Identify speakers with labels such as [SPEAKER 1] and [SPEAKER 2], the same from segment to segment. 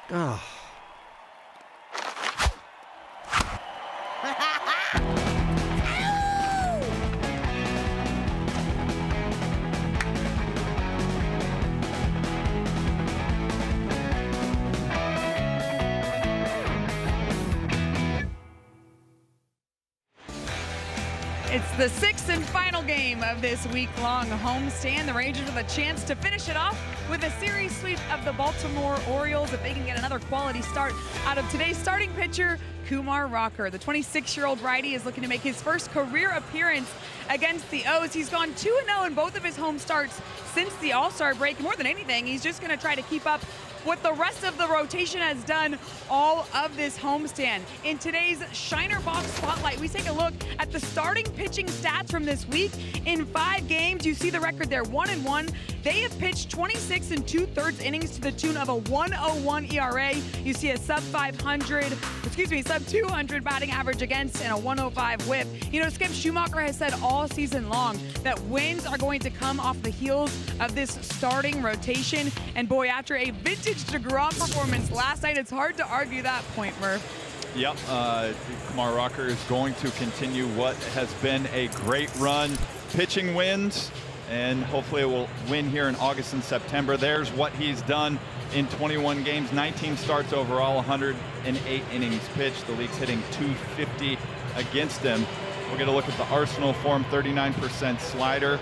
[SPEAKER 1] Oh.
[SPEAKER 2] It's the sixth and final game of this week-long homestand. The Rangers with a chance to finish it off with a series sweep of the Baltimore Orioles if they can get another quality start out of today's starting pitcher, Kumar Rocker. The 26-year-old righty is looking to make his first career appearance against the O's. He's gone 2-0 in both of his home starts since the All-Star break. More than anything, he's just going to try to keep up what the rest of the rotation has done all of this homestand. In today's Shiner Box Spotlight, we take a look at the starting pitching stats from this week. In 5 games, you see the record there, 1-1. They have pitched 26 2/3 innings to the tune of a 1.01 ERA. You see a sub 200 batting average against and a 105 whip. You know, Skip Schumacher has said all season long that wins are going to come off the heels of this starting rotation. And boy, after a vintage DeGrom performance last night, it's hard to argue that point, Murph.
[SPEAKER 3] Yep, Kumar Rocker is going to continue what has been a great run. Pitching wins, and hopefully it will win here in August and September. There's what he's done in 21 games, 19 starts overall, 108 innings pitched. The league's hitting .250 against him. We're going to look at the arsenal for him, 39% slider,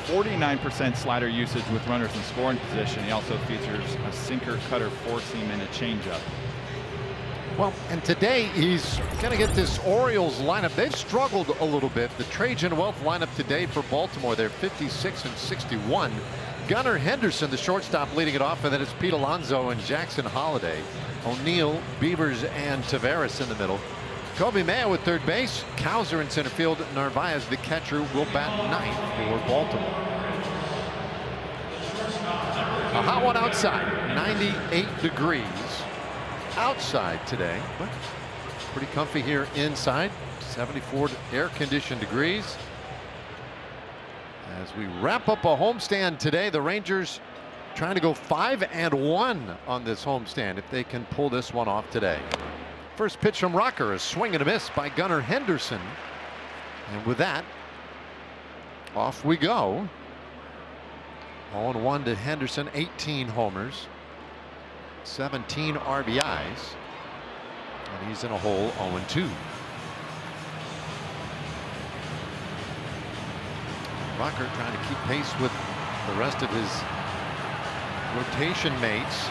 [SPEAKER 3] 49% slider usage with runners in scoring position. He also features a sinker, cutter, four seam, and a changeup.
[SPEAKER 4] Well, and today he's going to get this Orioles lineup. They've struggled a little bit. The Trajan Wealth lineup today for Baltimore, they're 56-61. Gunnar Henderson, the shortstop, leading it off, and then it's Pete Alonso and Jackson Holliday. O'Neill, Beavers, and Tavares in the middle. Kobe Mayo at third base. Cowser in center field. Narvaez, the catcher, will bat ninth for Baltimore. A hot one outside, 98 degrees. Outside today, but pretty comfy here inside. 74 air-conditioned degrees. As we wrap up a homestand today, the Rangers trying to go 5-1 on this homestand if they can pull this one off today. First pitch from Rocker, a swing and a miss by Gunnar Henderson. And with that, off we go. 0-1 to Henderson, 18 homers. 17 RBIs, and he's in a hole 0-2. Rocker trying to keep pace with the rest of his rotation mates.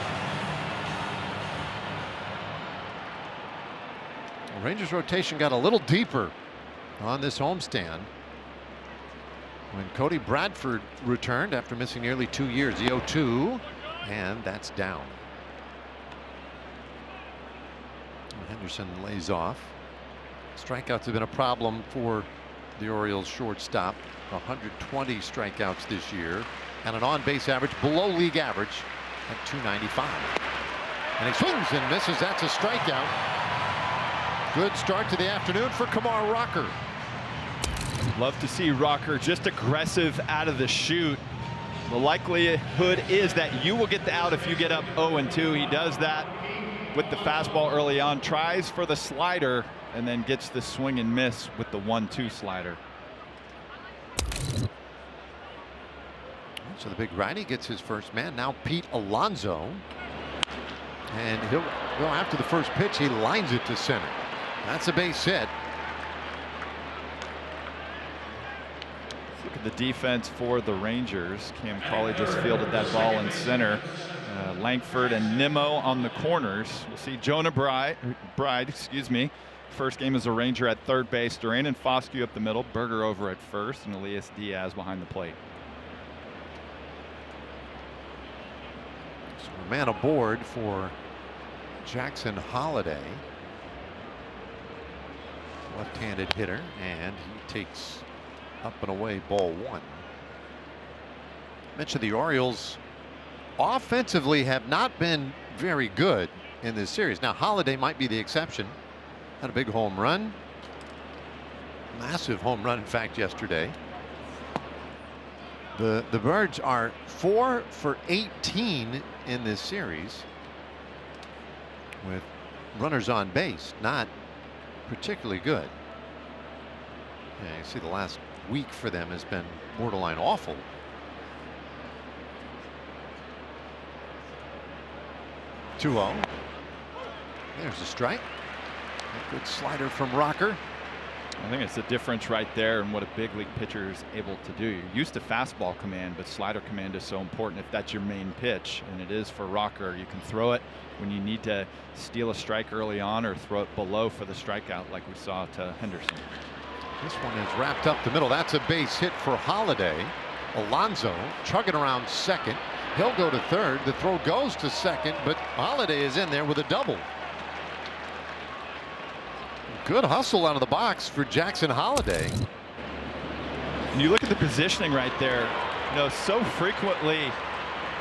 [SPEAKER 4] The Rangers rotation got a little deeper on this homestand when Cody Bradford returned after missing nearly 2 years. The 0-2, and that's down. Henderson lays off. Strikeouts have been a problem for the Orioles shortstop. 120 strikeouts this year, and an on-base average below league average at 295. And he swings and misses. That's a strikeout. Good start to the afternoon for Kumar Rocker.
[SPEAKER 3] Love to see Rocker just aggressive out of the chute. The likelihood is that you will get the out if you get up 0-2. He does that with the fastball early on, tries for the slider, and then gets the swing and miss with the 1-2 slider.
[SPEAKER 4] So the big righty gets his first man. Now Pete Alonso, and he'll go after the first pitch. He lines it to center. That's a base hit.
[SPEAKER 3] Look at the defense for the Rangers. Cam Cauley just fielded that ball in center. Langford and Nimmo on the corners. We'll see Jonah Bride, first game as a Ranger at third base. Duran and Foscue up the middle. Berger over at first, and Elias Diaz behind the plate.
[SPEAKER 4] So a man aboard for Jackson Holliday. Left-handed hitter, and he takes up and away ball one. Mentioned the Orioles offensively have not been very good in this series. Now Holliday might be the exception. Had a big home run. Massive home run, in fact, yesterday. The Birds are 4 for 18 in this series. with runners on base, not particularly good. Yeah, you see the last week for them has been borderline awful. Two-0. There's a strike. A good slider from Rocker.
[SPEAKER 3] I think it's the difference right there in what a big league pitcher is able to do. You're used to fastball command, but slider command is so important if that's your main pitch, and it is for Rocker. You can throw it when you need to steal a strike early on or throw it below for the strikeout like we saw to Henderson.
[SPEAKER 4] This one is wrapped up the middle. That's a base hit for Holiday. Alonso chugging around second. He'll go to third. The throw goes to second, but Holiday is in there with a double. Good hustle out of the box for Jackson Holiday.
[SPEAKER 3] And you look at the positioning right there. You know, so frequently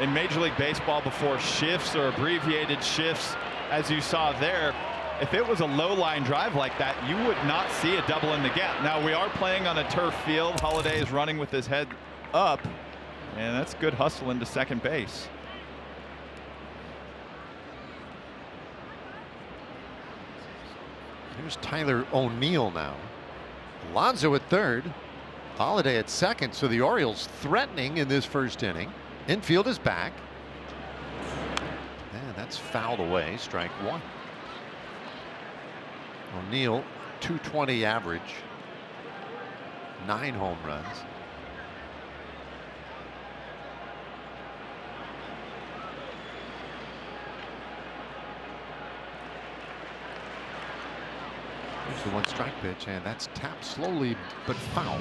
[SPEAKER 3] in Major League Baseball before shifts or abbreviated shifts, as you saw there, if it was a low line drive like that, you would not see a double in the gap. Now we are playing on a turf field. Holiday is running with his head up, and that's good hustle into second base.
[SPEAKER 4] Here's Tyler O'Neill now. Alonso at third. Holiday at second. So the Orioles threatening in this first inning. Infield is back. And that's fouled away. Strike one. O'Neill, .220 average. 9 home runs. Here's the 1-strike pitch, and that's tapped slowly but foul.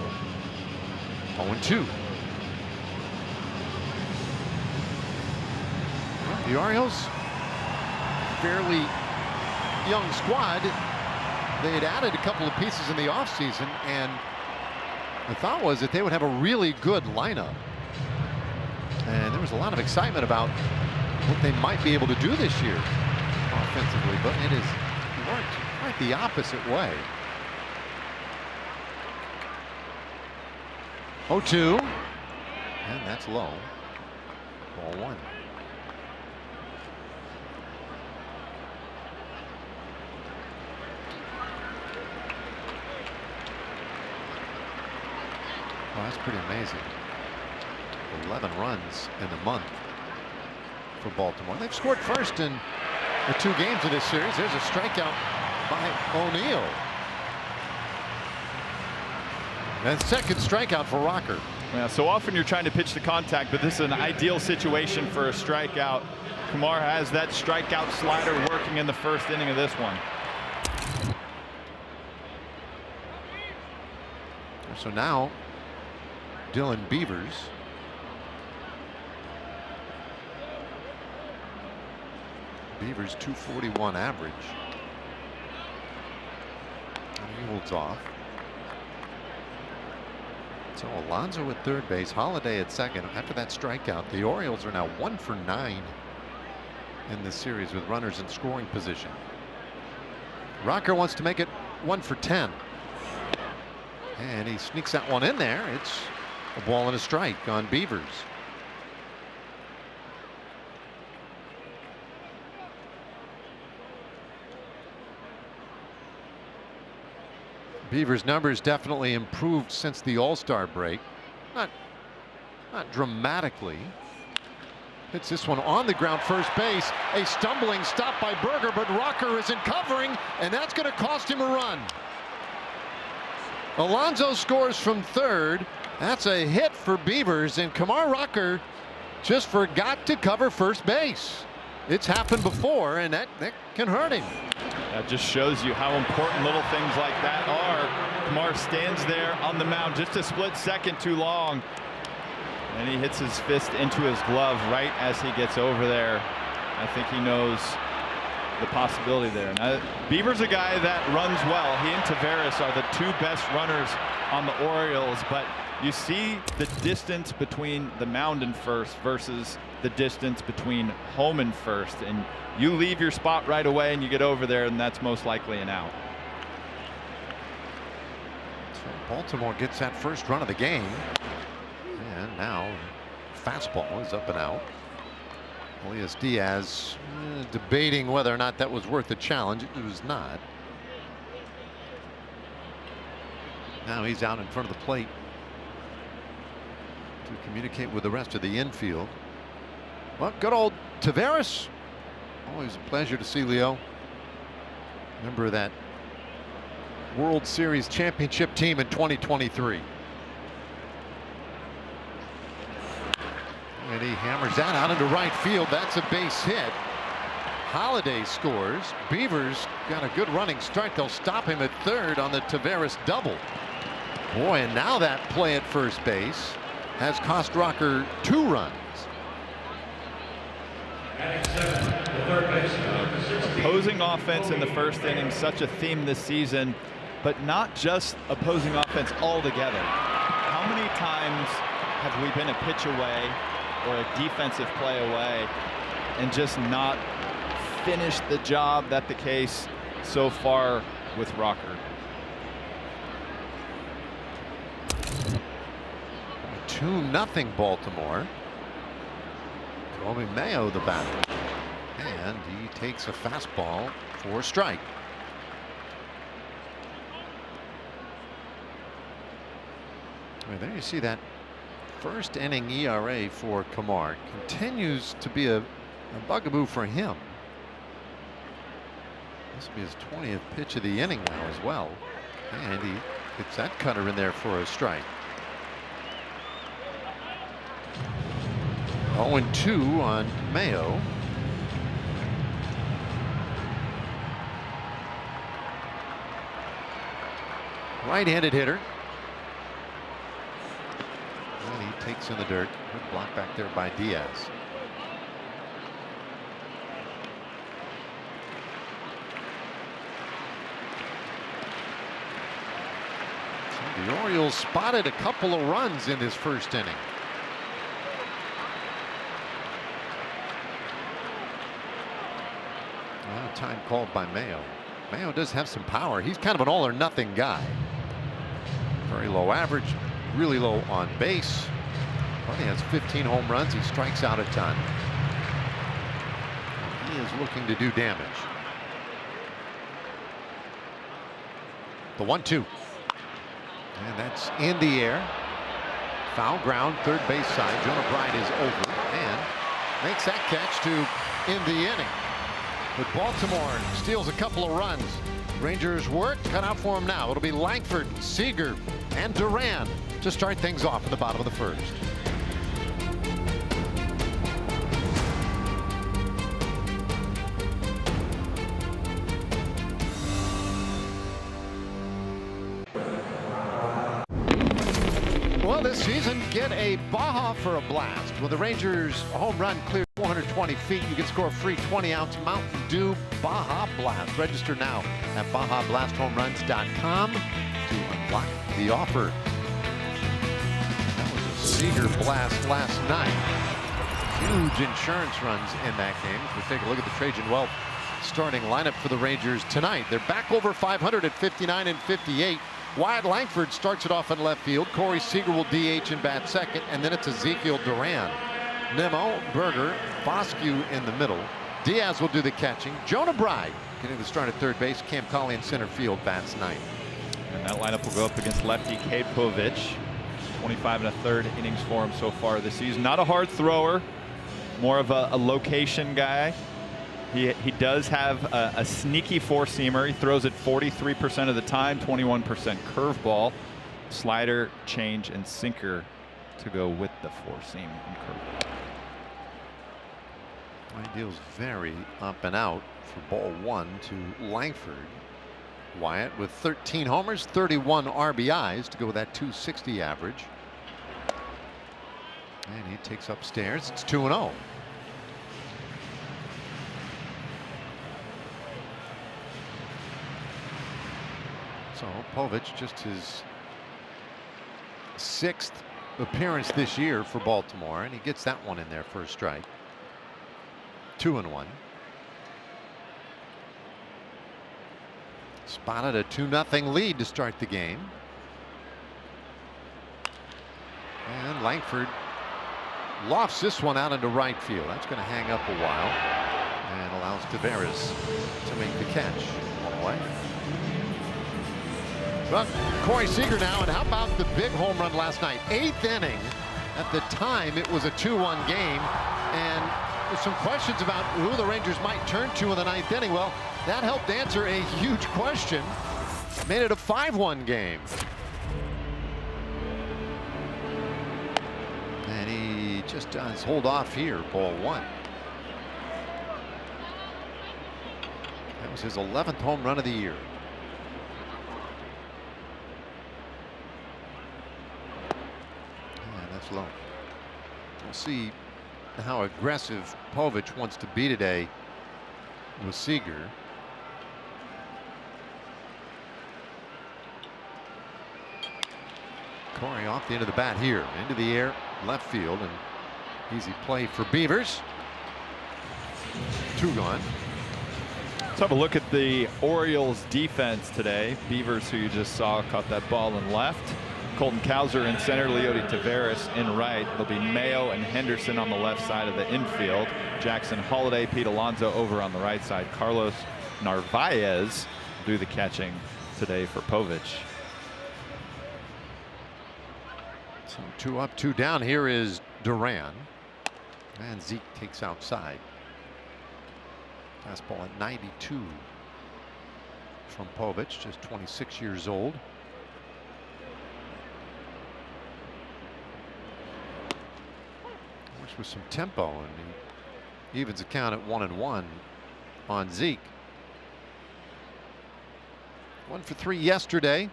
[SPEAKER 4] 0-2. Well, the Orioles, fairly young squad. They had added a couple of pieces in the offseason, and the thought was that they would have a really good lineup. And there was a lot of excitement about what they might be able to do this year offensively, but it is worked quite the opposite way. 0-2, and that's low. Ball one. Well, that's pretty amazing. 11 runs in a month for Baltimore. They've scored first in the 2 games of this series. There's a strikeout by O'Neill. And second strikeout for Rocker.
[SPEAKER 3] Yeah, so often you're trying to pitch the contact, but this is an ideal situation for a strikeout. Kumar has that strikeout slider working in the first inning of this one.
[SPEAKER 4] So now Dylan Beavers. Beavers .241 average. And he holds off. So Alonso at third base, Holiday at second. After that strikeout, the Orioles are now 1 for 9 in this series with runners in scoring position. Rocker wants to make it 1 for 10. And he sneaks that one in there. It's a ball and a strike on Beavers. Beavers' numbers definitely improved since the All-Star break. Not dramatically. Hits this one on the ground, first base. A stumbling stop by Berger, but Rocker isn't covering, and that's going to cost him a run. Alonso scores from third. That's a hit for Beavers, and Kumar Rocker just forgot to cover first base. It's happened before, and that can hurt him.
[SPEAKER 3] That just shows you how important little things like that are. Kumar stands there on the mound just a split second too long, and he hits his fist into his glove right as he gets over there. I think he knows the possibility there. Now, Beaver's a guy that runs well. He and Taveras are the 2 best runners on the Orioles, but you see the distance between the mound and first versus the distance between home and first, and you leave your spot right away and you get over there, and that's most likely an out.
[SPEAKER 4] So Baltimore gets that first run of the game, and now fastball is up and out. Elias Diaz debating whether or not that was worth the challenge. It was not. Now he's out in front of the plate to communicate with the rest of the infield. Well, good old Taveras. Always a pleasure to see Leo. Member of that World Series championship team in 2023. And he hammers that out into right field. That's a base hit. Holiday scores. Beavers got a good running start. They'll stop him at third on the Taveras double. Boy, and now that play at first base has cost Rocker 2 runs.
[SPEAKER 3] Opposing offense in the first inning, such a theme this season, but not just opposing offense altogether. How many times have we been a pitch away or a defensive play away and just not finished the job? That's the case so far with Rocker.
[SPEAKER 4] 2-0 Baltimore. Colby Mayo the batter, and he takes a fastball for a strike. Right, there you see that first inning ERA for Kamar continues to be a bugaboo for him. This will be his 20th pitch of the inning now as well, and he gets that cutter in there for a strike. 0-2 on Mayo. Right-handed hitter. And he takes in the dirt. Good block back there by Diaz. So the Orioles spotted a couple of runs in this first inning. Time called by Mayo. Mayo does have some power. He's kind of an all or nothing guy. Very low average, really low on base. But he has 15 home runs. He strikes out a ton. He is looking to do damage. The 1-2. And that's in the air. Foul ground, third base side. Jonah Bride is over and makes that catch to end the inning. But Baltimore steals a couple of runs. Rangers work cut out for him now. It'll be Langford, Seager, and Duran to start things off at the bottom of the first. Well, this season, get a Baja for a blast. When the Rangers home run clears 420 feet, you can score a free 20-ounce Mountain Dew Baja Blast. Register now at BajaBlastHomeRuns.com to unlock the offer. That was a Seager blast last night. Huge insurance runs in that game. As we take a look at the Trajan Wealth starting lineup for the Rangers tonight. They're back over 500 at 59 and 58. Wyatt Langford starts it off in left field. Corey Seager will DH and bat second, and then it's Ezekiel Duran. Nimmo, Berger, Bosque in the middle. Diaz will do the catching. Jonah Bride getting the start at third base. Cam Colley in center field bats ninth.
[SPEAKER 3] And that lineup will go up against lefty Cade Povich. 25 1/3 innings for him so far this season. Not a hard thrower, more of a location guy. He does have a sneaky four-seamer. He throws it 43% of the time, 21% curveball, slider, change, and sinker to go with the four-seam and curveball.
[SPEAKER 4] Deals very up and out for ball one to Langford. Wyatt with 13 homers, 31 RBIs to go with that 260 average. And he takes upstairs. It's 2-0. So Povich, just his 6th appearance this year for Baltimore, and he gets that one in there for a strike. 2-1. Spotted a 2-0 lead to start the game. And Langford lofts this one out into right field. That's going to hang up a while and allows Taveras to make the catch all the way. But Corey Seager now, and how about the big home run last night? 8th inning. At the time, it was a 2-1 game, and there's some questions about who the Rangers might turn to in the 9th inning. Well, that helped answer a huge question. Made it a 5-1 game. And he just does hold off here, ball 1. That was his 11th home run of the year. And that's low. We'll see how aggressive Povich wants to be today with Seager. Corey off the end of the bat here, into the air, left field, and easy play for Beavers. 2 gone.
[SPEAKER 3] Let's have a look at the Orioles defense today. Beavers, who you just saw, caught that ball in left. Colton Cowser in center, Leody Taveras in right. There'll be Mayo and Henderson on the left side of the infield. Jackson Holiday, Pete Alonso over on the right side. Carlos Narvaez do the catching today for Povich.
[SPEAKER 4] So 2 up, 2 down. Here is Duran. And Zeke takes outside. Fastball at 92 from Povich, just 26 years old. Works with some tempo, and he evens the count at 1-1 on Zeke. 1 for 3 yesterday.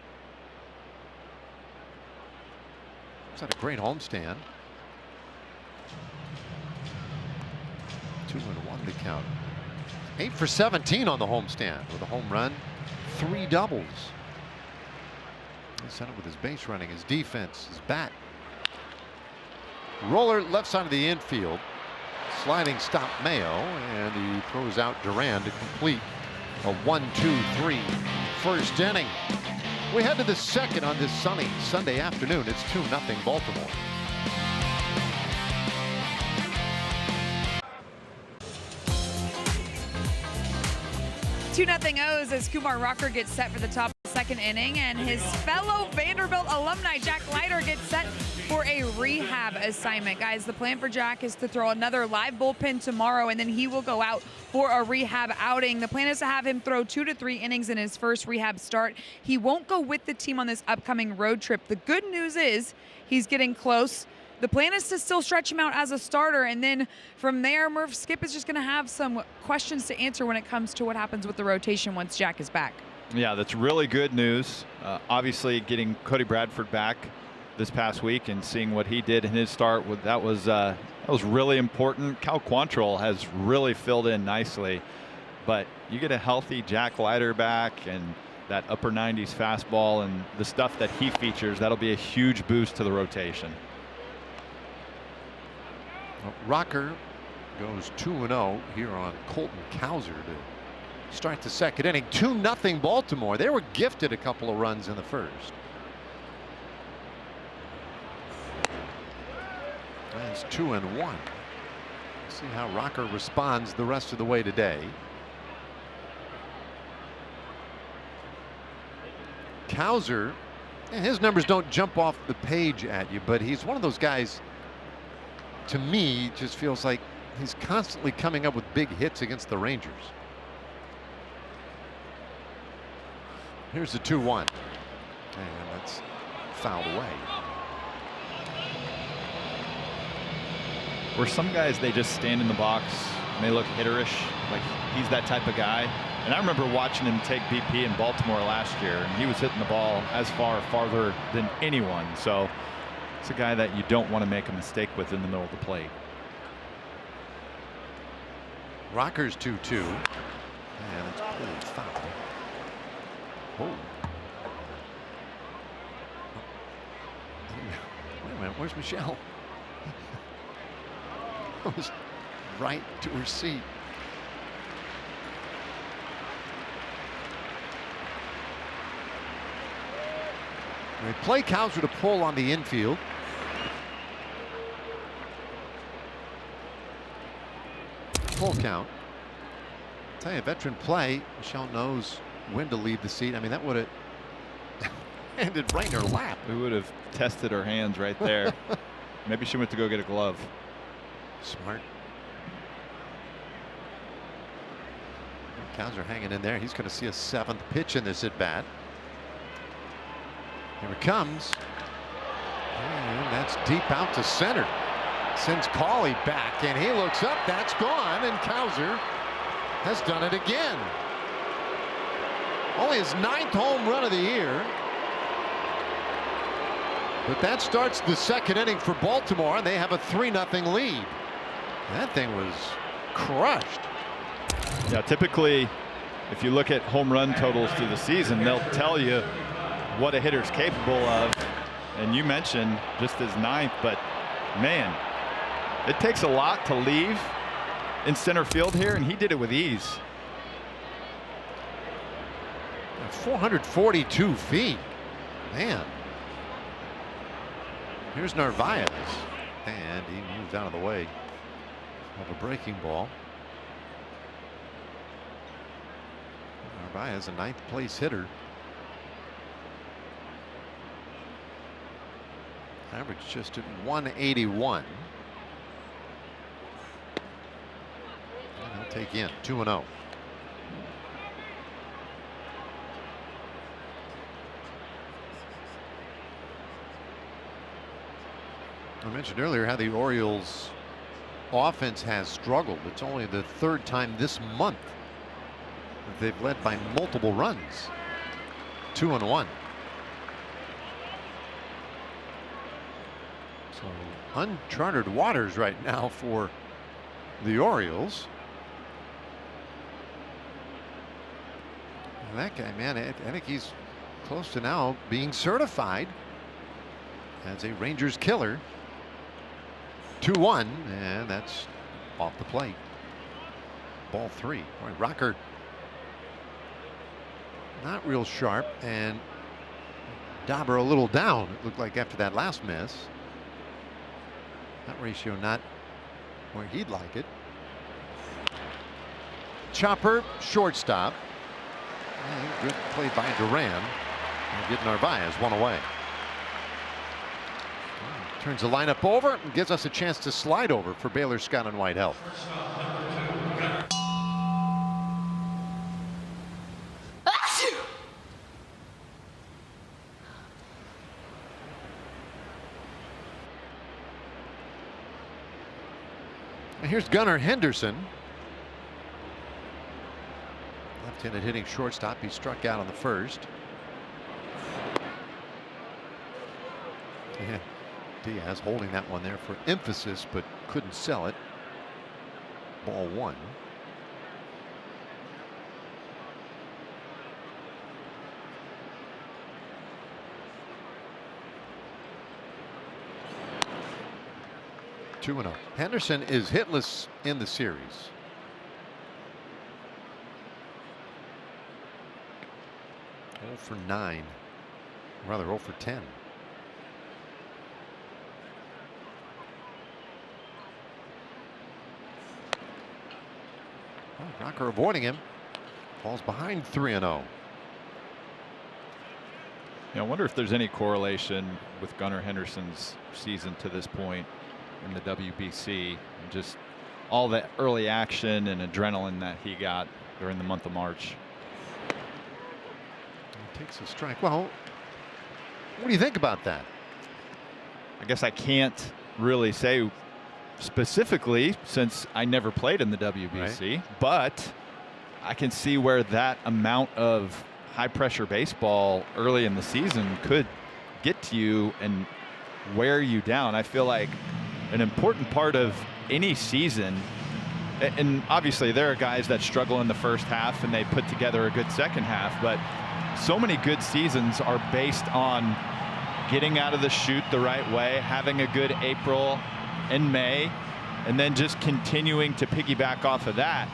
[SPEAKER 4] He's had a great homestand. 2-1 to count. 8 for 17 on the homestand with a home run, 3 doubles. He sent it with his base running, his defense, his bat. Roller left side of the infield. Sliding stop Mayo, and he throws out Duran to complete a 1-2-3 first inning. We head to the second on this sunny Sunday afternoon. It's 2-0 Baltimore.
[SPEAKER 2] 2-0 O's as Kumar Rocker gets set for the top of the second inning, and his fellow Vanderbilt alumni Jack Leiter gets set for a rehab assignment. Guys, the plan for Jack is to throw another live bullpen tomorrow, and then he will go out for a rehab outing. The plan is to have him throw 2 to 3 innings in his first rehab start. He won't go with the team on this upcoming road trip. The good news is he's getting close. The plan is to still stretch him out as a starter, and then from there, Murph Skip is just going to have some questions to answer when it comes to what happens with the rotation once Jack is back.
[SPEAKER 3] Yeah, that's really good news. Obviously, getting Cody Bradford back this past week and seeing what he did in his start, that was really important. Cal Quantrill has really filled in nicely, but you get a healthy Jack Leiter back and that upper 90s fastball and the stuff that he features, that'll be a huge boost to the rotation.
[SPEAKER 4] Rocker goes 2-0 here on Colton Cowser to start the second inning. 2-0 Baltimore. They were gifted a couple of runs in the first. That's 2-1. See how Rocker responds the rest of the way today. Cowser, his numbers don't jump off the page at you, but he's one of those guys, to me, just feels like he's constantly coming up with big hits against the Rangers. Here's the 2-1, and that's fouled away.
[SPEAKER 3] Where some guys, they just stand in the box and they look hitterish, like he's that type of guy. And I remember watching him take BP in Baltimore last year, and he was hitting the ball as farther than anyone. So it's a guy that you don't want to make a mistake with in the middle of the plate.
[SPEAKER 4] Rocker's 2-2, and it's pulled foul. Oh. Wait a minute, where's Michelle? Was right to her seat. They play Cowser to pull on the infield. Full count. I'll tell you, veteran play. Michelle knows when to leave the seat. I mean, that would have ended right in her lap.
[SPEAKER 3] We would have tested her hands right there. Maybe she went to go get a glove.
[SPEAKER 4] Smart. Cows are hanging in there. He's going to see a 7th pitch in this at bat. Here it comes. And that's deep out to center. Sends Cawley back, and he looks up. That's gone, and Cowser has done it again. Only his 9th home run of the year. But that starts the 2nd inning for Baltimore, and they have a 3-0 lead. That thing was crushed.
[SPEAKER 3] Yeah, typically, if you look at home run totals through the season, they'll tell you what a hitter's capable of. And you mentioned just his 9th, but man, it takes a lot to leave in center field here, and he did it with ease.
[SPEAKER 4] 442 feet. Man. Here's Narvaez, and he moves out of the way of a breaking ball. Narvaez, a 9th place hitter. Average just at 181. And he'll take in 2-0. I mentioned earlier how the Orioles offense has struggled. It's only the 3rd time this month that they've led by multiple runs. 2-1. So uncharted waters right now for the Orioles. And that guy, man, I think he's close to now being certified as a Rangers killer. 2-1, and that's off the plate. Ball 3. Boy, Rocker not real sharp, and Dauber a little down, it looked like, after that last miss. That ratio not where he'd like it. Chopper, shortstop. And good play by Duran. And get Narvaez one away. Turns the lineup over and gives us a chance to slide over for Baylor Scott and White Health. And here's Gunnar Henderson. Left-handed hitting shortstop. He struck out on the 1st. Yeah. Diaz holding that one there for emphasis, but couldn't sell it. Ball 1. Two and 0. Henderson is hitless in the series. 0 for 9. Rather 0 for 10. Rocker avoiding him. Falls behind 3-0.
[SPEAKER 3] Yeah, I wonder if there's any correlation with Gunnar Henderson's season to this point in the WBC, and just all the early action and adrenaline that he got during the month of March.
[SPEAKER 4] He takes a strike. Well, what do you think about that?
[SPEAKER 3] I guess I can't really say specifically, since I never played in the WBC, right, but I can see where that amount of high pressure baseball early in the season could get to you and wear you down. I feel like an important part of any season, and obviously there are guys that struggle in the first half and they put together a good second half, but so many good seasons are based on getting out of the chute the right way, having a good April and May, and then just continuing to piggyback off of that.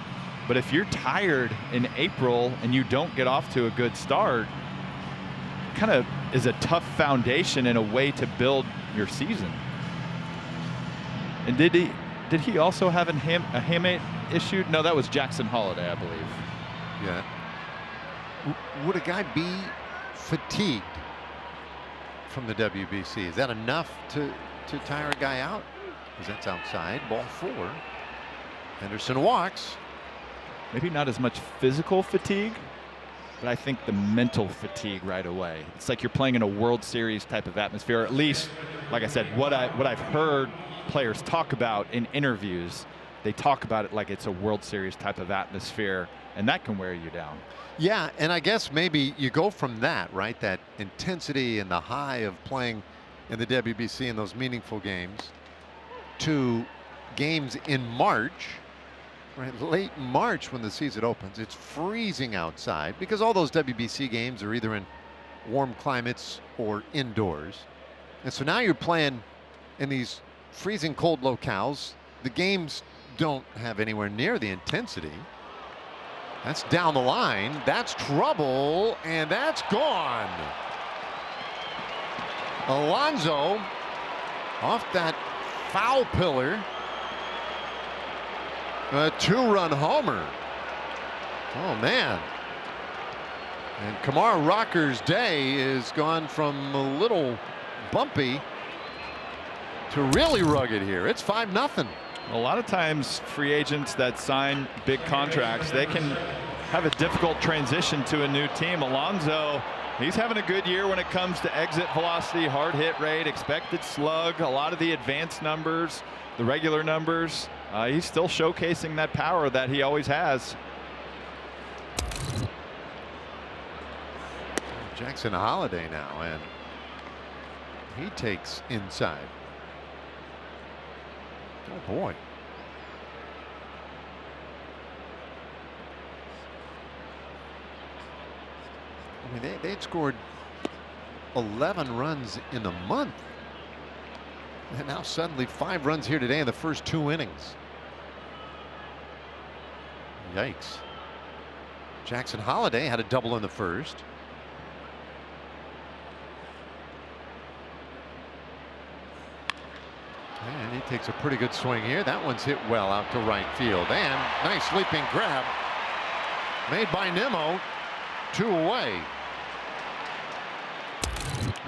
[SPEAKER 3] But if you're tired in April and you don't get off to a good start, it kind of is a tough foundation and a way to build your season. And did Did he also have a hamate issue? No, that was Jackson Holiday, I believe.
[SPEAKER 4] Yeah. Would a guy be fatigued from the WBC? Is that enough to tire a guy out? Because that's outside. Ball 4. Henderson walks.
[SPEAKER 3] Maybe not as much physical fatigue, but I think the mental fatigue right away. It's like you're playing in a World Series type of atmosphere. Or at least, like I said, what I've heard players talk about in interviews, they talk about it like it's a World Series type of atmosphere, and that can wear you down.
[SPEAKER 4] Yeah, and I guess maybe you go from that, right? That intensity and the high of playing in the WBC in those meaningful games to games in March, right? Late March when the season opens. It's freezing outside because all those WBC games are either in warm climates or indoors. And so now you're playing in these freezing cold locales. The games don't have anywhere near the intensity. That's down the line. That's trouble, and that's gone. Alonso off that foul pillar. A 2-run homer. Oh, man. And Kumar Rocker's day is gone from a little bumpy to really rugged here. It's 5-0.
[SPEAKER 3] A lot of times free agents that sign big contracts, they can have a difficult transition to a new team. Alonso, he's having a good year when it comes to exit velocity, hard hit rate, expected slug, a lot of the advanced numbers, the regular numbers. He's still showcasing that power that he always has.
[SPEAKER 4] Jackson Holiday now, and he takes inside. Oh boy. I mean, they'd scored 11 runs in a month. And now suddenly 5 runs here today in the first 2 innings. Yikes. Jackson Holiday had a double in the first. And he takes a pretty good swing here. That one's hit well out to right field. And nice leaping grab made by Nimmo. 2 away.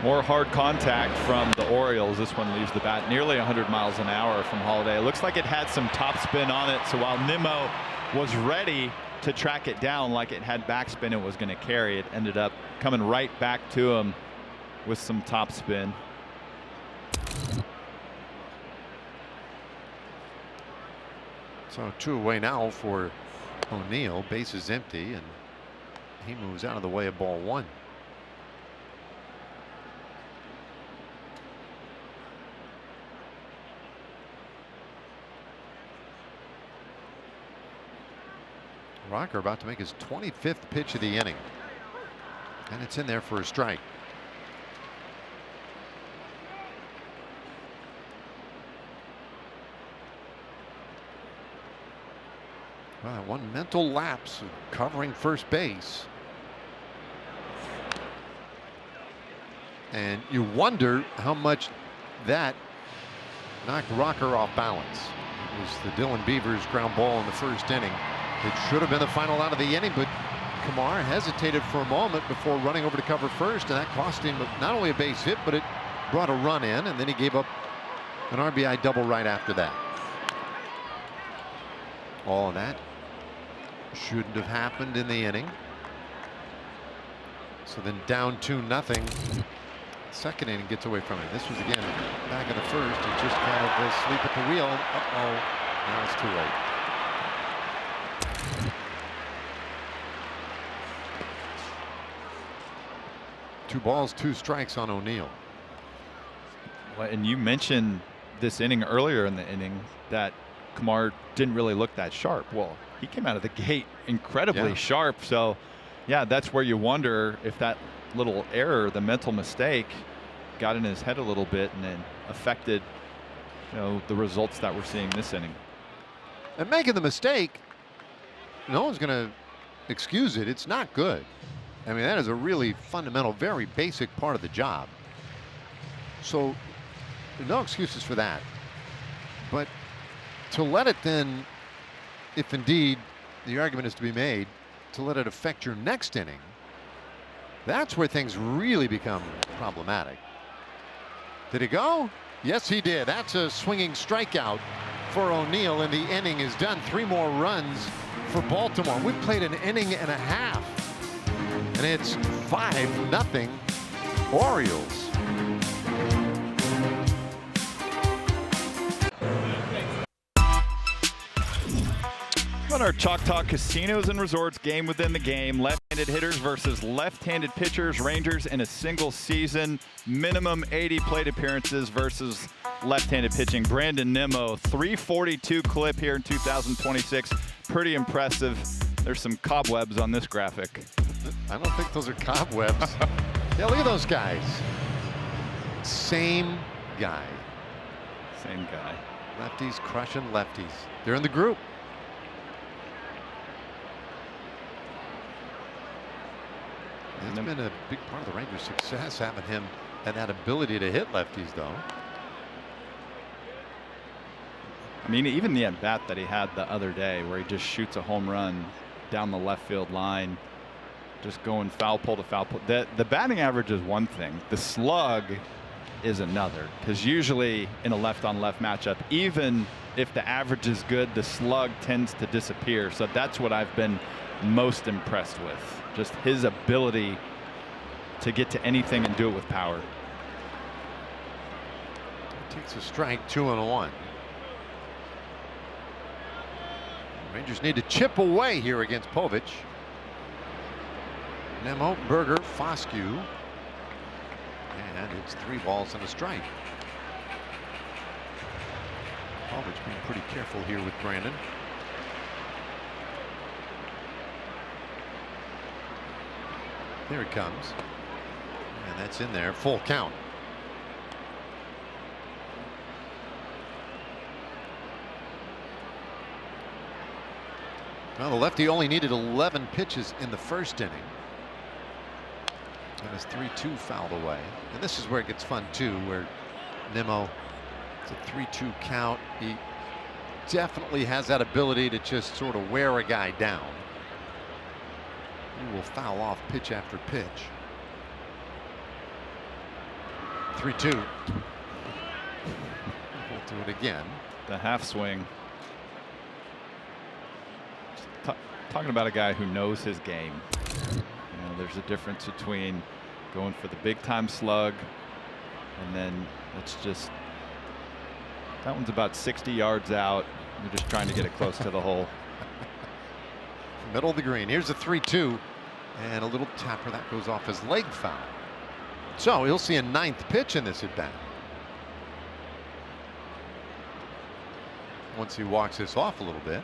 [SPEAKER 3] More hard contact from the Orioles. This one leaves the bat nearly 100 miles an hour from Holiday. It looks like it had some topspin on it. So while Nimmo was ready to track it down like it had backspin, it was going to carry. It ended up coming right back to him with some topspin.
[SPEAKER 4] So 2 away now for O'Neill. Base is empty, and he moves out of the way of ball 1. Rocker about to make his 25th pitch of the inning, and it's in there for a strike. Well, one mental lapse of covering first base. And you wonder how much that knocked Rocker off balance. It was the Dylan Beavers ground ball in the first inning. It should have been the final out of the inning, but Kumar hesitated for a moment before running over to cover first, and that cost him not only a base hit, but it brought a run in, and then he gave up an RBI double right after that. All of that shouldn't have happened in the inning. So then down 2-0. Second inning gets away from it. This was again back of the first. He just kind of asleep at the wheel. Uh-oh. Now it's too late. Two balls, 2 strikes on O'Neill.
[SPEAKER 3] Well, and you mentioned this inning earlier in the inning that Kumar didn't really look that sharp. Well, he came out of the gate incredibly sharp. So, yeah, that's where you wonder if that little error, the mental mistake, got in his head a little bit and then affected, the results that we're seeing this inning.
[SPEAKER 4] And making the mistake, no one's going to excuse it. It's not good. I mean, that is a really fundamental, very basic part of the job. So no excuses for that. But to let it then, if indeed the argument is to be made, to let it affect your next inning, that's where things really become problematic. Did he go? Yes, he did. That's a swinging strikeout for O'Neill, and the inning is done. 3 more runs for Baltimore. We've played an inning and a half, and it's 5-0 Orioles.
[SPEAKER 3] On our Choctaw Casinos and Resorts game within the game, left-handed hitters versus left-handed pitchers. Rangers in a single season, minimum 80 plate appearances versus left-handed pitching. Brandon Nimmo, 342 clip here in 2026. Pretty impressive. There's some cobwebs on this graphic.
[SPEAKER 4] I don't think those are cobwebs. Yeah, look at those guys. Same guy.
[SPEAKER 3] Same guy.
[SPEAKER 4] Lefties crushing lefties. They're in the group. It's been a big part of the Rangers' success, having him and that ability to hit lefties, though.
[SPEAKER 3] I mean, even the at-bat that he had the other day, where he just shoots a home run down the left field line, just going foul pole to foul pole. The batting average is one thing. The slug is another, because usually in a left-on-left matchup, even if the average is good, the slug tends to disappear. So that's what I've been most impressed with. Just his ability to get to anything and do it with power.
[SPEAKER 4] Takes a strike, 2-1. Rangers need to chip away here against Povich. Nimmo, Berger, Foscue, and it's 3 balls and a strike. Povich being pretty careful here with Brandon. There it comes. And that's in there. Full count. Well, the lefty only needed 11 pitches in the first inning. And his 3-2 fouled away. And this is where it gets fun, too, where Nimmo, it's a 3-2 count. He definitely has that ability to just sort of wear a guy down. He will foul off pitch after pitch. 3-2. We'll do it again.
[SPEAKER 3] The half swing. Talking about a guy who knows his game. You know, there's a difference between going for the big time slug and then it's just, that one's about 60 yards out. You're just trying to get it close to the hole.
[SPEAKER 4] Middle of the green. Here's a 3-2 and a little tapper that goes off his leg foul. So he'll see a 9th pitch in this at bat. Once he walks this off a little bit.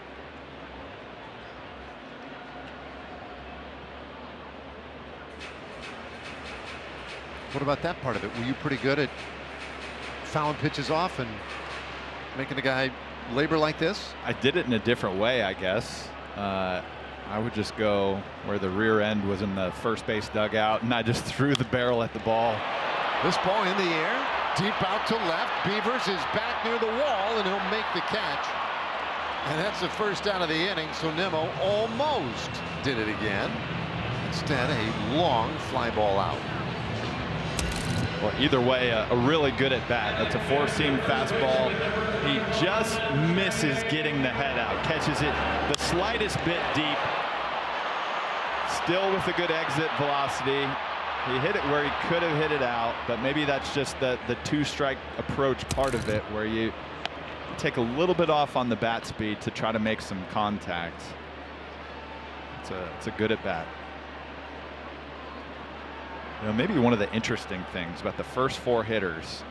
[SPEAKER 4] What about that part of it? Were you pretty good at fouling pitches off and making a guy labor like this?
[SPEAKER 3] I did it in a different way, I guess. I would just go where the rear end was in the first base dugout, and I just threw the barrel at the ball.
[SPEAKER 4] This ball in the air, deep out to left. Beavers is back near the wall, and he'll make the catch. And that's the first out of the inning, so Nimmo almost did it again. Instead, a long fly ball out.
[SPEAKER 3] Well, either way, a really good at bat. That's a 4-seam fastball. He just misses getting the head out. Catches it the slightest bit deep. Still with a good exit velocity. He hit it where he could have hit it out, but maybe that's just the 2-strike approach part of it, where you take a little bit off on the bat speed to try to make some contact. It's a good at bat. You know, maybe one of the interesting things about the first 4 hitters,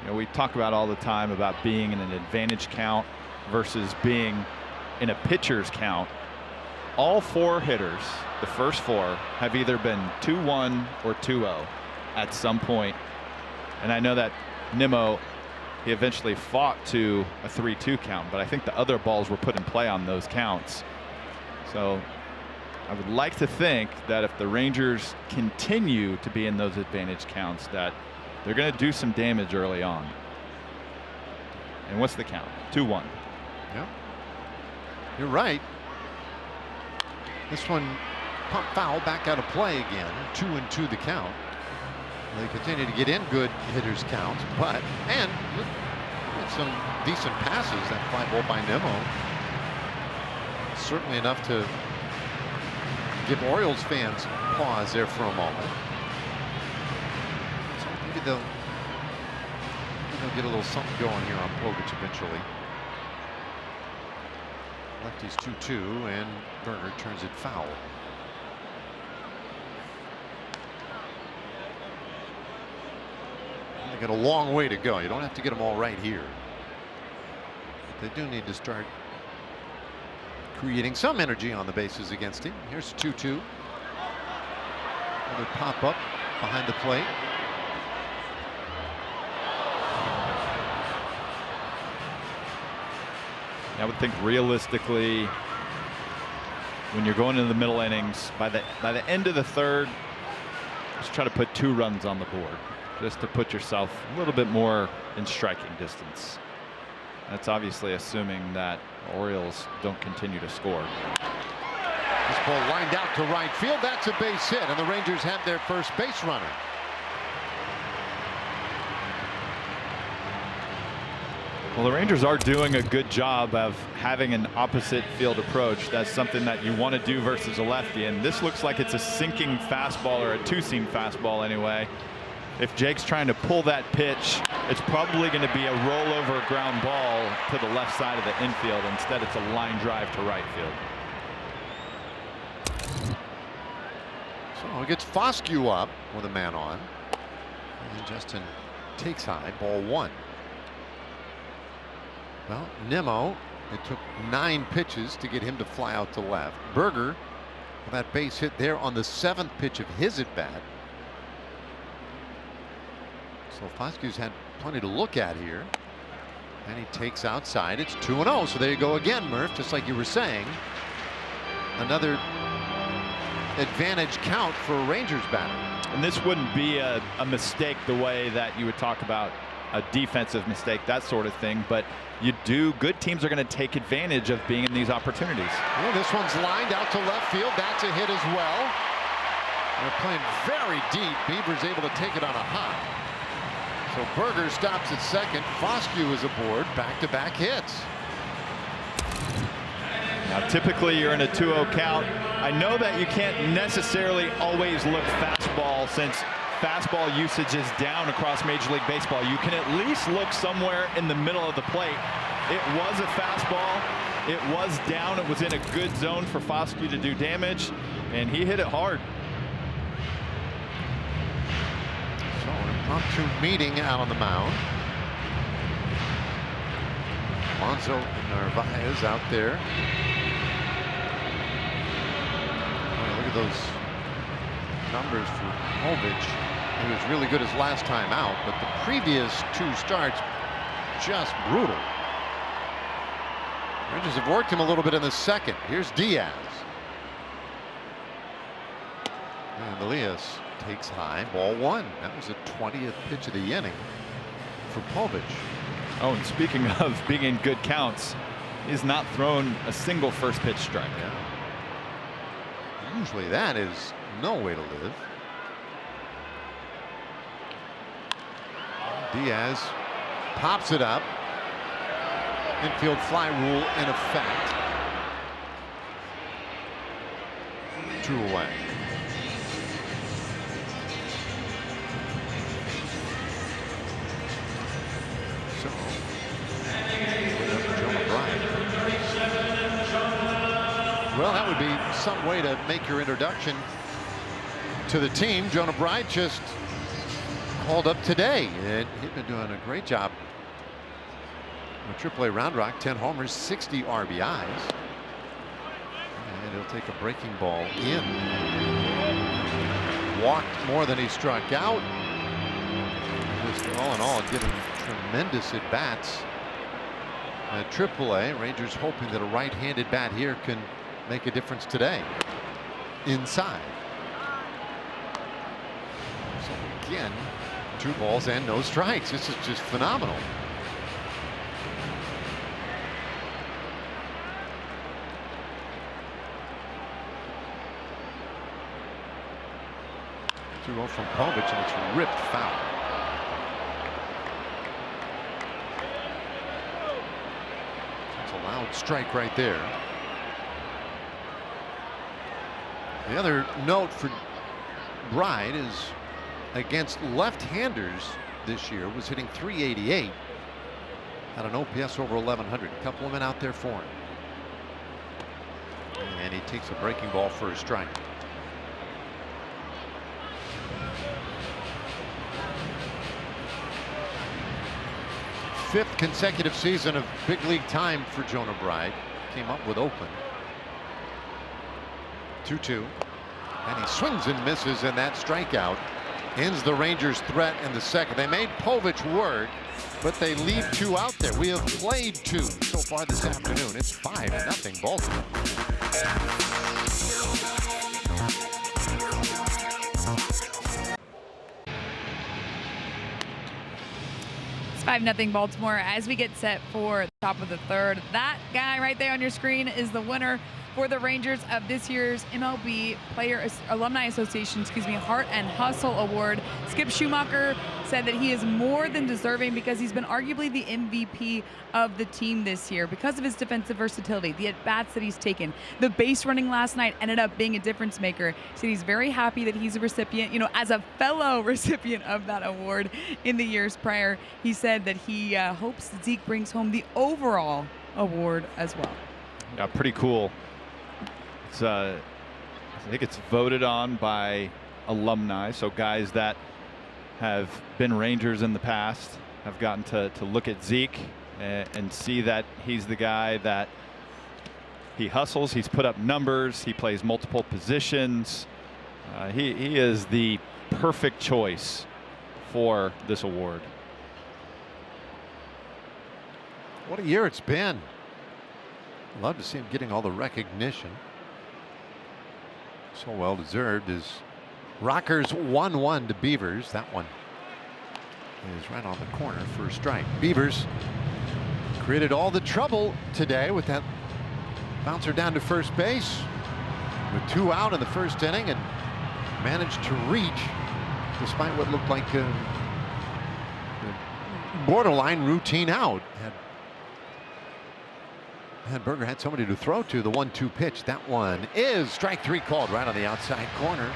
[SPEAKER 3] you know, we talk about all the time about being in an advantage count versus being in a pitcher's count. All 4 hitters, the first 4, have either been 2-1 or 2-0 at some point. And I know that Nimmo, he eventually fought to a 3-2 count, but I think the other balls were put in play on those counts. So I would like to think that if the Rangers continue to be in those advantage counts, that they're going to do some damage early on. And what's the count? 2-1.
[SPEAKER 4] Yeah. You're right. This one pump foul, back out of play again. 2-2 the count. They continue to get in good hitters counts, but and some decent passes. That fly ball by Nimmo, certainly enough to give Orioles fans pause there for a moment. So maybe they'll get a little something going here on Povich eventually. Lefty's 2-2, and Berger turns it foul. They got a long way to go. You don't have to get them all right here. But they do need to start creating some energy on the bases against him. Here's 2-2. Another pop up behind the plate.
[SPEAKER 3] I would think realistically, when you're going into the middle innings, by the end of the third, just try to put 2 runs on the board, just to put yourself a little bit more in striking distance. That's obviously assuming that the Orioles don't continue to score.
[SPEAKER 4] This ball lined out to right field. That's a base hit, and the Rangers have their first base runner.
[SPEAKER 3] Well, the Rangers are doing a good job of having an opposite field approach. That's something that you want to do versus a lefty, and this looks like it's a sinking fastball, or a 2-seam fastball anyway. If Jake's trying to pull that pitch, it's probably going to be a rollover ground ball to the left side of the infield. Instead, it's a line drive to right field.
[SPEAKER 4] So he gets Foscue up with a man on, and Justin takes high, ball 1. Well, Nimmo, it took 9 pitches to get him to fly out to left. Berger, with that base hit there on the 7th pitch of his at bat. So Foscue's had plenty to look at here, and he takes outside. It's 2-0. So there you go again, Murph, just like you were saying. Another advantage count for a Rangers batter.
[SPEAKER 3] And this wouldn't be a mistake the way that you would talk about a defensive mistake, that sort of thing, but good teams are going to take advantage of being in these opportunities.
[SPEAKER 4] Well, this one's lined out to left field. That's a hit as well. They're playing very deep. Bieber's able to take it on a hop. So Berger stops at second. Foscue is aboard. Back-to-back hits.
[SPEAKER 3] Now, typically you're in a 2-0 count. I know that you can't necessarily always look fastball, since fastball usage is down across Major League Baseball. You can at least look somewhere in the middle of the plate. It was a fastball. It was down. It was in a good zone for Foscue to do damage, and he hit it hard.
[SPEAKER 4] So an impromptu meeting out on the mound. Alonso Narvaez out there. Oh, look at those numbers for Povich. He was really good his last time out, but the previous 2 starts just brutal. Rangers have worked him a little bit in the second. Here's Diaz. And Elias takes high, ball 1. That was the 20th pitch of the inning for Povich.
[SPEAKER 3] Oh, and speaking of being in good counts, he's not thrown a single first pitch strike.
[SPEAKER 4] Yeah. Usually that is no way to live. Diaz pops it up. Infield fly rule in effect. 2 away. So, well, that would be some way to make your introduction to the team. Jonah Bride just called up today, and he's been doing a great job with AAA Round Rock. 10 homers, 60 RBIs, and he'll take a breaking ball in. Walked more than he struck out. Just all in all, given tremendous at bats at AAA. Rangers hoping that a right-handed bat here can make a difference today. Inside. So again, 2 balls and no strikes. This is just phenomenal. 2-0 from Povich, and it's ripped foul. That's a loud strike right there. The other note for Bride is against left-handers this year was hitting .388 at an OPS over 1100. A couple of men out there for him. And he takes a breaking ball for a strike. Fifth consecutive season of big league time for Jonah Bride. Came up with Oakland. 2-2. And he swings and misses, and that strikeout ends the Rangers' threat in the second. They made Povich work, but they leave 2 out there. We have played 2 so far this afternoon. It's 5-0 Baltimore.
[SPEAKER 2] It's 5-0 Baltimore as we get set for the top of the third. That guy right there on your screen is the winner for the Rangers of this year's MLB Alumni Association, Heart and Hustle Award. Skip Schumacher said that he is more than deserving because he's been arguably the MVP of the team this year because of his defensive versatility, the at-bats that he's taken. The base running last night ended up being a difference maker. He said he's very happy that he's a recipient, as a fellow recipient of that award in the years prior. He said that he hopes Zeke brings home the overall award as well.
[SPEAKER 3] Yeah, pretty cool. I think it's voted on by alumni, so guys that have been Rangers in the past have gotten to look at Zeke and see that he's the guy that he hustles, he's put up numbers, he plays multiple positions. He is the perfect choice for this award.
[SPEAKER 4] What a year it's been. Love to see him getting all the recognition. So well deserved is Rockers 1-1 to Beavers. That one is right on the corner for a strike. Beavers created all the trouble today with that bouncer down to first base with 2 out in the first inning and managed to reach despite what looked like a borderline routine out. Berger had somebody to throw to. The 1-2 pitch. That one is strike 3 called right on the outside corner.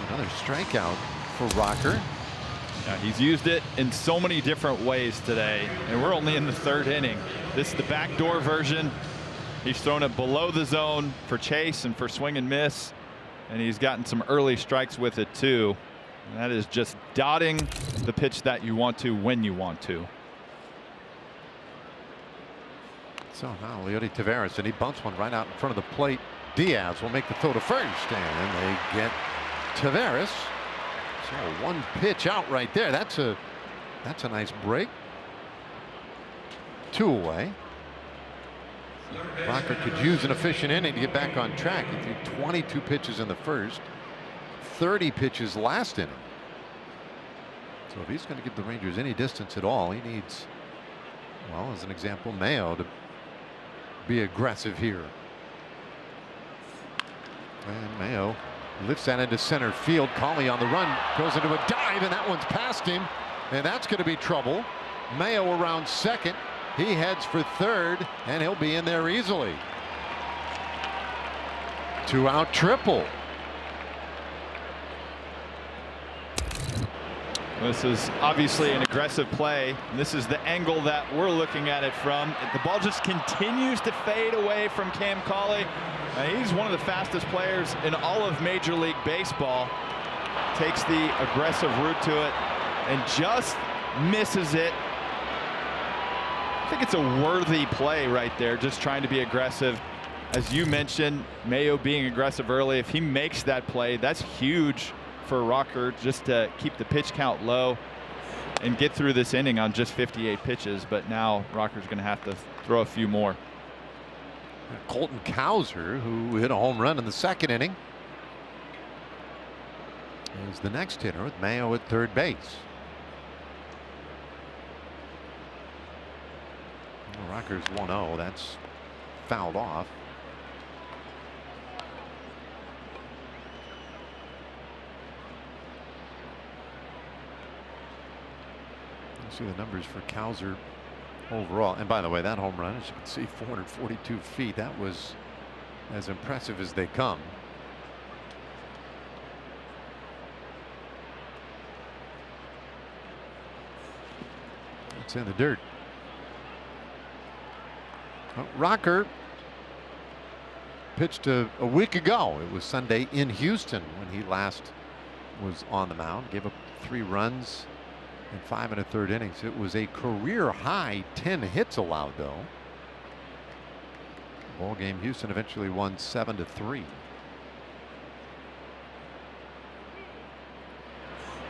[SPEAKER 4] Another strikeout for Rocker.
[SPEAKER 3] Yeah, he's used it in so many different ways today, and we're only in the 3rd inning. This is the backdoor version. He's thrown it below the zone for chase and for swing and miss, and he's gotten some early strikes with it too. And that is just dotting the pitch that you want to when you want to.
[SPEAKER 4] So now Leody Taveras, and he bumps one right out in front of the plate. Diaz will make the throw to first, and they get Taveras. So 1 pitch out right there. That's a nice break. 2 away. Rocker could use an efficient inning to get back on track. He threw 22 pitches in the first, 30 pitches last inning. So if he's going to give the Rangers any distance at all, he needs, well, as an example, Mayo to be aggressive here. And Mayo lifts that into center field. Cauley on the run goes into a dive, and that one's past him, and that's going to be trouble. Mayo around second. He heads for third, and he'll be in there easily. 2 out triple.
[SPEAKER 3] This is obviously an aggressive play. This is the angle that we're looking at it from. The ball just continues to fade away from Cam Cauley. He's one of the fastest players in all of Major League Baseball. Takes the aggressive route to it and just misses it. I think it's a worthy play right there, just trying to be aggressive. As you mentioned, Mayo being aggressive early, if he makes that play, that's huge for Rocker, just to keep the pitch count low and get through this inning on just 58 pitches. But now Rocker's going to have to throw a few more.
[SPEAKER 4] Colton Cowser, who hit a home run in the second inning, is the next hitter with Mayo at third base. Rocker's 1-0. That's fouled off. See the numbers for Cowser overall. And by the way, that home run, as you can see, 442 feet. That was as impressive as they come. It's in the dirt. Rocker pitched a week ago. It was Sunday in Houston when he last was on the mound. Gave up 3 runs in 5 1/3 innings. It was a career high 10 hits allowed, though. Ball game. Houston eventually won 7-3.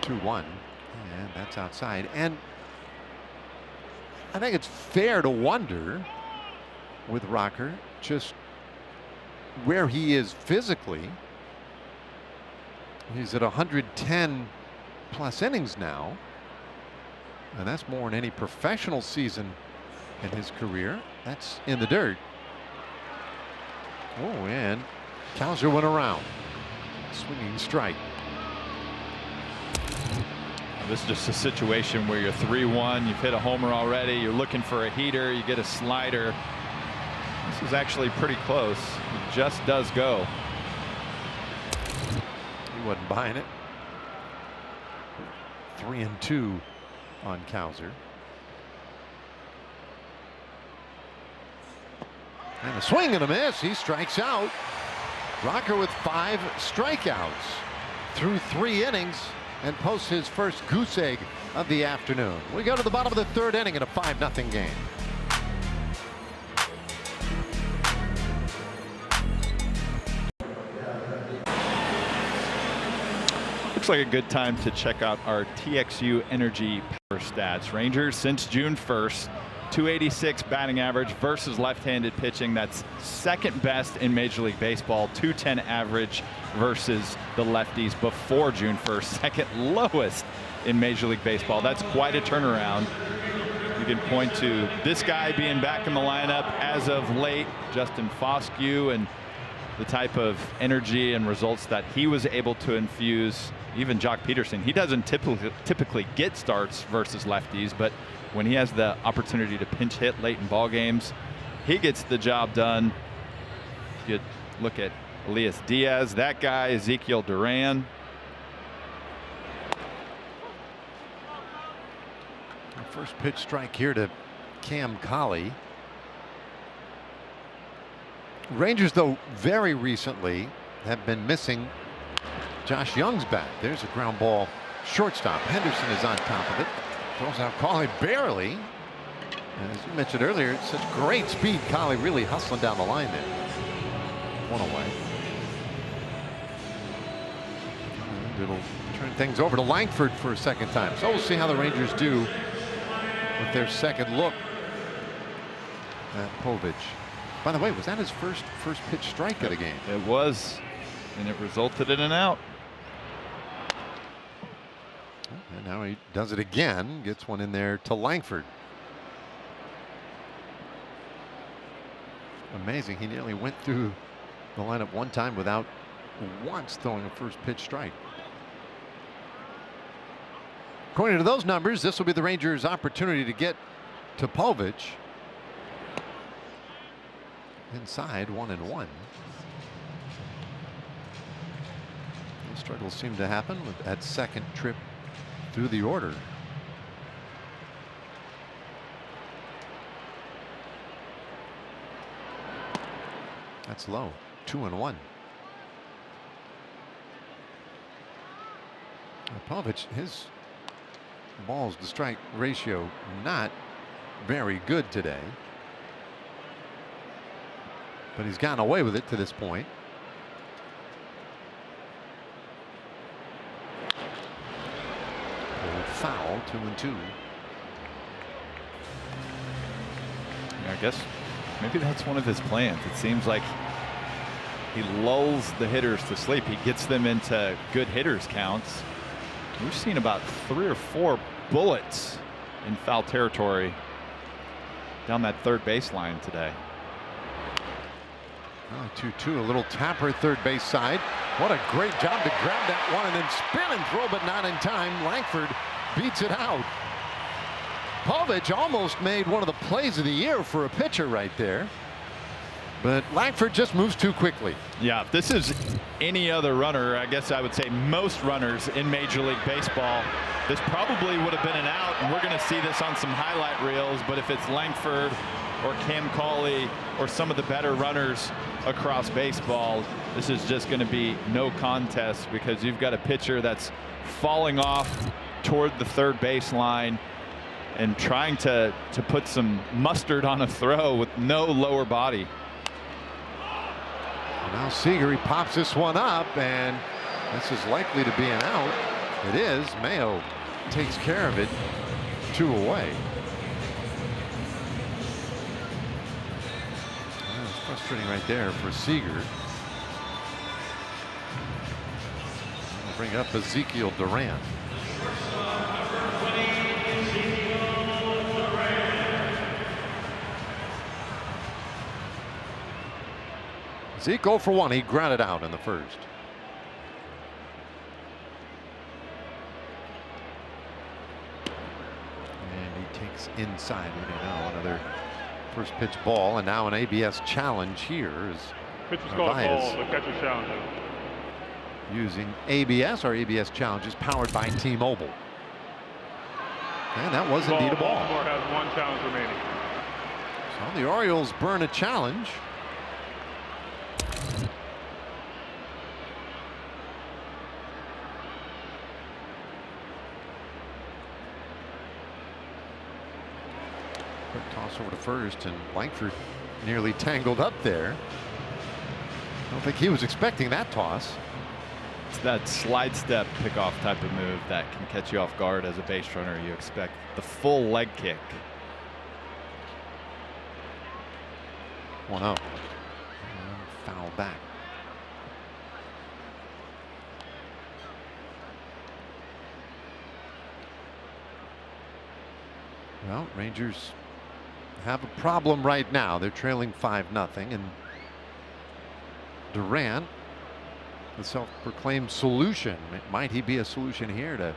[SPEAKER 4] 2-1, and that's outside. And I think it's fair to wonder with Rocker just where he is physically. He's at 110 plus innings now, and that's more than any professional season in his career. That's in the dirt. Oh, and Cowser went around. Swinging strike.
[SPEAKER 3] This is just a situation where you're 3-1, you've hit a homer already, you're looking for a heater, you get a slider. This is actually pretty close. It just does go.
[SPEAKER 4] He wasn't buying it. 3-2 on Cowser. And a swing and a miss. He strikes out. Rocker with 5 strikeouts through 3 innings and posts his first goose egg of the afternoon. We go to the bottom of the 3rd inning in a 5-0 game.
[SPEAKER 3] Looks like a good time to check out our TXU Energy Power Stats. Rangers since June 1st, 286 batting average versus left-handed pitching. That's 2nd best in Major League Baseball. 210 average versus the lefties before June 1st. 2nd lowest in Major League Baseball. That's quite a turnaround. You can point to this guy being back in the lineup as of late, Justin Foscue, and the type of energy and results that he was able to infuse. Even Jock Peterson, he doesn't typically get starts versus lefties, but when he has the opportunity to pinch hit late in ball games, he gets the job done. You look at Elias Diaz, that guy, Ezekiel Duran.
[SPEAKER 4] First pitch strike here to Cam Colley. Rangers, though, very recently have been missing Josh Young's bat. There's a ground ball shortstop. Henderson is on top of it. Throws out Colley barely. And as you mentioned earlier, it's such great speed. Colley really hustling down the line there. 1 away. And it'll turn things over to Langford for a 2nd time. So we'll see how the Rangers do with their 2nd look at Povich. By the way, was that his first pitch strike of the game?
[SPEAKER 3] It was, and it resulted in an out.
[SPEAKER 4] And now he does it again, gets one in there to Langford. Amazing, he nearly went through the lineup 1 time without once throwing a first pitch strike. According to those numbers, this will be the Rangers' opportunity to get to Povich. Inside, 1-1. The struggles seem to happen with that 2nd trip through the order. That's low. 2-1. Povich, his balls to strike ratio not very good today. But he's gotten away with it to this point. Foul, 2-2.
[SPEAKER 3] I guess maybe that's one of his plans. It seems like he lulls the hitters to sleep. He gets them into good hitters counts. We've seen about 3 or 4 bullets in foul territory down that 3rd baseline today.
[SPEAKER 4] 2-2, a little tapper 3rd base side. What a great job to grab that one and then spin and throw, but not in time. Langford beats it out. Povich almost made one of the plays of the year for a pitcher right there. But Langford just moves too quickly.
[SPEAKER 3] Yeah, if this is any other runner, I guess I would say most runners in Major League Baseball, this probably would have been an out, and we're going to see this on some highlight reels. But if it's Langford or Cam Cauley or some of the better runners across baseball, this is just going to be no contest, because you've got a pitcher that's falling off toward the third baseline and trying to put some mustard on a throw with no lower body.
[SPEAKER 4] Now Seager, he pops this one up, and this is likely to be an out. It is. Mayo takes care of it. 2 away. Well, it's frustrating right there for Seager. We'll bring up Ezekiel Duran. Zeke 0 for 1. He grounded out in the first. And he takes inside. We don't know. Another first pitch ball, and now an ABS challenge here is
[SPEAKER 1] pitch was called ball. The catcher challenge.
[SPEAKER 4] Using ABS. Our ABS challenge is powered by T-Mobile. And that was indeed a ball.
[SPEAKER 1] Baltimore has 1 challenge remaining.
[SPEAKER 4] So the Orioles burn a challenge. Quick toss over to first, and Langford nearly tangled up there. I don't think he was expecting that toss.
[SPEAKER 3] It's that slide step pickoff type of move that can catch you off guard as a base runner. You expect the full leg kick.
[SPEAKER 4] 1-0. Foul back. Well, Rangers have a problem right now. They're trailing 5-0, and Durant, the self-proclaimed solution. Might he be a solution here to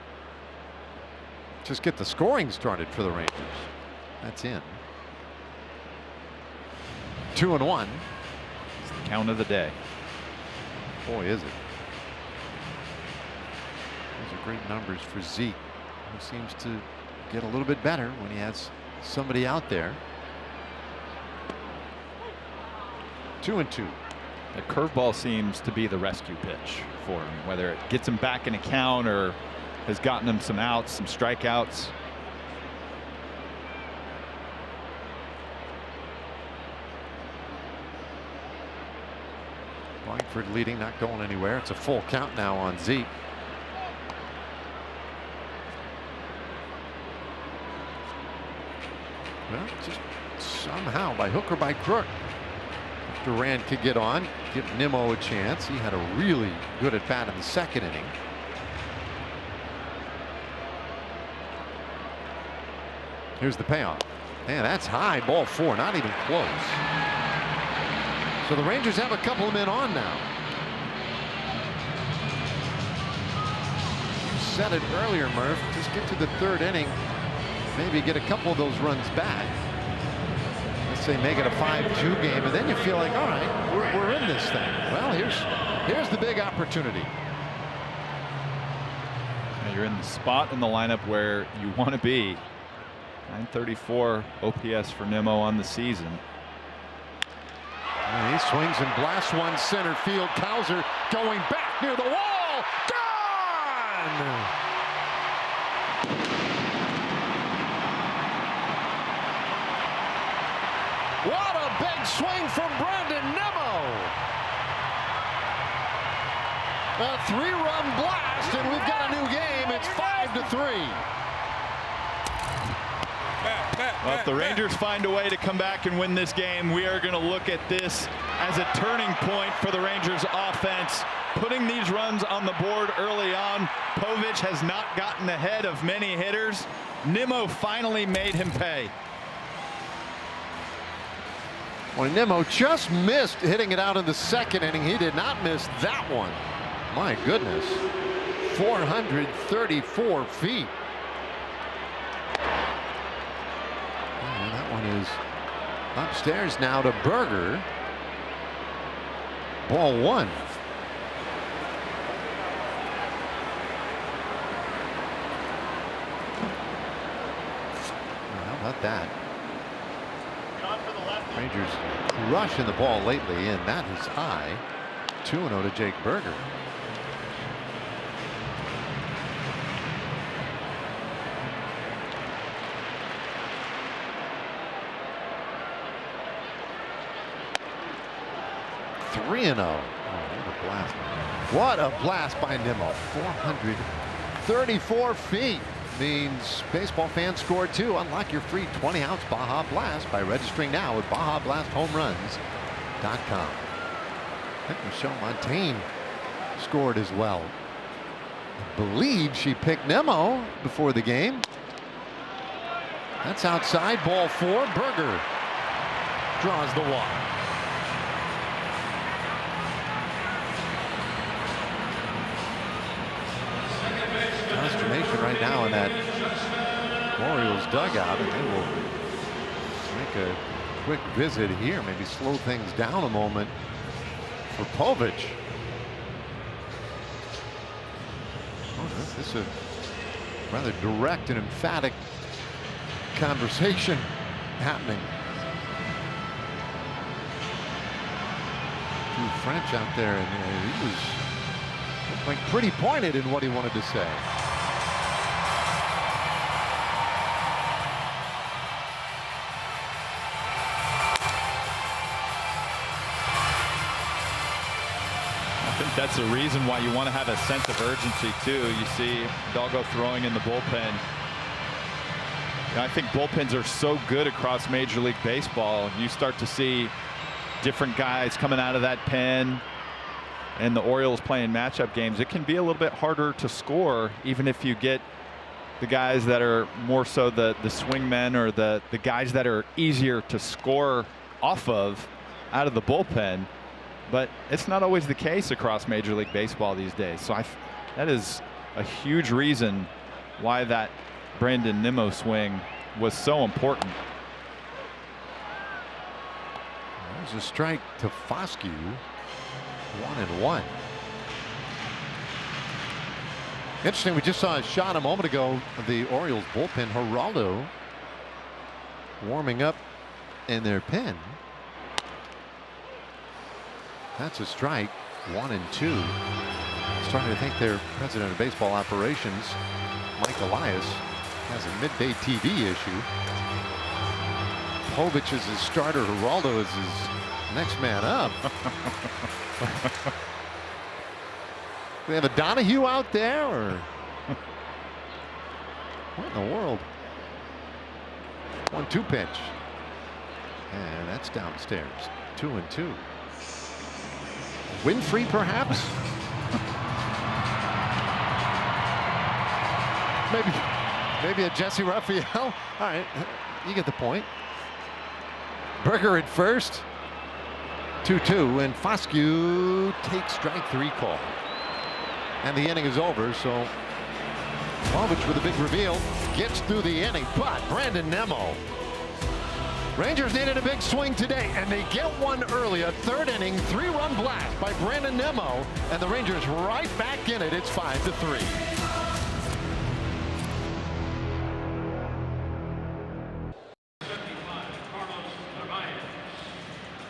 [SPEAKER 4] just get the scoring started for the Rangers? That's in. 2-1.
[SPEAKER 3] It's the count of the day.
[SPEAKER 4] Boy, is it. Those are great numbers for Zeke, who seems to get a little bit better when he has somebody out there. 2-2.
[SPEAKER 3] The curveball seems to be the rescue pitch for him, whether it gets him back in a count or has gotten him some outs, some strikeouts.
[SPEAKER 4] Langford leading, not going anywhere. It's a full count now on Zeke. Well, just somehow, by hook or by crook, Durant could get on, give Nimmo a chance. He had a really good at bat in the second inning. Here's the payoff. Man, that's high, ball 4, not even close. So the Rangers have a couple of men on now. You said it earlier, Murph. Just get to the third inning. Maybe get a couple of those runs back. Let's say make it a 5-2 game, and then you feel like, all right, we're in this thing. Well, here's the big opportunity.
[SPEAKER 3] Now you're in the spot in the lineup where you want to be. 934 OPS for Nimmo on the season.
[SPEAKER 4] And he swings and blasts one center field. Cowser going back near the wall. Gone! What a big swing from Brandon Nimmo. A 3-run blast, and we've got a new game. It's 5-3.
[SPEAKER 3] Well, if the Rangers find a way to come back and win this game, we are going to look at this as a turning point for the Rangers offense. Putting these runs on the board early on. Povich has not gotten ahead of many hitters. Nimmo finally made him pay.
[SPEAKER 4] Well, Nimmo just missed hitting it out in the second inning. He did not miss that one. My goodness. 434 feet. goes upstairs now to Berger. Ball one. How about that? Rangers crushing the ball lately, and that is high. 2-0 to Jake Berger. Three and 0. Oh, what a blast! What a blast by Nimmo. 434 feet. Means baseball fans score too. Unlock your free 20-ounce Baja Blast by registering now at BajaBlastHomeRuns.com. I think Michelle Montaigne scored as well. I believe she picked Nimmo before the game. That's outside. Ball four. Berger draws the walk. Consternation right now in that Orioles dugout, and they will make a quick visit here, maybe slow things down a moment for Povich. Oh, this is a rather direct and emphatic conversation happening. Two French out there, and he was like pretty pointed in what he wanted to say.
[SPEAKER 3] I think that's the reason why you want to have a sense of urgency too. You see Doggo throwing in the bullpen. I think bullpens are so good across Major League Baseball. You start to see different guys coming out of that pen, and the Orioles playing matchup games. It can be a little bit harder to score, even if you get the guys that are more so the swingmen or the guys that are easier to score off of out of the bullpen. But it's not always the case across Major League Baseball these days. So that is a huge reason why that Brandon Nimmo swing was so important.
[SPEAKER 4] There's a strike to Foscue. 1-1. Interesting, we just saw a shot a moment ago of the Orioles bullpen. Geraldo warming up in their pen. That's a strike. 1-2. Starting to think their president of baseball operations, Mike Elias, has a midday TV issue. Povich is his starter. Geraldo is his next man up. We have a Donahue out there, or what in the world? 1-2 pitch, and that's downstairs. 2-2. Winfrey, perhaps. maybe a Jesse Raphael. All right, you get the point. Berger at first. 2-2, and Foscue takes strike three call. And the inning is over, so Povich with a big reveal gets through the inning. But Brandon Nimmo. Rangers needed a big swing today, and they get one early. A third inning, 3-run blast by Brandon Nimmo, and the Rangers right back in it. It's 5-3.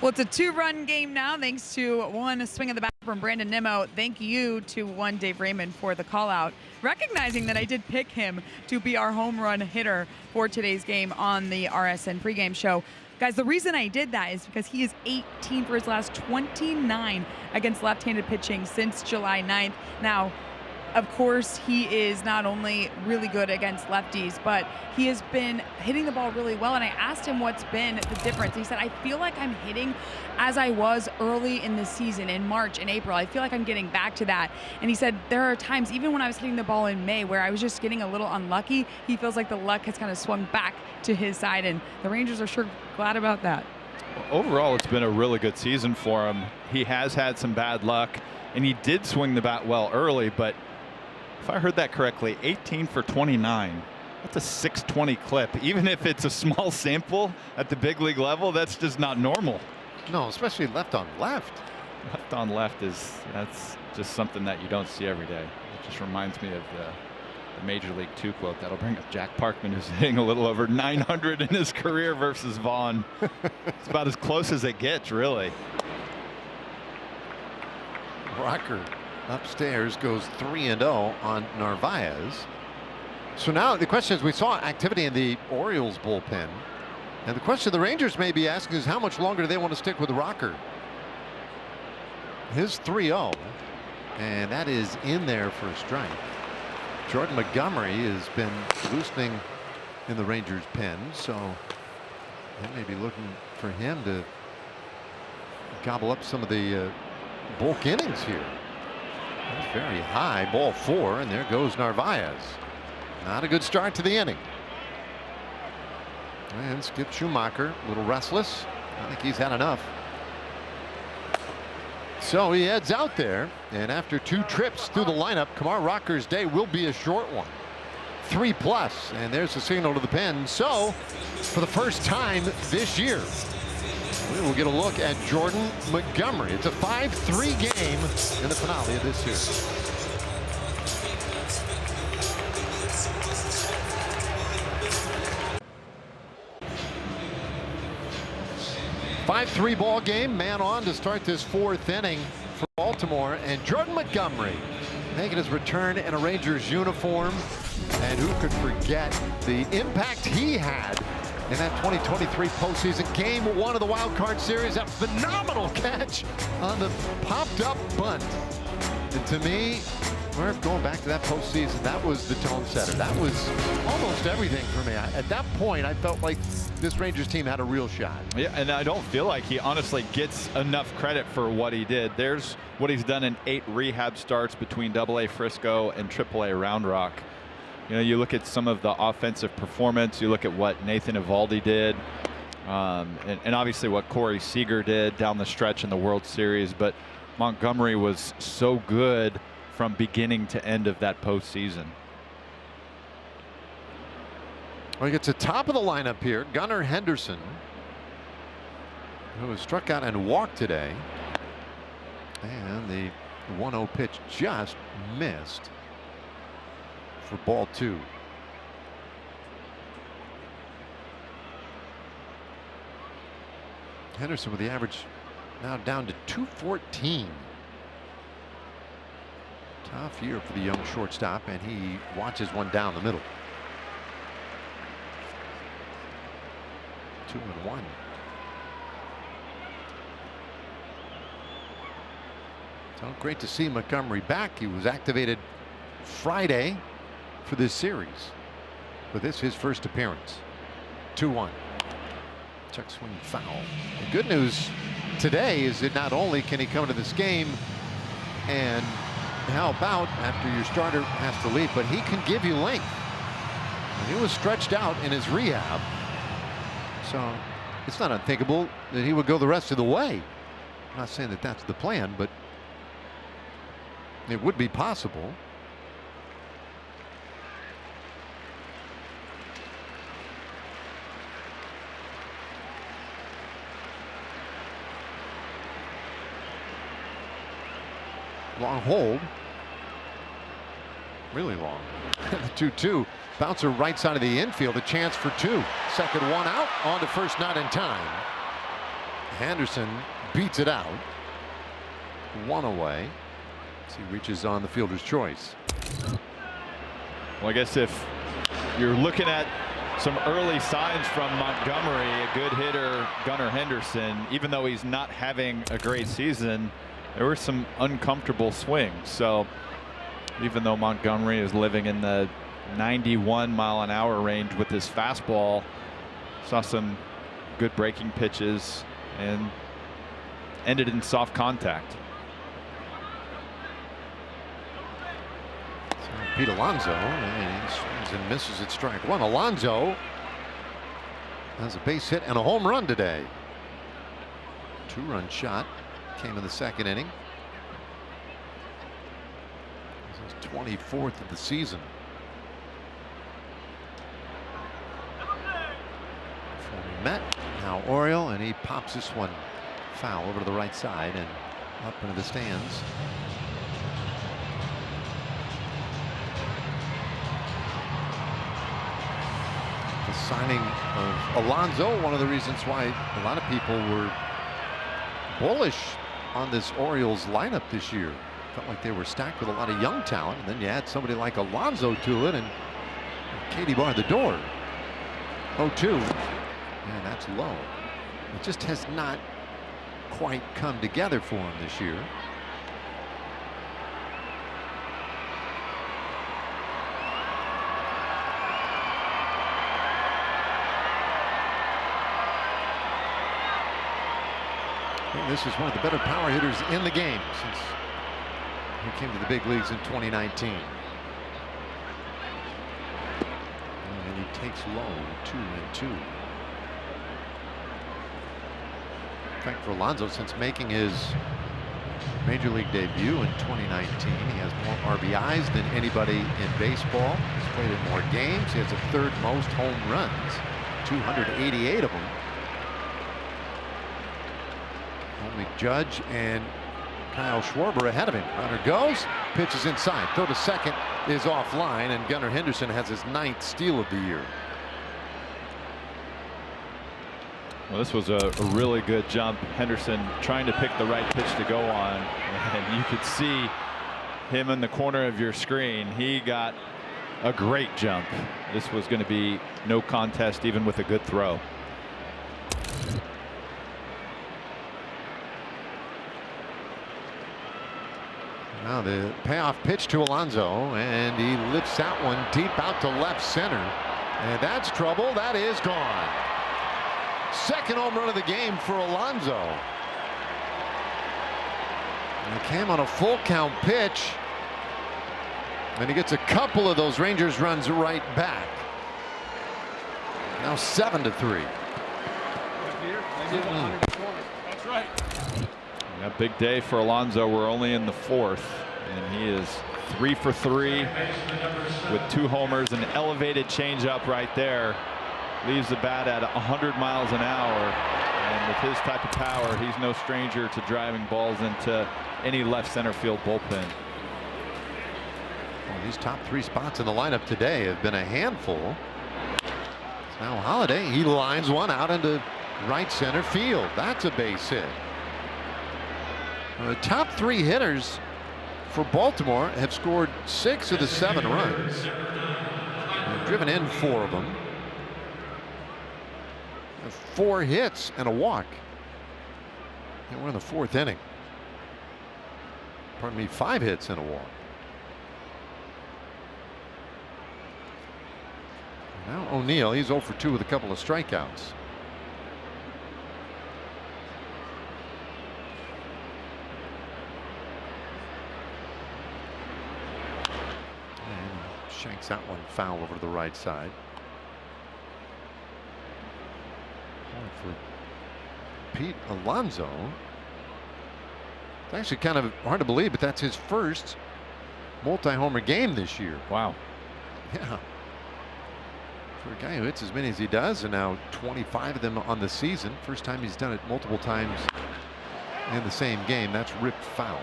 [SPEAKER 2] Well, it's a two-run game now, thanks to one swing of the bat from Brandon Nimmo. Thank you to one Dave Raymond for the call-out, recognizing that I did pick him to be our home run hitter for today's game on the RSN pregame show. Guys, the reason I did that is because he is 18 for his last 29 against left-handed pitching since July 9th. Now, of course, he is not only really good against lefties, but he has been hitting the ball really well. And I asked him what's been the difference. He said, I feel like I'm hitting as I was early in the season, in March and April. I feel like I'm getting back to that. And he said, there are times, even when I was hitting the ball in May, where I was just getting a little unlucky. He feels like the luck has kind of swung back to his side. And the Rangers are sure glad about that.
[SPEAKER 3] Overall, it's been a really good season for him. He has had some bad luck, and he did swing the bat well early, but if I heard that correctly, 18 for 29 That's a 620 clip. Even if it's a small sample at the big league level, that's just not normal.
[SPEAKER 4] No, especially left on left.
[SPEAKER 3] Left on left that's just something that you don't see every day. It just reminds me of the Major League 2 quote. That'll bring up Jack Parkman, who's hitting a little over 900 in his career versus Vaughn. It's about as close as it gets, really.
[SPEAKER 4] Rocker upstairs goes 3-0 on Narvaez. So now the question is, we saw activity in the Orioles bullpen, and the question the Rangers may be asking is how much longer do they want to stick with Rocker? His 3-0, and that is in there for a strike. Jordan Montgomery has been loosening in the Rangers pen, so they may be looking for him to gobble up some of the bulk innings here. That's very high, ball 4, and there goes Narvaez. Not a good start to the inning. And Skip Schumacher, a little restless. I think he's had enough. So he heads out there, and after 2 trips through the lineup, Kumar Rocker's day will be a short one. 3+, and there's the signal to the pen. So for the first time this year, we will get a look at Jordan Montgomery. It's a 5-3 game in the finale of this series. 5-3 ball game. Man on to start this 4th inning for Baltimore, and Jordan Montgomery making his return in a Rangers uniform. And who could forget the impact he had in that 2023 postseason game 1 of the wild card series? That phenomenal catch on the popped up bunt. And to me, Murph, going back to that postseason, that was the tone setter. That was almost everything for me. At that point, I felt like this Rangers team had a real shot. Yeah,
[SPEAKER 3] and I don't feel like he honestly gets enough credit for what he did. There's what he's done in 8 rehab starts between AA Frisco and AAA Round Rock. You know, you look at some of the offensive performance, you look at what Nathan Eovaldi did, and obviously what Corey Seager did down the stretch in the World Series, but Montgomery was so good from beginning to end of that postseason.
[SPEAKER 4] Well, he gets to top of the lineup here. Gunnar Henderson, who was struck out and walked today. And the 1-0 pitch just missed for ball 2. Henderson with the average now down to 214. Tough year for the young shortstop, and he watches one down the middle. 2-1. So great to see Montgomery back. He was activated Friday for this series, but this is his first appearance. 2-1. Check swing foul. The good news today is that not only can he come to this game and help out after your starter has to leave, but he can give you length. And he was stretched out in his rehab, so it's not unthinkable that he would go the rest of the way. I'm not saying that that's the plan, but it would be possible. Long hold. Really long. The 2-2. Bouncer right side of the infield. A chance for 2. Second one out. On to first, not in time. Henderson beats it out. 1 away. As he reaches on the fielder's choice.
[SPEAKER 3] Well, I guess if you're looking at some early signs from Montgomery, a good hitter, Gunnar Henderson, even though he's not having a great season, there were some uncomfortable swings. So even though Montgomery is living in the 91-mile-an-hour range with his fastball, saw some good breaking pitches and ended in soft contact.
[SPEAKER 4] So Pete Alonso, and he swings and misses at strike 1. Alonso has a base hit and a home run today. 2-run shot came in the second inning. This is 24th of the season. Met, now Oriole, and he pops this one foul over to the right side and up into the stands. The signing of Alonso, one of the reasons why a lot of people were bullish on this Orioles lineup this year. Felt like they were stacked with a lot of young talent, and then you add somebody like Alonso to it, and Katie barred the door. 0-2, and that's low. It just has not quite come together for him this year. And this is one of the better power hitters in the game since he came to the big leagues in 2019. And he takes low, 2-2. In fact, for Alonso, since making his major league debut in 2019, he has more RBIs than anybody in baseball. He's played in more games. He has the third most home runs, 288 of them. Only Judge and Kyle Schwarber ahead of him. Runner goes, pitches inside. Throw to second is offline, and Gunnar Henderson has his 9th steal of the year.
[SPEAKER 3] Well, this was a really good jump. Henderson trying to pick the right pitch to go on, and you could see him in the corner of your screen. He got a great jump. This was going to be no contest even with a good throw.
[SPEAKER 4] Now the payoff pitch to Alonso, and he lifts that one deep out to left center, and that's trouble. That is gone. Second home run of the game for Alonso. And it came on a full count pitch, and he gets a couple of those Rangers runs right back. Now 7-3.
[SPEAKER 1] That's right.
[SPEAKER 3] A big day for Alonso. We're only in the 4th, and he is 3 for 3 with 2 homers, an elevated changeup right there. Leaves the bat at 100 miles an hour, and with his type of power, he's no stranger to driving balls into any left center field bullpen.
[SPEAKER 4] Well, these top 3 spots in the lineup today have been a handful. Now Holiday, he lines one out into right center field. That's a base hit. The top 3 hitters for Baltimore have scored 6 of the 7 runs. They've driven in 4 of them. 4 hits and a walk. And we're in the 4th inning. Pardon me, 5 hits and a walk. Now O'Neill, he's 0 for 2 with a couple of strikeouts. Shanks that one foul over to the right side. For Pete Alonso, it's actually kind of hard to believe, but that's his first multi-homer game this year.
[SPEAKER 3] Wow.
[SPEAKER 4] Yeah. For a guy who hits as many as he does, and now 25 of them on the season. First time he's done it multiple times in the same game. That's ripped foul.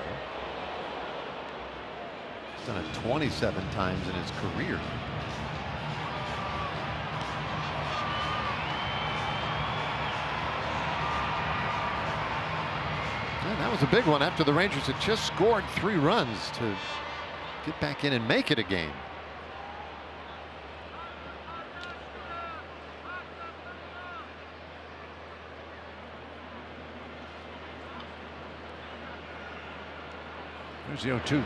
[SPEAKER 4] He's done it 27 times in his career. And that was a big one after the Rangers had just scored 3 runs to get back in and make it a game. There's the 0-2.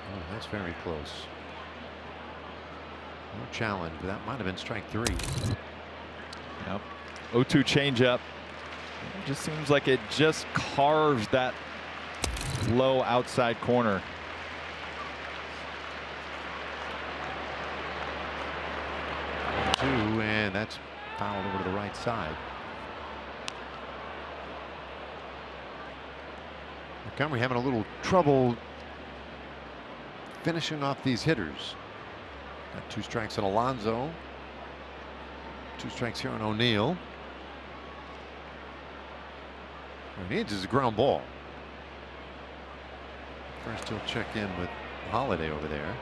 [SPEAKER 4] Oh, that's very close. No challenge, but that might have been strike 3.
[SPEAKER 3] Yep. 0-2 changeup. It just seems like it just carves that low outside corner.
[SPEAKER 4] And that's fouled over to the right side. Montgomery having a little trouble finishing off these hitters. Got 2 strikes on Alonso. 2 strikes here on O'Neill. What he needs is a ground ball. First he'll check in with Holiday over there.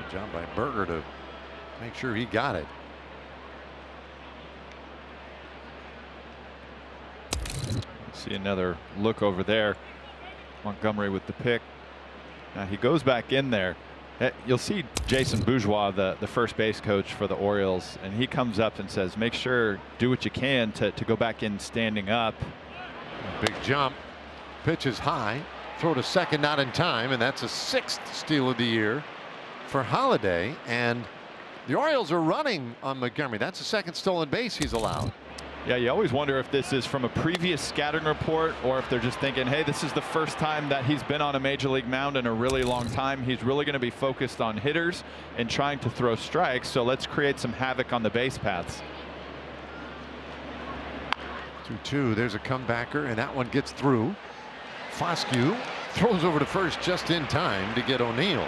[SPEAKER 4] Good job by Berger to make sure he got it.
[SPEAKER 3] See another look over there. Montgomery with the pick. Now he goes back in there. You'll see Jason Bourgeois, the first base coach for the Orioles, and he comes up and says, make sure, do what you can to go back in standing up.
[SPEAKER 4] Big jump. Pitch is high. Throw to second, not in time, and that's a 6th steal of the year for Holiday. And the Orioles are running on Montgomery. That's the 2nd stolen base he's allowed.
[SPEAKER 3] Yeah, you always wonder if this is from a previous scattering report or if they're just thinking, hey, this is the first time that he's been on a major league mound in a really long time. He's really going to be focused on hitters and trying to throw strikes. So let's create some havoc on the base paths.
[SPEAKER 4] 2-2. There's a comebacker, and that one gets through. Foscue throws over to first just in time to get O'Neill.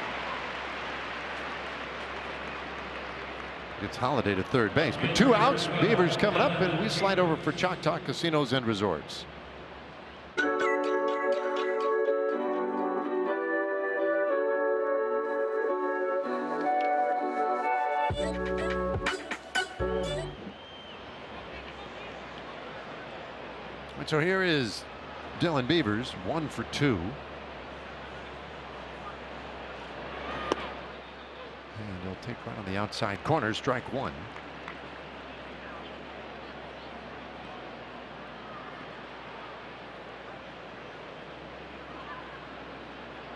[SPEAKER 4] Gets Holiday to third base, but 2 outs. Beavers coming up, and we slide over for Choctaw Casinos and Resorts. And so here is Dylan Beavers, 1 for 2. And he'll take right on the outside corner, strike 1.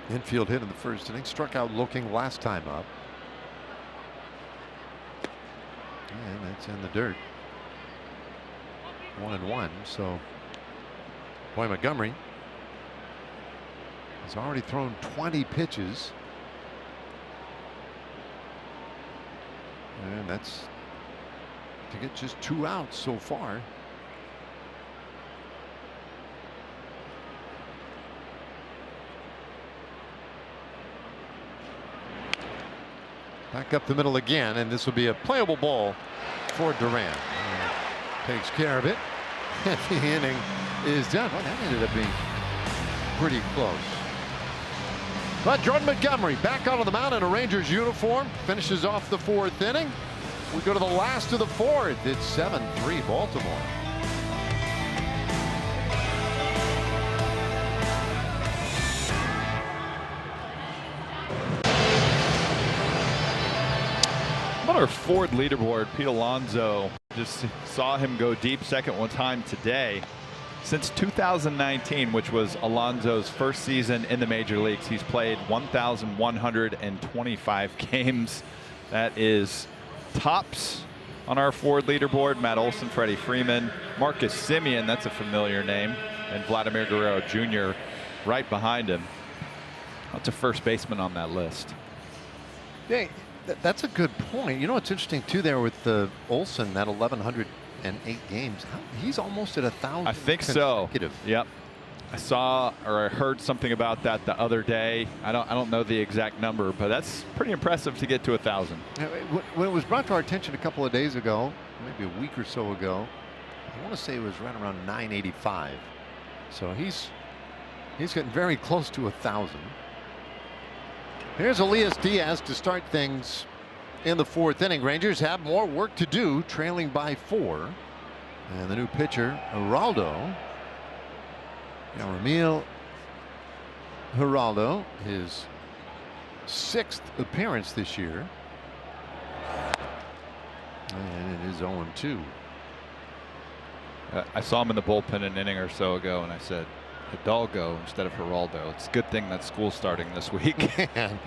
[SPEAKER 4] Infield hit in the first inning, struck out looking last time up. And that's in the dirt. 1-1. So boy, Montgomery has already thrown 20 pitches. And that's to get just 2 outs so far. Back up the middle again, and this will be a playable ball for Duran. Takes care of it. And the inning is done. Well, that ended up being pretty close. But Jordan Montgomery back out on the mound in a Rangers uniform, finishes off the 4th inning. We go to the last of the 4th. It's 7-3 Baltimore.
[SPEAKER 3] On our Ford leaderboard, Pete Alonso, just saw him go deep second one time today. Since 2019, which was Alonso's first season in the major leagues, he's played 1,125 games. That is tops on our Ford leaderboard. Matt Olson, Freddie Freeman, Marcus Semien, that's a familiar name, and Vladimir Guerrero Jr. right behind him. That's a first baseman on that list.
[SPEAKER 4] Yeah, that's a good point. You know, it's interesting too there with the Olson, that 1,108 games. He's almost at 1,000.
[SPEAKER 3] I think so. Yep. I saw or I heard something about that the other day. I don't know the exact number, but that's pretty impressive to get to 1,000.
[SPEAKER 4] When it was brought to our attention a couple of days ago, maybe a week or so ago, I want to say it was right around 985. So he's getting very close to 1,000. Here's Elias Diaz to start things in the 4th inning. Rangers have more work to do, trailing by 4. And the new pitcher, Geraldo. Ramil Geraldo, his 6th appearance this year. And it is 0-2.
[SPEAKER 3] I saw him in the bullpen an inning or so ago, and I said, Hidalgo instead of Geraldo. It's a good thing that school's starting this week.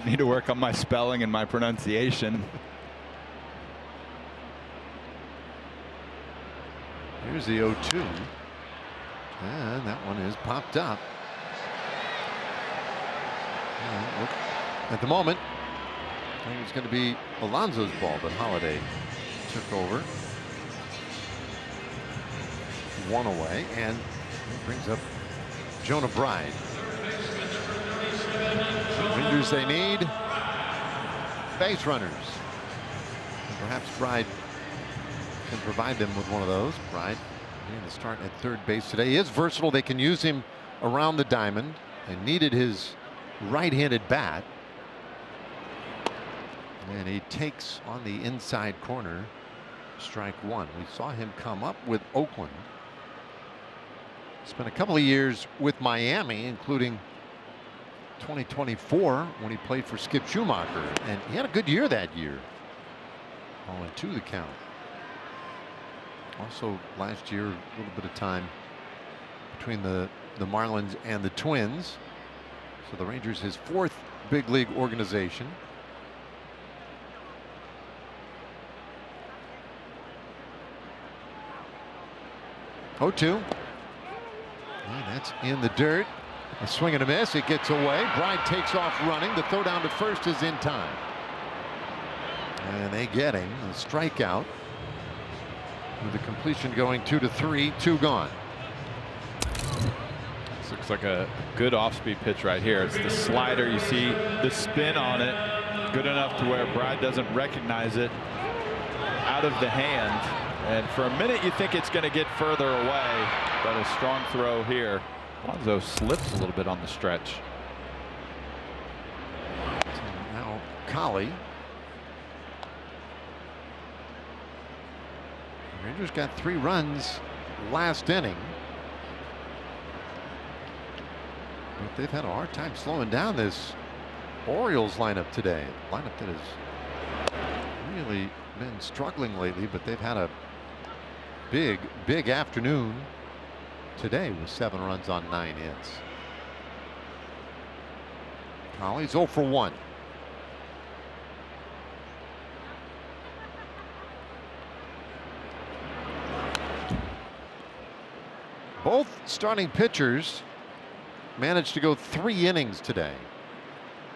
[SPEAKER 3] Need to work on my spelling and my pronunciation. Here's the 0-2. And that one is popped up. At the moment, I think it's going to be Alonso's ball, but Holiday took over. 1 away, and it brings up Jonah Bride. Rangers, they need base runners. And perhaps Bride
[SPEAKER 4] can provide them with one of those. Pride getting the start at third base today. He is versatile. They can use him around the diamond. They needed his right-handed bat. And he takes on the inside corner. Strike one. We saw him come up with Oakland. Spent a couple of years with Miami, including 2024 when he played for Skip Schumacher, and he had a good year that year. 0-2 the count. Also last year, a little bit of time between the Marlins and the Twins. So the Rangers, his fourth big league organization. Oh, 2. And that's in the dirt. A swing and a miss. It gets away. Bride takes off running. The throw down to first is in time. And they get him. A strikeout. With the completion going 2-3. 2 gone.
[SPEAKER 3] This looks like a good off-speed pitch right here. It's the slider. You see the spin on it. Good enough to where Bride doesn't recognize it out of the hand. And for a minute you think it's going to get further away, but a strong throw here. Alonso slips a little bit on the stretch.
[SPEAKER 4] So now Collie. The Rangers got 3 runs last inning. But they've had a hard time slowing down this Orioles lineup today. A lineup that has really been struggling lately, but they've had a big afternoon today with 7 runs on 9 hits. Collie's 0 for 1. Both starting pitchers managed to go 3 innings today.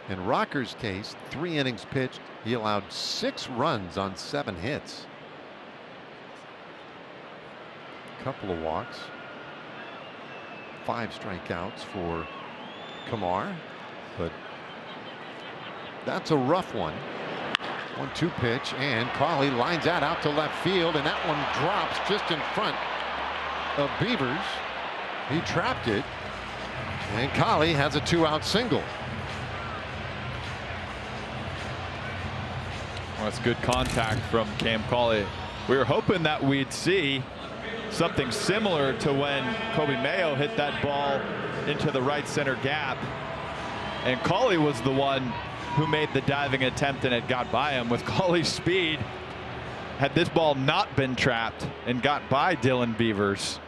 [SPEAKER 4] In Rocker's case, 3 innings pitched. He allowed 6 runs on 7 hits. Couple of walks. 5 strikeouts for Kamar, but that's a rough one. 1-2 pitch, and Crawley lines that out to left field, and that one drops just in front of Beavers. He trapped it, and Crawley has a 2-out single.
[SPEAKER 3] Well, that's good contact from Cam Cawley. We were hoping that we'd see something similar to when Kobe Mayo hit that ball into the right center gap, and Cawley was the one who made the diving attempt, and it got by him. With Cawley's speed, had this ball not been trapped and got by Dylan Beavers,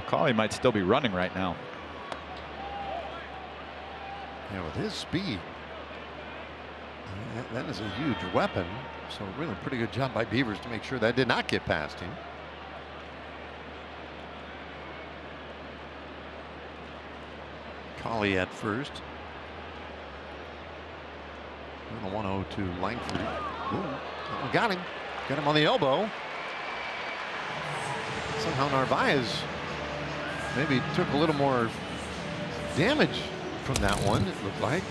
[SPEAKER 3] Cawley might still be running right now.
[SPEAKER 4] Yeah, with his speed, that is a huge weapon. So really pretty good job by Beavers to make sure that did not get past him. Cawley at first. And the 1-0 to Langford. Ooh, got him. Got him on the elbow. Somehow Narvaez maybe took a little more damage from that one, it looked like.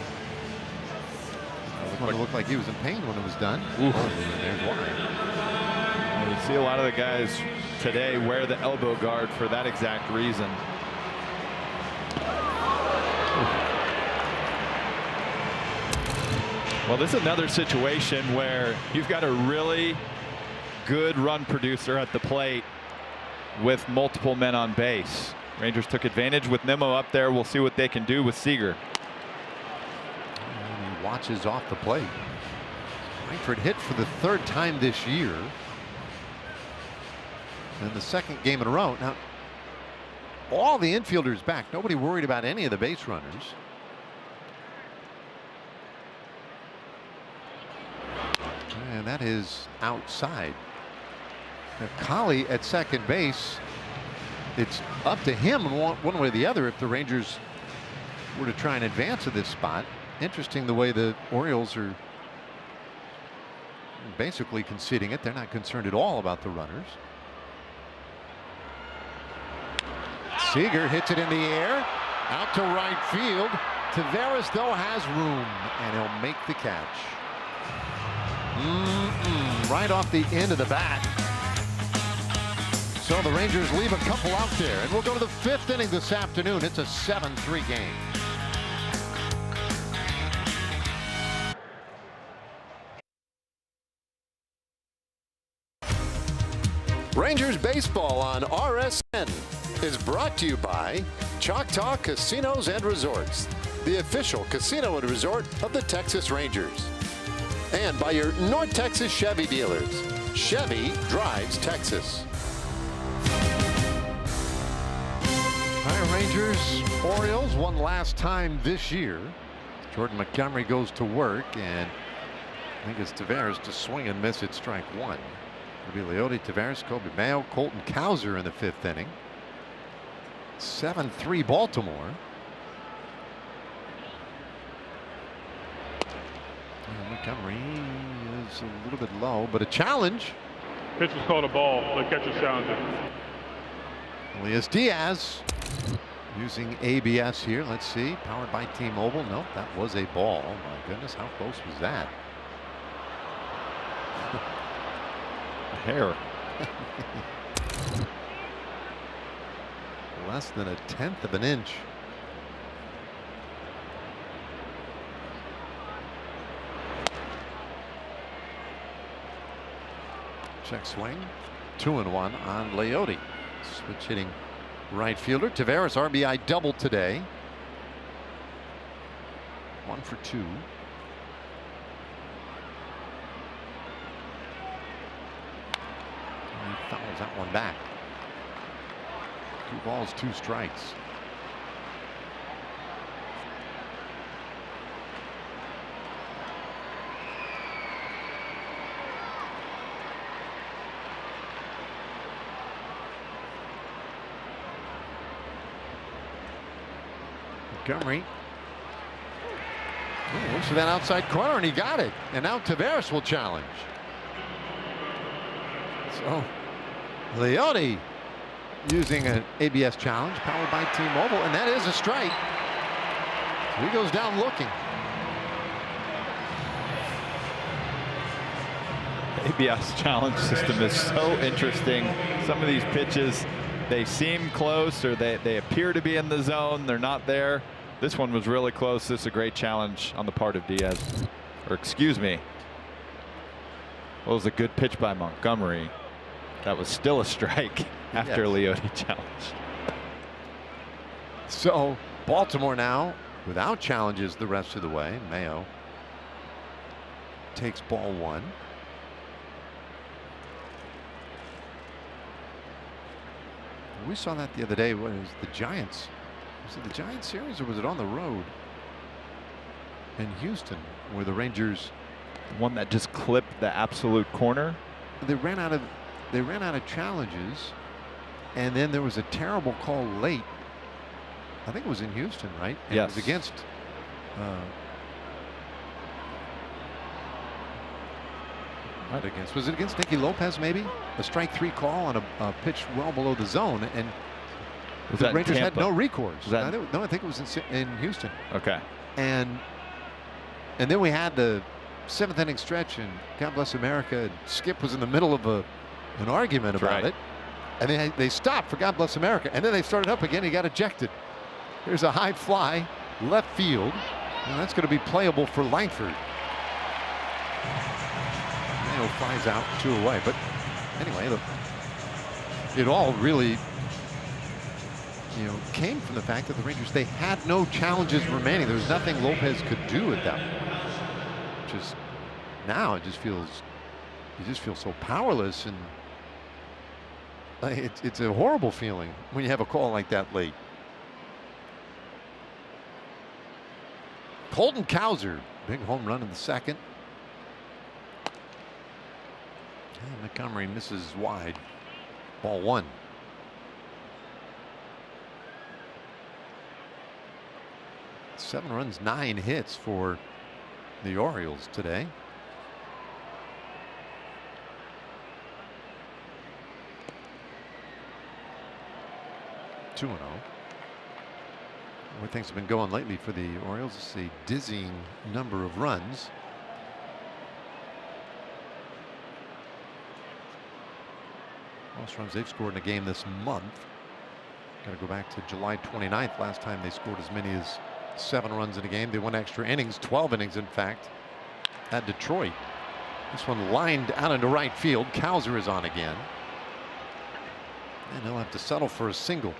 [SPEAKER 4] It looked like he was in pain when it was done. And there's why.
[SPEAKER 3] You see a lot of the guys today wear the elbow guard for that exact reason. Well, this is another situation where you've got a really good run producer at the plate with multiple men on base. Rangers took advantage with Nimmo up there. We'll see what they can do with Seager.
[SPEAKER 4] And he watches off the plate. Langford hit for the 3rd time this year. And the 2nd game in a row. Now, all the infielders back. Nobody worried about any of the base runners. And that is outside. Now, Cawley at second base, it's up to him one way or the other if the Rangers were to try and advance to this spot. Interesting the way the Orioles are basically conceding it. They're not concerned at all about the runners. Seager hits it in the air out to right field. Taveras though has room, and he'll make the catch. Right off the end of the bat. So the Rangers leave a couple out there, and we'll go to the 5th inning this afternoon. It's a 7-3 game. Rangers baseball on RSN is brought to you by Choctaw Casinos and Resorts, the official casino and resort of the Texas Rangers, and by your North Texas Chevy dealers. Chevy drives Texas. All right, Rangers, Orioles, one last time this year. Jordan Montgomery goes to work, and I think it's Tavares to swing and miss at strike one. It'll be Leody, Tavares, Kobe Mayo, Colton Cowser in the 5th inning. 7-3 Baltimore. And Montgomery is a little bit low, but a challenge.
[SPEAKER 1] Pitch is called a ball. The catcher's challenging.
[SPEAKER 4] Elias Diaz using ABS here. Let's see. Powered by T-Mobile. Nope, that was a ball. Oh my goodness, how close was that?
[SPEAKER 3] Hair.
[SPEAKER 4] Less than 1/10 of an inch. Check swing. 2-1 on Leody. Switch hitting right fielder. Tavares RBI double today. 1 for 2. He fouls that one back. 2 balls, 2 strikes. Montgomery. Looks for that outside corner, and he got it. And now Tavares will challenge. So Leody using an ABS challenge powered by T-Mobile, and that is a strike. So he goes down looking.
[SPEAKER 3] ABS challenge system is so interesting. Some of these pitches, they seem close, or they appear to be in the zone. They're not there. This one was really close. This is a great challenge on the part of Diaz. Or excuse me. Well, it was a good pitch by Montgomery. That was still a strike after Leody challenge.
[SPEAKER 4] So Baltimore now without challenges the rest of the way. Mayo takes ball 1. We saw that the other day. What was the Giants? Was it the Giants series, or was it on the road in Houston where the Rangers?
[SPEAKER 3] One that just clipped the absolute corner.
[SPEAKER 4] They ran out of challenges, and then there was a terrible call late. I think it was in Houston, right? And
[SPEAKER 3] yes.
[SPEAKER 4] It was against. Was it against Nicky Lopez? Maybe a strike 3 call on a pitch well below the zone, and the Rangers had no recourse. No, I think it was in Houston.
[SPEAKER 3] Okay.
[SPEAKER 4] And then we had the 7th inning stretch, and God bless America, and Skip was in the middle of an argument about it, and then they stopped for God bless America, and then they started up again. He got ejected. Here's a high fly left field, and that's going to be playable for Langford. Mayo flies out 2 away, but anyway, it all really came from the fact that the Rangers, they had no challenges remaining. There was nothing Lopez could do at that point. Just now it just feels, you just feel so powerless, and it's a horrible feeling when you have a call like that late. Colton Cowser, big home run in the 2nd. And Montgomery misses wide. Ball 1. Seven runs, 9 hits for the Orioles today. (2-0). The way things have been going lately for the Orioles, it's a dizzying number of runs. Most runs they've scored in a game this month. Got to go back to July 29th. Last time they scored as many as 7 runs in a game. They went extra innings, 12 innings in fact, at Detroit. This one lined out into right field. Cowser is on again, and he'll have to settle for a single.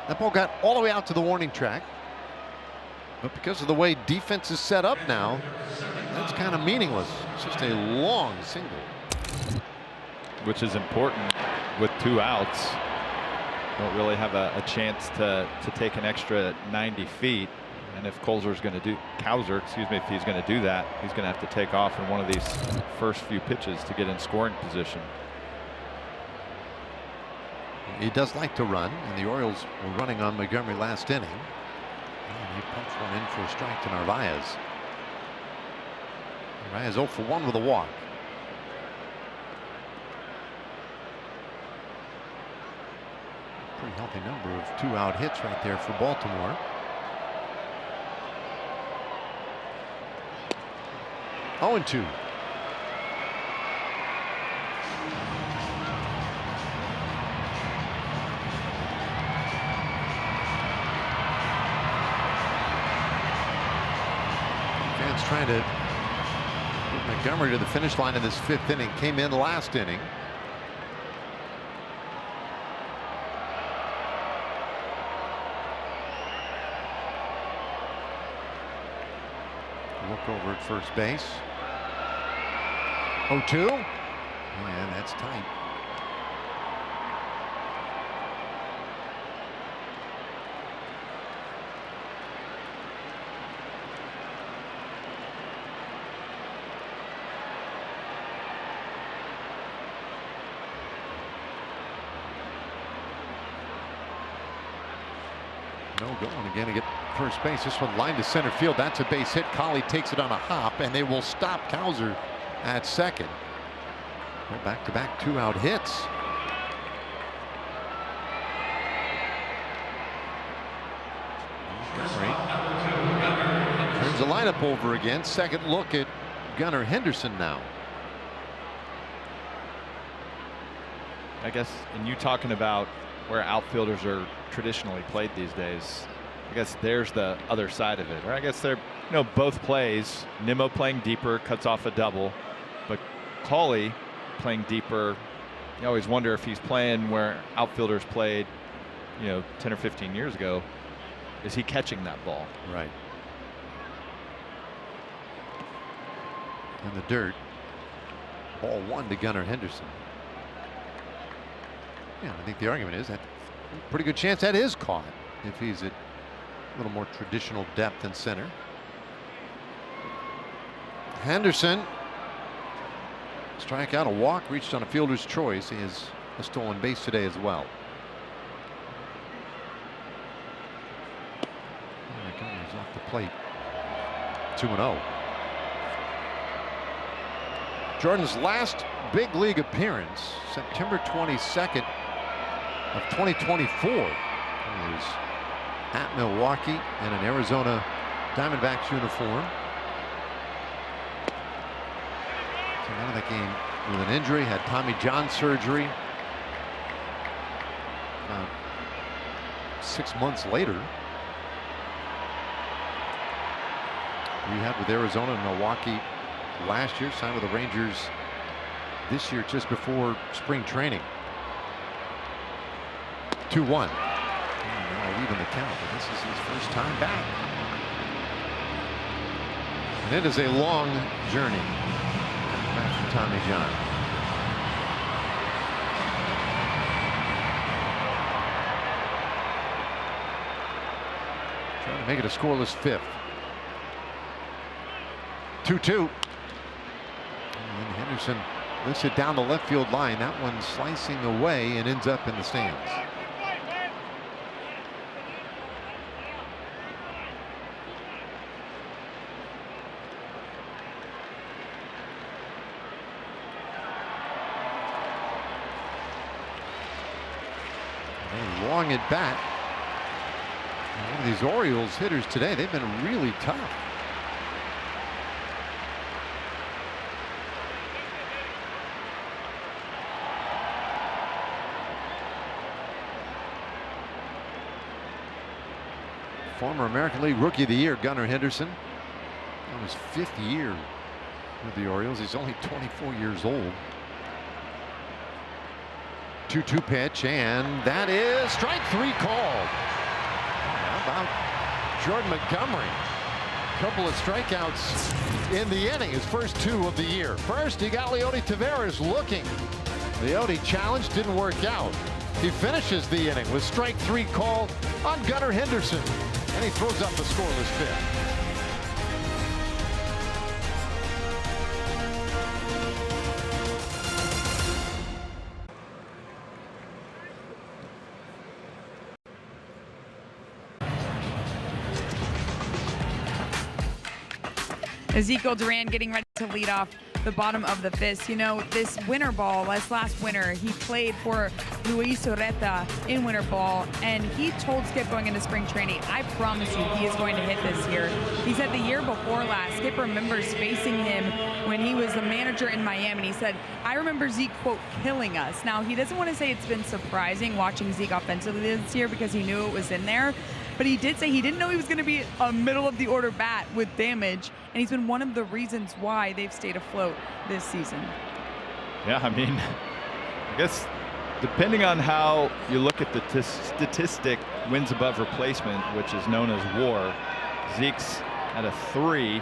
[SPEAKER 4] That ball got all the way out to the warning track, but because of the way defense is set up now, that's kind of meaningless. It's just a long single,
[SPEAKER 3] which is important with 2 outs. Don't really have a chance to take an extra 90 feet. And if Cowser, excuse me, if he's going to do that, he's going to have to take off in one of these first few pitches to get in scoring position.
[SPEAKER 4] He does like to run, and the Orioles were running on Montgomery last inning. And he pumps one in for a strike to Narvaez. Narvaez 0 for 1 with a walk. Pretty healthy number of 2-out hits right there for Baltimore. Oh, and 2. Fans trying to get Montgomery to the finish line in this 5th inning. Came in last inning. Look over at first base. 0-2, and that's tight. No going again to get first base. This one lined to center field. That's a base hit. Collie takes it on a hop, and they will stop Cowser at second. Back-to-back 2-out hits. Turns the lineup over again. Second look at Gunnar Henderson now.
[SPEAKER 3] I guess, and you talking about where outfielders are traditionally played these days, I guess there's the other side of it. Or I guess they're, both plays. Nimmo playing deeper, cuts off a double, but Collie playing deeper. You always wonder if he's playing where outfielders played, 10 or 15 years ago. Is he catching that ball?
[SPEAKER 4] Right. In the dirt. Ball 1 to Gunnar Henderson. Yeah, I think the argument is that pretty good chance that is caught if he's at a little more traditional depth in center. Henderson, strike out, a walk, reached on a fielder's choice. He has a stolen base today as well. Montgomery's off the plate. 2-0. Jordan's last big league appearance, September 22nd of 2024. He was at Milwaukee in an Arizona Diamondbacks uniform. Came out of that game with an injury, had Tommy John surgery. About 6 months later, rehab with Arizona and Milwaukee last year, signed with the Rangers this year just before spring training. 2-1. Now even the count, but this is his first time back. And it is a long journey back from Tommy John. Trying to make it a scoreless 5th. 2-2. And Henderson lifts it down the left field line. That one slicing away and ends up in the stands. Long at bat. And one of these Orioles hitters today, they've been really tough. Former American League Rookie of the Year, Gunnar Henderson. On his 5th year with the Orioles. He's only 24 years old. 2-2 pitch, and that is strike 3 called. How about Jordan Montgomery? Couple of strikeouts in the inning, his first 2 of the year. First, he got Leody Taveras looking. Leody challenged, didn't work out. He finishes the inning with strike 3 called on Gunnar Henderson, and he throws up a scoreless 5th.
[SPEAKER 2] Ezekiel Duran getting ready to lead off the bottom of the 5th. You know, this winter ball, this last winter, he played for Luis Ureta in winter ball, and he told Skip going into spring training, I promise you he is going to hit this year. He said the year before last, Skip remembers facing him when he was the manager in Miami, and he said, I remember Zeke, quote, killing us. Now, he doesn't want to say it's been surprising watching Zeke offensively this year because he knew it was in there, but he did say he didn't know he was going to be a middle of the order bat with damage, and he's been one of the reasons why they've stayed afloat this season.
[SPEAKER 3] Yeah, I mean, I guess depending on how you look at the statistic wins above replacement, which is known as WAR, Zeke's at a 3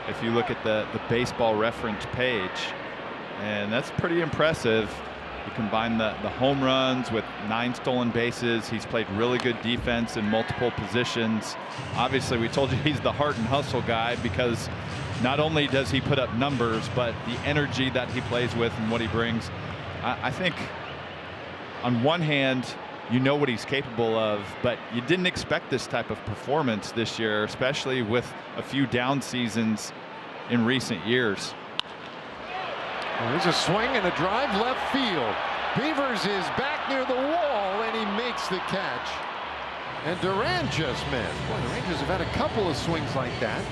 [SPEAKER 3] if you look at the baseball reference page, and that's pretty impressive. You combine the home runs with 9 stolen bases. He's played really good defense in multiple positions. Obviously, we told you he's the heart and hustle guy because not only does he put up numbers, but the energy that he plays with and what he brings. I think on one hand, you know what he's capable of, but you didn't expect this type of performance this year, especially with a few down seasons in recent years.
[SPEAKER 4] There's a swing and a drive left field. Beavers is back near the wall, and he makes the catch. And Duran just missed. Boy, the Rangers have had a couple of swings like that.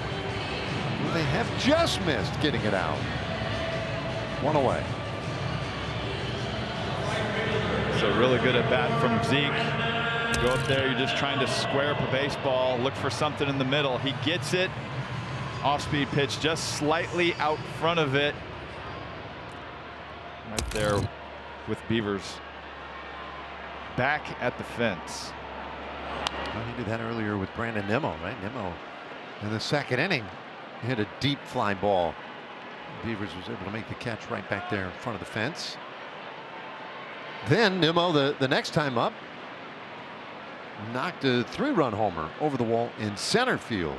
[SPEAKER 4] Well, they have just missed getting it out. 1 away.
[SPEAKER 3] So really good at bat from Zeke. Go up there, you're just trying to square up a baseball, look for something in the middle. He gets it. Off-speed pitch just slightly out front of it. Right there with Beavers back at the fence.
[SPEAKER 4] Well, he did that earlier with Brandon Nimmo, right? Nimmo in the 2nd inning hit a deep fly ball. Beavers was able to make the catch right back there in front of the fence. Then Nimmo, the next time up, knocked a 3-run homer over the wall in center field.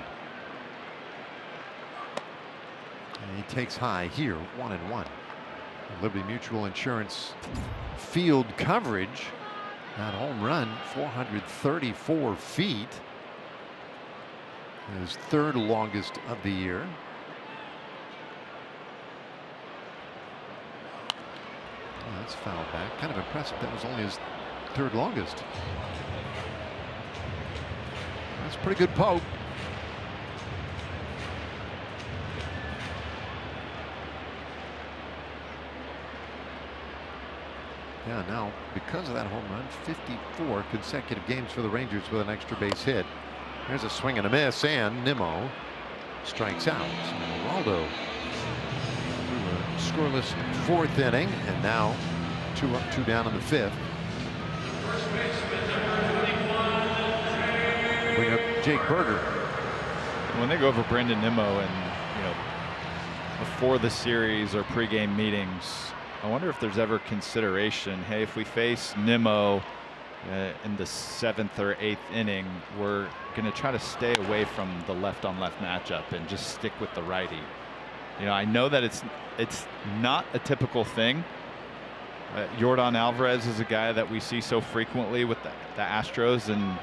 [SPEAKER 4] And he takes high here, 1-1. Liberty Mutual Insurance field coverage. That home run, 434 feet. His 3rd longest of the year. Oh, that's fouled back. Kind of impressive. That was only his 3rd longest. That's a pretty good poke. Yeah, now because of that home run, 54 consecutive games for the Rangers with an extra base hit. There's a swing and a miss, and Nimmo strikes out. So Waldo through a scoreless 4th inning, and now 2 up, 2 down in the 5th. Bring up Jake Berger.
[SPEAKER 3] When they go over Brandon Nimmo and, you know, before the series or pregame meetings, I wonder if there's ever consideration, hey, if we face Nimmo in the 7th or 8th inning, we're going to try to stay away from the left-on-left matchup and just stick with the righty. You know, I know that it's not a typical thing. Yordan Alvarez is a guy that we see so frequently with the Astros, and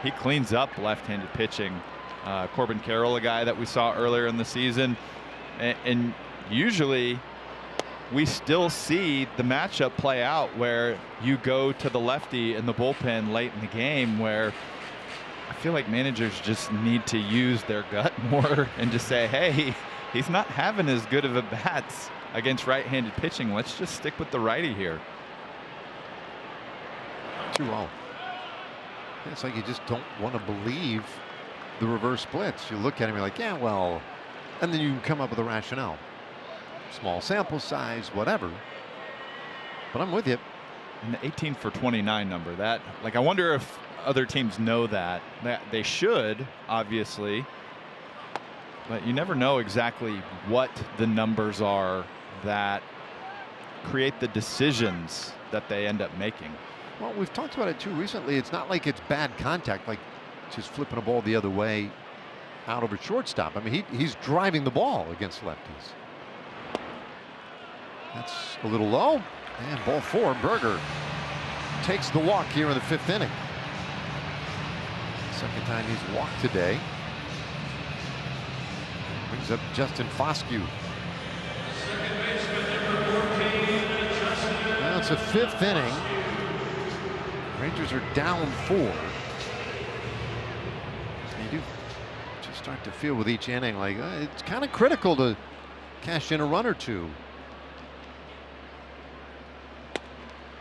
[SPEAKER 3] he cleans up left-handed pitching. Corbin Carroll, a guy that we saw earlier in the season, and usually we still see the matchup play out where you go to the lefty in the bullpen late in the game, where I feel like managers just need to use their gut more and just say, hey, he's not having as good of a bats against right-handed pitching. Let's just stick with the righty here.
[SPEAKER 4] 2-0. It's like you just don't want to believe the reverse splits. You look at him, you're like, yeah, well, and then you come up with a rationale. Small sample size, whatever. But I'm with you.
[SPEAKER 3] And the 18 for 29 number, that, like, I wonder if other teams know that they should, obviously, but you never know exactly what the numbers are that create the decisions that they end up making.
[SPEAKER 4] Well, we've talked about it too recently. It's not like it's bad contact, like just flipping a ball the other way out over shortstop. I mean, he's driving the ball against lefties. That's a little low. And ball 4. Berger takes the walk here in the 5th inning. Second time he's walked today. Brings up Justin Foscue. Now it's a 5th inning. Rangers are down 4. You do just start to feel with each inning like it's kind of critical to cash in a run or two.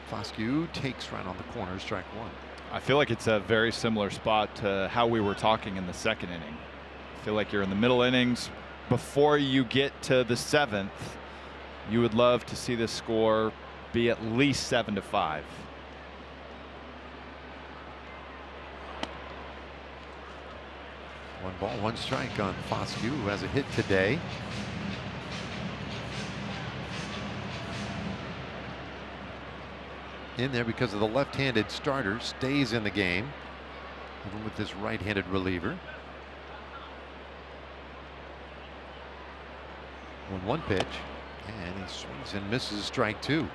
[SPEAKER 4] Foscue takes right on the corner, strike 1.
[SPEAKER 3] I feel like it's a very similar spot to how we were talking in the 2nd inning. I feel like you're in the middle innings. Before you get to the 7th, you would love to see the score be at least 7-5.
[SPEAKER 4] One ball, one strike on Foscue, who has a hit today. In there because of the left-handed starter, stays in the game, even with this right-handed reliever. 1-1 pitch, and he swings and misses strike 2.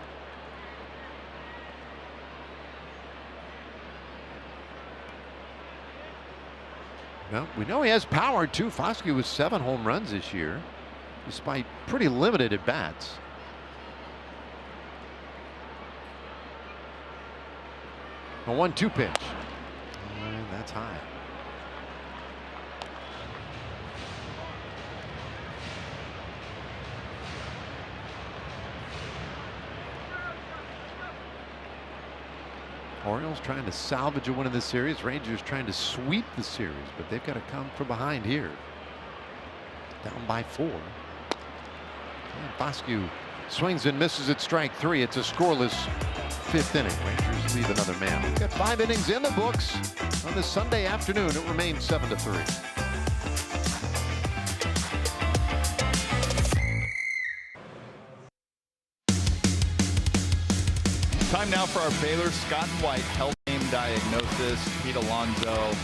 [SPEAKER 4] Well, we know he has power too. Foscue with 7 home runs this year, despite pretty limited at bats. A 1-2 pitch. And that's high. Orioles trying to salvage a win in this series. Rangers trying to sweep the series, but they've got to come from behind here. Down by 4. And Foscue swings and misses at strike 3. It's a scoreless 5th inning. Rangers leave another man. We've got 5 innings in the books on this Sunday afternoon. It remains 7-3.
[SPEAKER 3] Time now for our Baylor Scott and White health game diagnosis. Pete Alonso,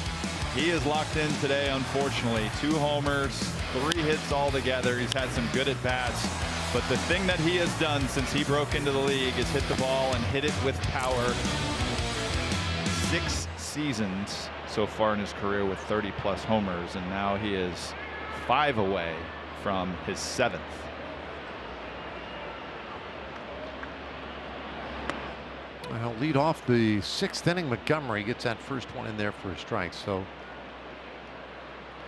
[SPEAKER 3] he is locked in today, unfortunately. 2 homers, 3 hits altogether. He's had some good at-bats. But the thing that he has done since he broke into the league is hit the ball and hit it with power. 6 seasons so far in his career with 30-plus homers, and now he is 5 away from his 7th.
[SPEAKER 4] Well, lead off the 6th inning. Montgomery gets that first one in there for a strike. So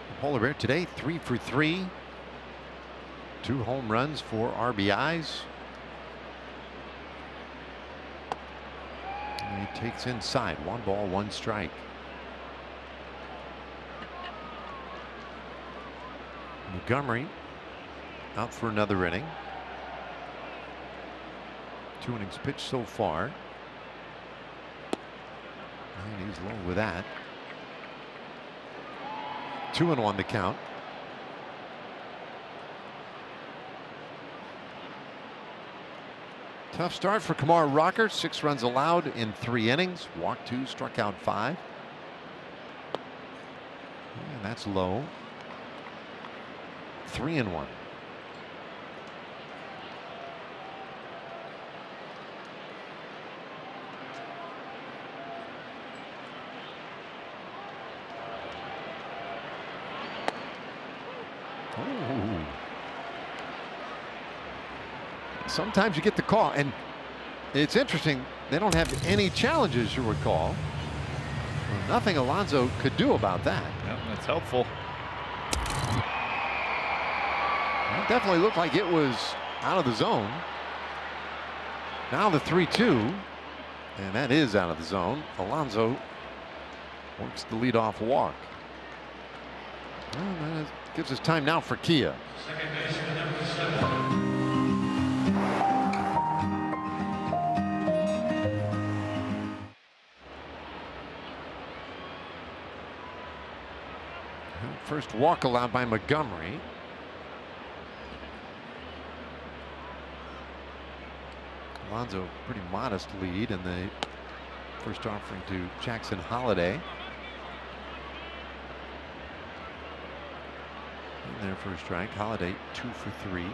[SPEAKER 4] the Polar Bear today 3 for 3. 2 home runs, 4 RBIs. And he takes inside. 1 ball, 1 strike. Montgomery out for another inning. 2 innings pitched so far. And he's low with that. 2-1 the count. Tough start for Kumar Rocker. 6 runs allowed in 3 innings. Walked 2, struck out 5. And that's low. 3-1. Sometimes you get the call, and it's interesting. They don't have any challenges, you recall. Well, nothing Alonso could do about that.
[SPEAKER 3] Yep, that's helpful.
[SPEAKER 4] It definitely looked like it was out of the zone. Now the 3-2, and that is out of the zone. Alonso Works the leadoff walk. Well, that gives us time now for Kia. First walk allowed by Montgomery. Alonso pretty modest lead in the first offering to Jackson Holiday. In there for a strike. Holiday 2 for 3.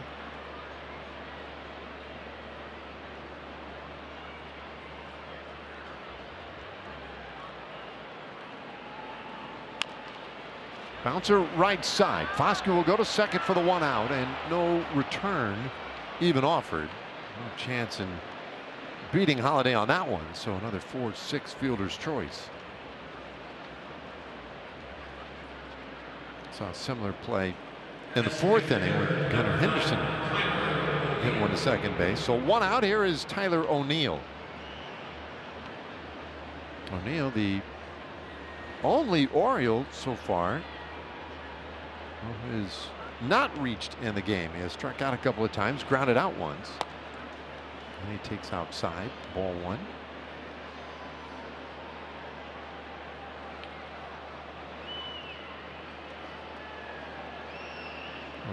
[SPEAKER 4] Bouncer right side. Foskey will go to second for the 1 out, and no return even offered. No chance in beating Holiday on that one. So another 4-6 fielder's choice. Saw a similar play in the 4th inning where Gunnar Henderson hit one to second base. So 1 out. Here is Tyler O'Neill. O'Neill, the only Oriole so far who has not reached in the game. He has struck out a couple of times, grounded out once. And he takes outside, ball 1.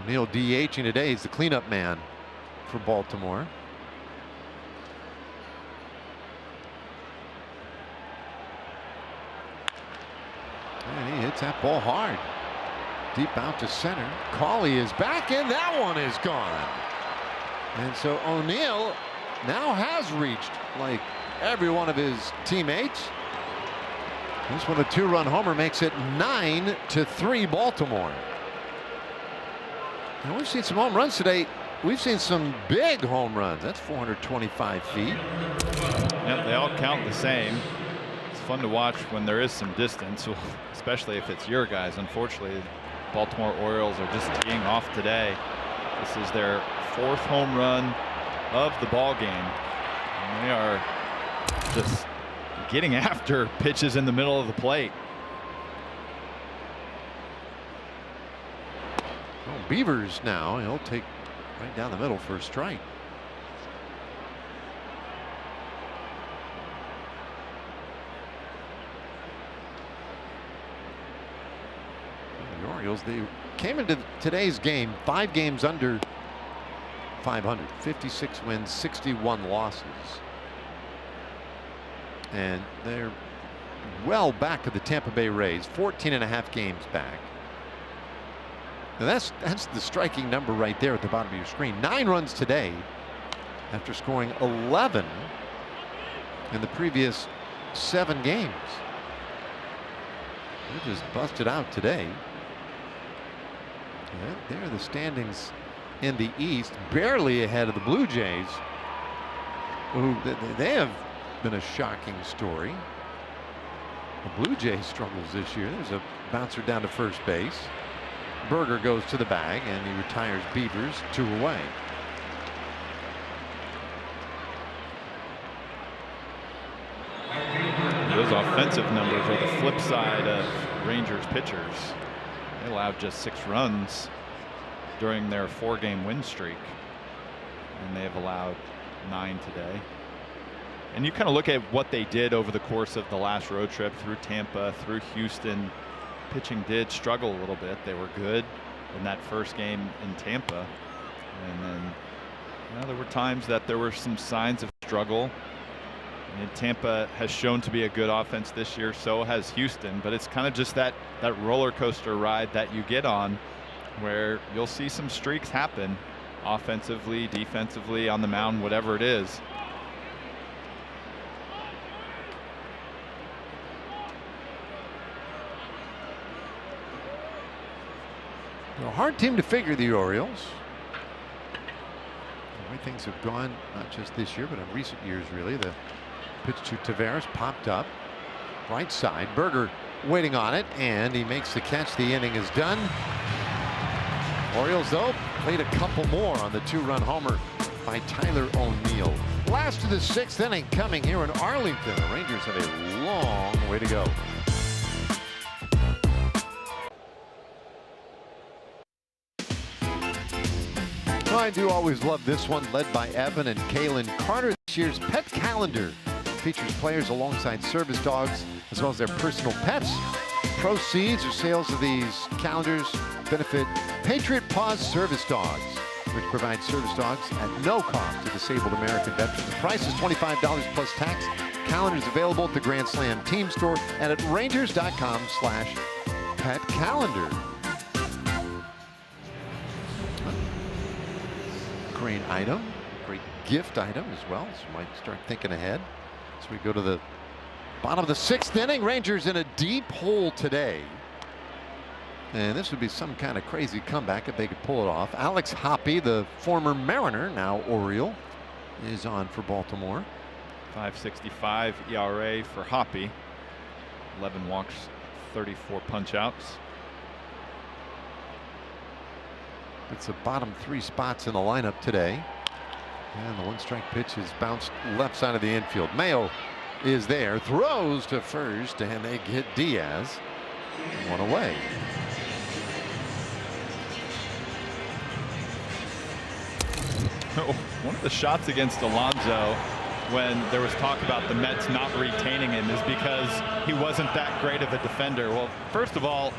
[SPEAKER 4] O'Neill DHing today. He's the cleanup man for Baltimore. And he hits that ball hard. Deep out to center. Cawley is back, and that one is gone. And so O'Neill now has reached like every one of his teammates. This one, a 2-run homer, makes it 9-3 Baltimore. And we've seen some home runs today. We've seen some big home runs. That's 425 feet.
[SPEAKER 3] Yep, they all count the same. It's fun to watch when there is some distance, especially if it's your guys. Unfortunately, Baltimore Orioles are just teeing off today. This is their 4th home run of the ball game. And they are just getting after pitches in the middle of the plate.
[SPEAKER 4] Well, Beavers now, he'll take right down the middle for a strike. The Orioles, they came into today's game 5 games under 500, 56 wins, 61 losses. And they're well back of the Tampa Bay Rays, 14.5 games back. Now that's the striking number right there at the bottom of your screen. 9 runs today after scoring 11 in the previous 7 games. They just busted out today. Yeah, there are the standings in the East, barely ahead of the Blue Jays, who they have been a shocking story. The Blue Jays struggles this year. There's a bouncer down to first base. Berger goes to the bag, and he retires Beavers 2 away.
[SPEAKER 3] Those offensive numbers are the flip side of Rangers pitchers. They allowed just 6 runs during their 4-game win streak, and they have allowed 9 today. And you kind of look at what they did over the course of the last road trip through Tampa, through Houston. Pitching did struggle a little bit. They were good in that first game in Tampa, and then there were times that there were some signs of struggle. And Tampa has shown to be a good offense this year, so has Houston, but it's kind of just that roller coaster ride that you get on, where you'll see some streaks happen offensively, defensively, on the mound, whatever it is.
[SPEAKER 4] A hard team to figure, the Orioles. The way things have gone, not just this year, but in recent years, really. The pitch to Taveras popped up right side. Berger waiting on it, and he makes the catch. The inning is done. Orioles, though, played a couple more on the 2-run homer by Tyler O'Neill. Last of the 6th inning coming here in Arlington. The Rangers have a long way to go. I do always love this one, led by Evan and Kaylin Carter. This year's pet calendar features players alongside service dogs as well as their personal pets. Proceeds or sales of these calendars benefit Patriot Paws Service Dogs, which provides service dogs at no cost to disabled American veterans. The price is $25 plus tax. Calendars available at the Grand Slam Team Store and at Rangers.com/petcalendar. Great item, great gift item as well. So you might start thinking ahead. So we go to the bottom of the 6th inning. Rangers in a deep hole today. And this would be some kind of crazy comeback if they could pull it off. Alex Hoppe, the former Mariner, now Oriole, is on for Baltimore.
[SPEAKER 3] 5.65 ERA for Hoppe. 11 walks, 34 punch-outs.
[SPEAKER 4] It's the bottom 3 spots in the lineup today. And the 1-strike pitch is bounced left side of the infield. Mayo is there, throws to first, and they get Diaz. One away.
[SPEAKER 3] One of the shots against Alonso when there was talk about the Mets not retaining him is because he wasn't that great of a defender. Well, first of all,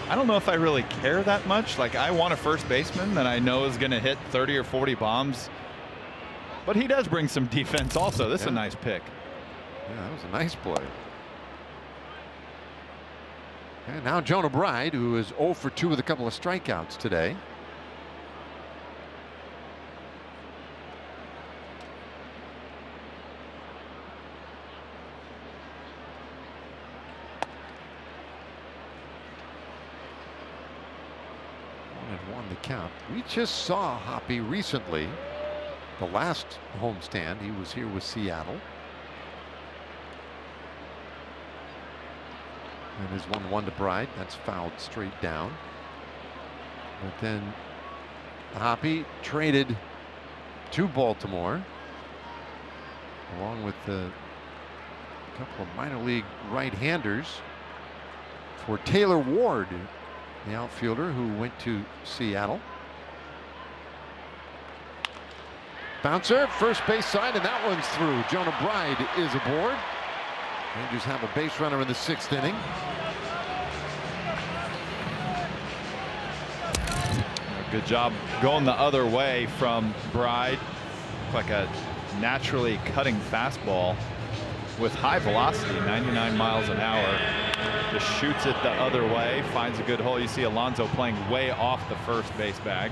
[SPEAKER 3] I don't know if I really care that much. Like, I want a first baseman that I know is going to hit 30 or 40 bombs. But he does bring some defense also. This is a nice pick.
[SPEAKER 4] Yeah, that was a nice play. And now Jonah Bride, who is 0 for 2 with a couple of strikeouts today. Won the count. We just saw Hoppe recently. The last homestand, he was here with Seattle. And his 1-1 to Bride. That's fouled straight down. But then Hoppe traded to Baltimore, along with a couple of minor league right-handers, for Taylor Ward, the outfielder who went to Seattle. Bouncer, first base side, and that one's through. Jonah Bride is aboard. Rangers have a base runner in the 6th inning.
[SPEAKER 3] Good job going the other way from Bride. Like a naturally cutting fastball with high velocity, 99 miles an hour. Just shoots it the other way, finds a good hole. You see Alonso playing way off the first base bag.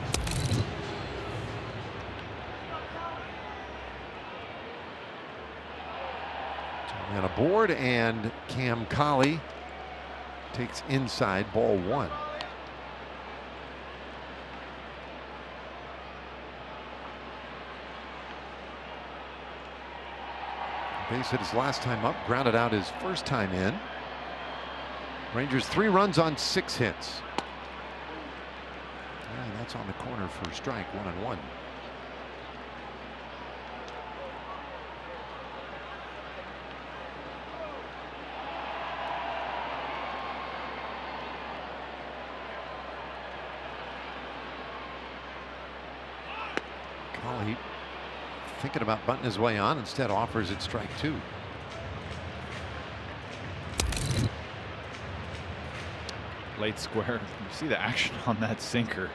[SPEAKER 4] And aboard, and Cam Colley takes inside, ball 1. Base hit his last time up, grounded out his first time in. Rangers 3 runs on 6 hits. And that's on the corner for a strike, 1-1. Colley thinking about butting his way on, instead offers it strike 2.
[SPEAKER 3] Late square. You see the action on that sinker.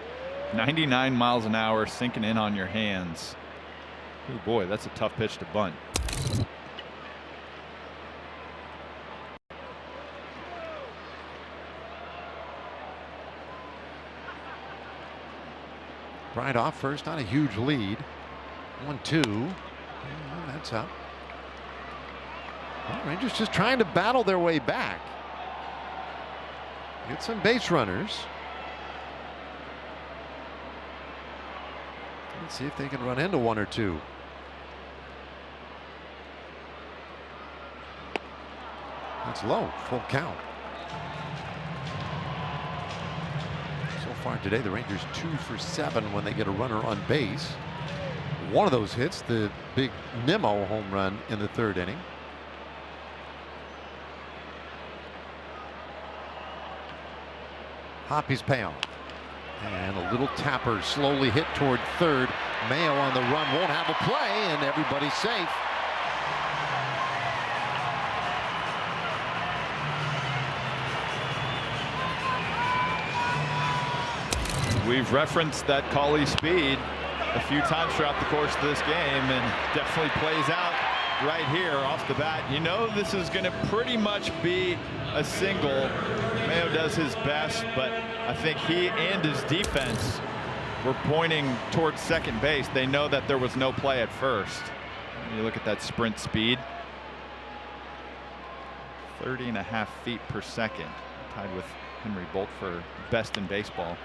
[SPEAKER 3] 99 miles an hour, sinking in on your hands. Oh boy, that's a tough pitch to bunt.
[SPEAKER 4] Bride off first, not a huge lead. 1-2. That's up. Well, Rangers just trying to battle their way back. Get some base runners. Let's see if they can run into 1 or 2. That's low, full count. So far today, the Rangers 2 for 7 when they get a runner on base. One of those hits, the big Nimmo home run in the 3rd inning. Hoppe's payoff. And a little tapper slowly hit toward third. Mayo on the run, won't have a play, and everybody's safe.
[SPEAKER 3] We've referenced that Cauley speed a few times throughout the course of this game, and definitely plays out right here off the bat. You know this is going to pretty much be a single. Mayo does his best, but I think he and his defense were pointing towards second base. They know that there was no play at first. You look at that sprint speed, 30.5 feet per second, tied with Henry Bolt for best in baseball.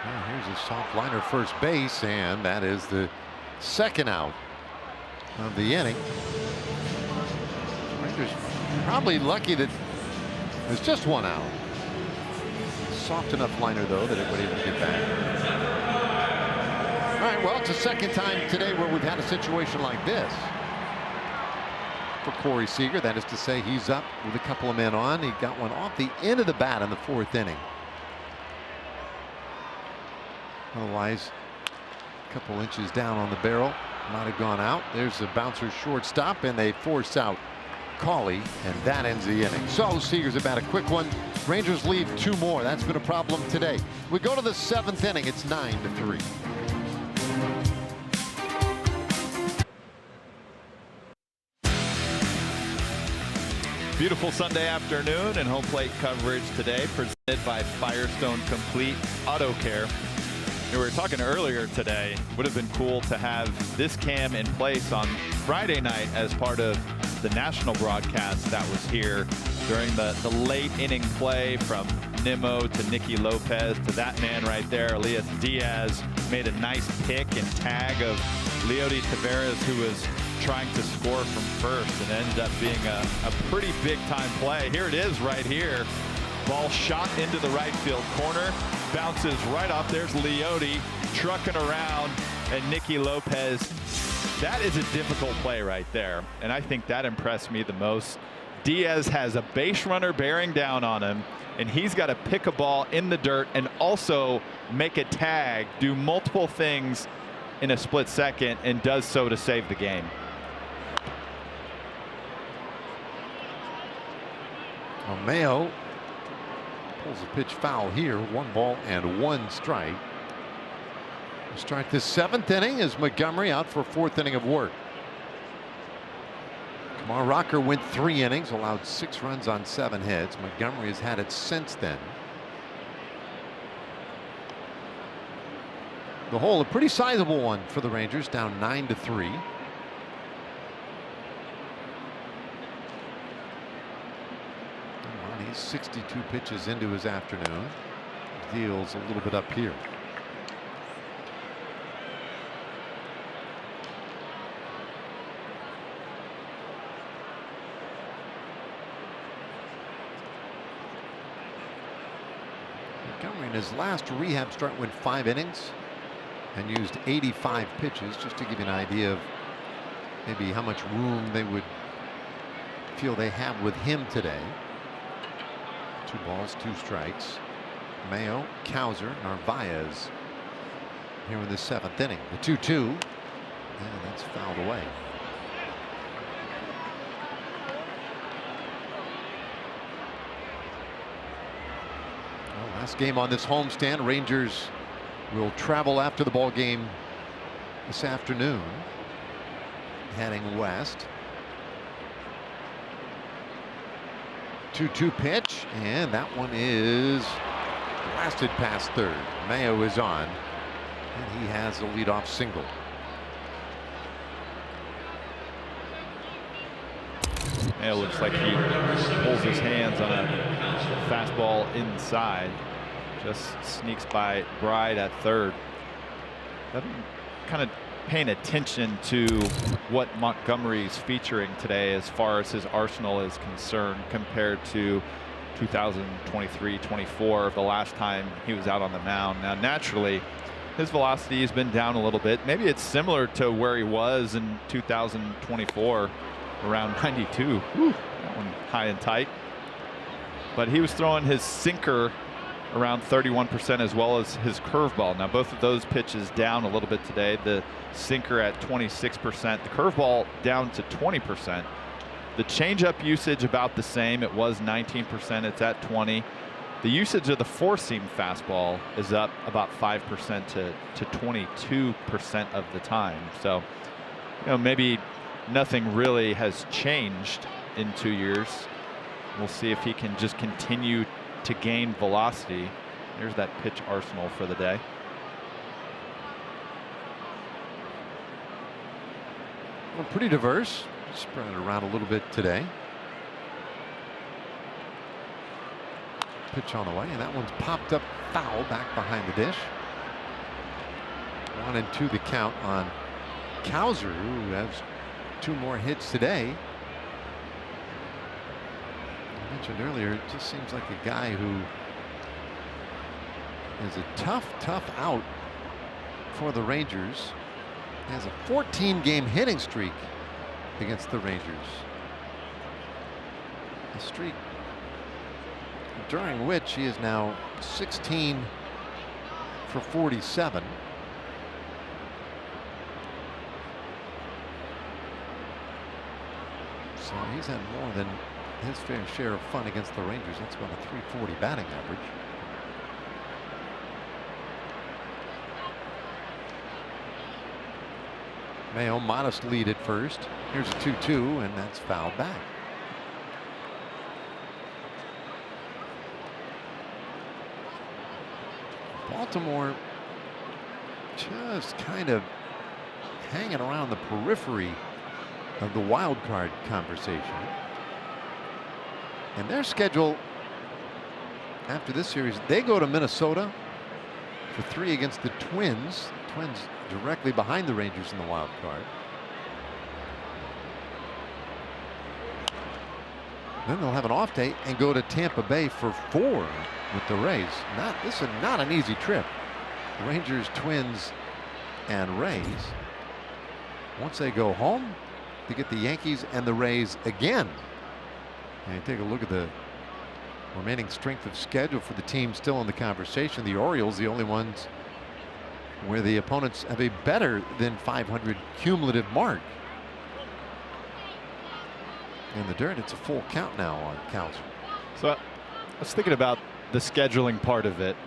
[SPEAKER 4] Well, here's a soft liner first base, and that is the second out of the inning. Rangers probably lucky that there's just one out. Soft enough liner, though, that it would even get back. All right, well, it's the second time today where we've had a situation like this for Corey Seager. That is to say, he's up with a couple of men on. He got one off the end of the bat in the fourth inning. Otherwise, a couple inches down on the barrel, might have gone out. There's the bouncer's shortstop, and they force out Cauley, and that ends the inning. So Seager's about a quick one. Rangers leave two more. That's been a problem today. We go to the seventh inning. It's 9-3.
[SPEAKER 3] Beautiful Sunday afternoon and home plate coverage today presented by Firestone Complete Auto Care. We were talking earlier today, would have been cool to have this cam in place on Friday night as part of the national broadcast that was here during the late inning play from Nimmo to Nicky Lopez to that man right there, Elias Diaz, made a nice pick and tag of Leody Taveras, who was trying to score from first, and ended up being a pretty big time play. Here it is right here. Ball shot into the right field corner, bounces right off. There's Leody trucking around, and Nicky Lopez. That is a difficult play right there, and I think that impressed me the most. Diaz has a base runner bearing down on him, and he's got to pick a ball in the dirt and also make a tag, do multiple things in a split second, and does so to save the game.
[SPEAKER 4] Well, Mayo pulls a pitch foul here. 1 ball and 1 strike. We'll start this seventh inning as Montgomery out for a fourth inning of work. Kumar Rocker went 3 innings, allowed 6 runs on 7 hits. Montgomery has had it since then. The hole, a pretty sizable one for the Rangers, down 9-3. He's 62 pitches into his afternoon. Deals a little bit up here. Montgomery in his last rehab start went 5 innings and used 85 pitches, just to give you an idea of maybe how much room they would feel they have with him today. 2 balls, 2 strikes. Mayo, Cowser, Narvaez here in the 7th inning. The 2-2, and that's fouled away. Well, last game on this homestand. Rangers will travel after the ball game this afternoon, heading west. 2-2 pitch, and that one is blasted past third. Mayo is on, and he has a leadoff single.
[SPEAKER 3] Mayo looks like he pulls his hands on a fastball inside. Just sneaks by Bride at third. Kind of paying attention to what Montgomery's featuring today as far as his arsenal is concerned compared to 2023-24, the last time he was out on the mound. Now naturally his velocity has been down a little bit. Maybe it's similar to where he was in 2024, around 92. Whew, that one high and tight. But he was throwing his sinker around 31%, as well as his curveball. Now both of those pitches down a little bit today. The sinker at 26%, the curveball down to 20%. The changeup usage about the same. It was 19%. It's at 20. The usage of the four-seam fastball is up about 5% to 22% of the time. So, maybe nothing really has changed in 2 years. We'll see if he can just continue to gain velocity. There's that pitch arsenal for the day.
[SPEAKER 4] Well, pretty diverse. Spread it around a little bit today. Pitch on the way, and that one's popped up foul back behind the dish. 1-2 the count on Cowser, who has 2 more hits today. I mentioned earlier, it just seems like a guy who is a tough out for the Rangers. He has a 14-game hitting streak against the Rangers. A streak during which he is now 16 for 47. So he's had more than his fair share of fun against the Rangers. That's about a 340 batting average. Mayo modest lead at first. Here's a 2-2, and that's fouled back. Baltimore just kind of hanging around the periphery of the wild card conversation. And their schedule after this series, they go to Minnesota for 3 against the Twins. Twins directly behind the Rangers in the wild card. Then they'll have an off day and go to Tampa Bay for 4 with the Rays. This is not an easy trip. The Rangers, Twins, and Rays. Once they go home, they get the Yankees and the Rays again. And you take a look at the remaining strength of schedule for the team still in the conversation. The Orioles, the only ones where the opponents have a better than 500 cumulative mark. In the dirt, it's a full count now on Cowser.
[SPEAKER 3] So I was thinking about the scheduling part of it.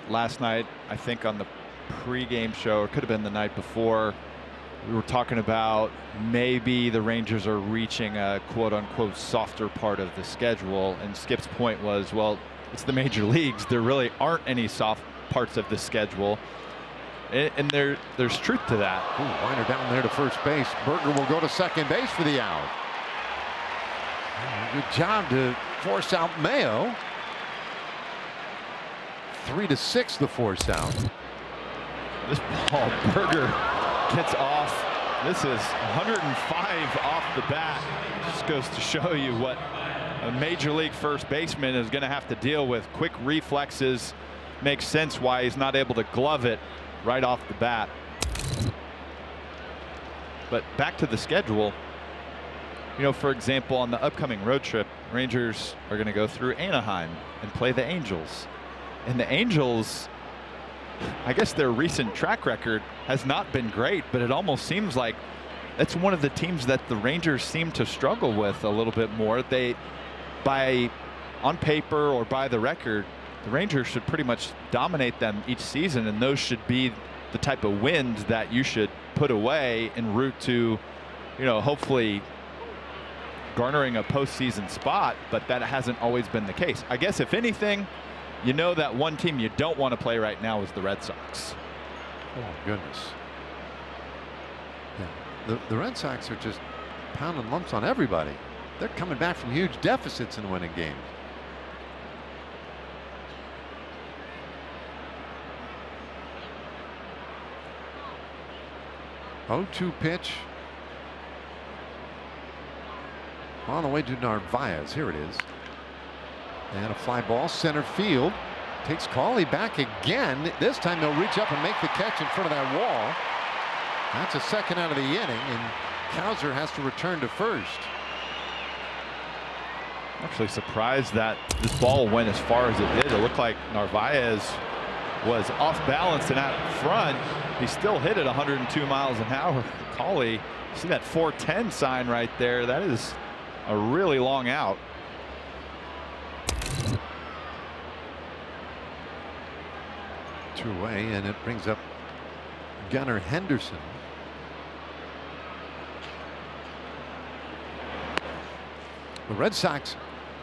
[SPEAKER 3] Last night, I think on the pregame show, or it could have been the night before, we were talking about maybe the Rangers are reaching a quote-unquote softer part of the schedule, and Skip's point was, well, it's the major leagues. There really aren't any soft parts of the schedule, and there's truth to that.
[SPEAKER 4] Ooh, liner down there to first base. Berger will go to second base for the out. Good job to force out Mayo. 3-6 the force out.
[SPEAKER 3] This ball, Berger gets off. This is 105 off the bat. Just goes to show you what a major league first baseman is going to have to deal with. Quick reflexes. Makes sense why he's not able to glove it right off the bat. But back to the schedule. For example, on the upcoming road trip, Rangers are going to go through Anaheim and play the Angels. And the Angels, I guess their recent track record has not been great, but it almost seems like that's one of the teams that the Rangers seem to struggle with a little bit more. On paper or by the record, the Rangers should pretty much dominate them each season, and those should be the type of wins that you should put away en route to, hopefully garnering a postseason spot, but that hasn't always been the case. I guess if anything, that one team you don't want to play right now is the Red Sox.
[SPEAKER 4] Oh goodness. Yeah. The Red Sox are just pounding lumps on everybody. They're coming back from huge deficits and winning games. Oh, 2 pitch. On the way to Narvaez. Here it is. And a fly ball center field. Takes Cawley back again. This time they'll reach up and make the catch in front of that wall. That's a second out of the inning, and Cowser has to return to first.
[SPEAKER 3] Actually surprised that this ball went as far as it did. It looked like Narvaez was off balance and out front. He still hit it 102 miles an hour. Cauley, see that 410 sign right there? That is a really long out.
[SPEAKER 4] Two away, and it brings up Gunnar Henderson. The Red Sox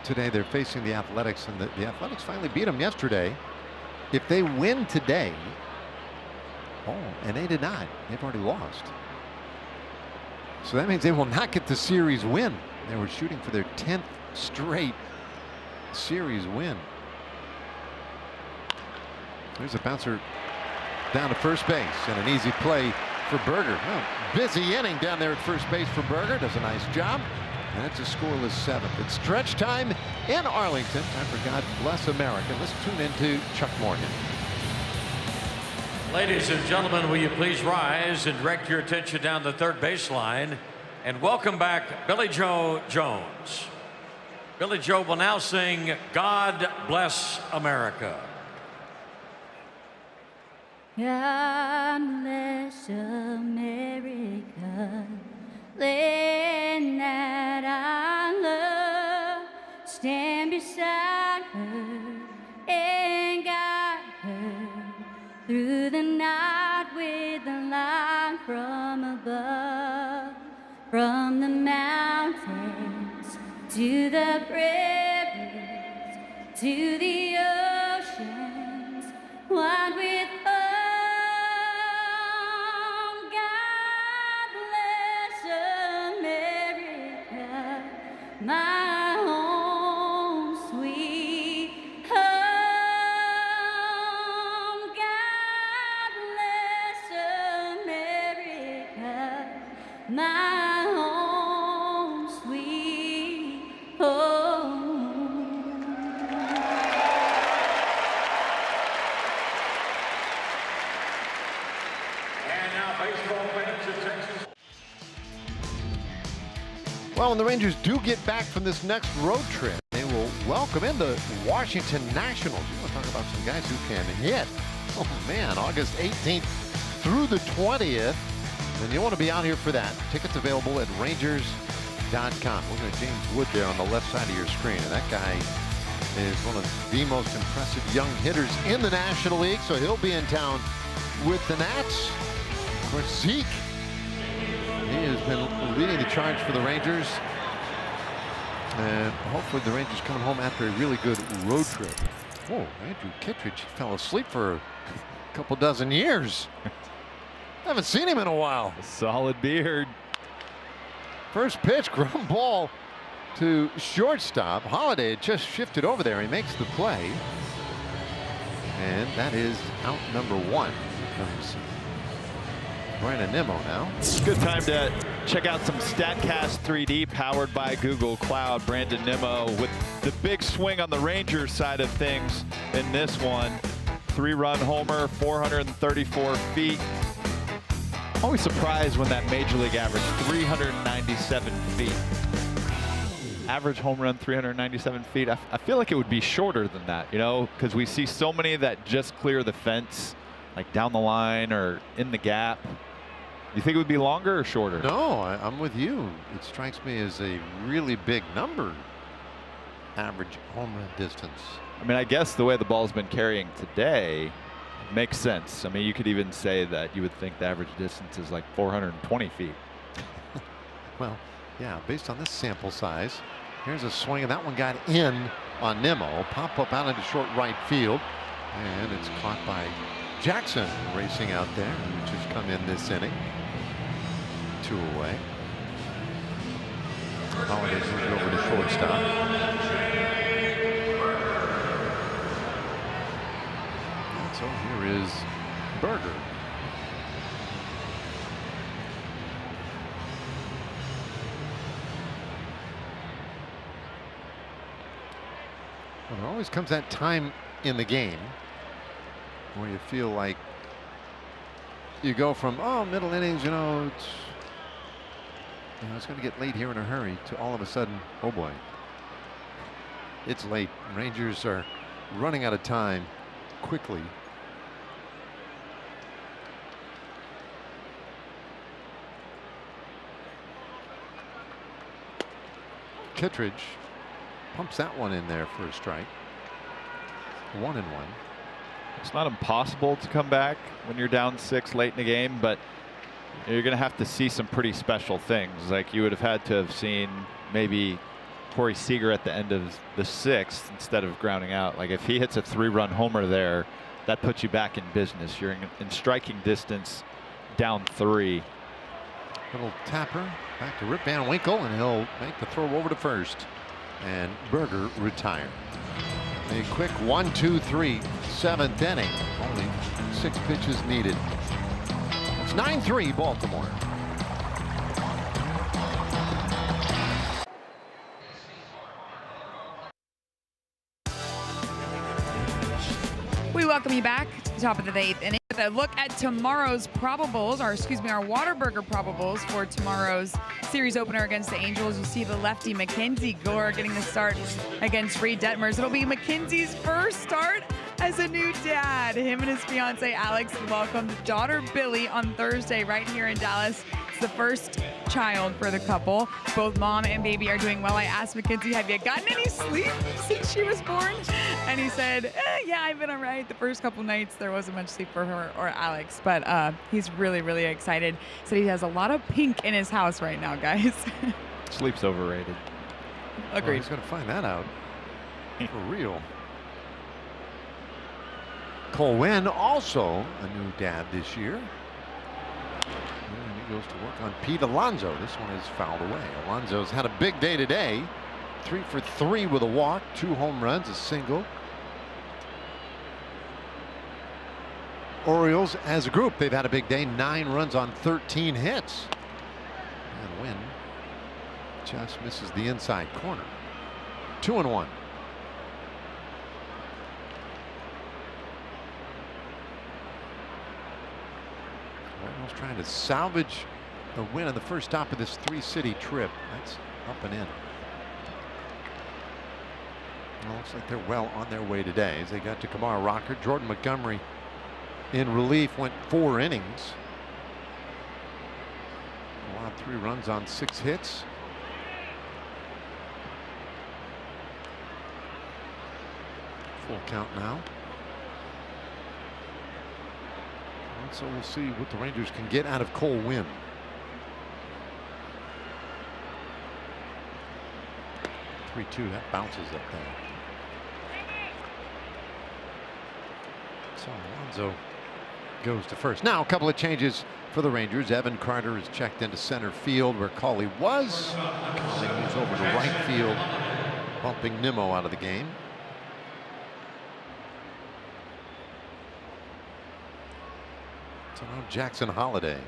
[SPEAKER 4] today, they're facing the Athletics, and the Athletics finally beat them yesterday. If they win today, and they did not, they've already lost. So that means they will not get the series win. They were shooting for their 10th straight series win. There's a bouncer down to first base, and an easy play for Berger. Well, busy inning down there at first base for Berger. Does a nice job. And it's a scoreless 7th. It's stretch time in Arlington. Time for God Bless America. Let's tune into Chuck Morgan.
[SPEAKER 5] Ladies and gentlemen, will you please rise and direct your attention down the third baseline and welcome back Billy Joe Jones. Billy Joe will now sing God Bless America.
[SPEAKER 6] God bless America, land that I love, stand beside her and guide her through the night with the light from above, from the mountains to the prairies, to the oceans, wide with my home, sweet home. God bless America, my home, sweet home.
[SPEAKER 5] And now baseball fans of Texas.
[SPEAKER 4] Well, when the Rangers do get back from this next road trip, they will welcome in the Washington Nationals. You want to talk about some guys who can hit. Oh, man, August 18th through the 20th. And you want to be out here for that. Tickets available at Rangers.com. Look at James Wood there on the left side of your screen. And that guy is one of the most impressive young hitters in the National League. So he'll be in town with the Nats. Of course, Zeke. He has been leading the charge for the Rangers, and hopefully the Rangers coming home after a really good road trip. Oh, Andrew Kittredge fell asleep for a couple dozen years. Haven't seen him in a while.
[SPEAKER 3] A solid beard.
[SPEAKER 4] First pitch, ground ball to shortstop. Holiday had just shifted over there. He makes the play, and that is out number 1. Here comes Brandon Nimmo now.
[SPEAKER 3] Good time to check out some StatCast 3D powered by Google Cloud. Brandon Nimmo with the big swing on the Rangers side of things in this one. 3-run homer, 434 feet. Always surprised when that major league average, 397 feet. Average home run, 397 feet. I feel like it would be shorter than that, you know, because we see so many that just clear the fence, like down the line or in the gap. You think it would be longer or shorter?
[SPEAKER 4] No, I'm with you. It strikes me as a really big number. Average home run distance.
[SPEAKER 3] I mean, I guess the way the ball's been carrying today makes sense. I mean, you could even say that you would think the average distance is like 420 feet.
[SPEAKER 4] Well, yeah, based on this sample size. Here's a swing, and that one got in on Nimmo. Pop up out into short right field, and it's caught by Jackson racing out there, which has come in this inning. 2 away. Holiday moved over to shortstop. And so here is Berger. Well, there always comes that time in the game where you feel like you go from, oh, middle innings, you know, it's going to get late here in a hurry, to all of a sudden, oh boy, It's late. Rangers are running out of time quickly. Kittredge pumps that one in there for a strike. 1-1.
[SPEAKER 3] It's not impossible to come back when you're down 6 late in the game, but you're going to have to see some pretty special things. Like you would have had to have seen maybe Corey Seager at the end of the 6th instead of grounding out. Like if he hits a 3-run homer there, that puts you back in business. You're in striking distance, down 3.
[SPEAKER 4] Little tapper back to Rip Van Winkle, and he'll make the throw over to first. And Berger retired. A quick 1-2-3, 7th inning. Only 6 pitches needed. It's 9-3 Baltimore.
[SPEAKER 2] We welcome you back to the top of the 8th inning with a look at tomorrow's probables, or excuse me, our Whataburger probables for tomorrow's series opener against the Angels. You see the lefty Mackenzie Gore getting the start against Reed Detmers. It'll be Mackenzie's first start as a new dad. Him and his fiance Alex welcomed daughter Billy on Thursday right here in Dallas. It's the first child for the couple. Both mom and baby are doing well. I asked Mackenzie, have you gotten any sleep since she was born? And he said, yeah, I've been all right. The first couple nights there wasn't much sleep for her or Alex, but he's really, really excited. Said he has a lot of pink in his house right now, guys.
[SPEAKER 3] Sleep's overrated.
[SPEAKER 2] Agreed.
[SPEAKER 4] Well, he's going to find that out for real. Cole Winn, also a new dad this year. And he goes to work on Pete Alonso. This one is fouled away. Alonso's had a big day today. 3 for 3 with a walk, 2 home runs, a single. Orioles as a group, they've had a big day. 9 runs on 13 hits. And Winn just misses the inside corner. 2-1. Orioles trying to salvage a win on the first stop of this 3-city trip. That's up and in. Well, looks like they're well on their way today as they got to Kamara Rocker. Jordan Montgomery in relief, went 4 innings. Allowed 3 runs on 6 hits. Full count now. And so we'll see what the Rangers can get out of Cole Winn. (3-2), that bounces up there. So Alonso goes to first. Now a couple of changes for the Rangers. Evan Carter is checked into center field where Cauley was. Cauley moves over to right field, bumping Nimmo out of the game. So now Jackson Holliday.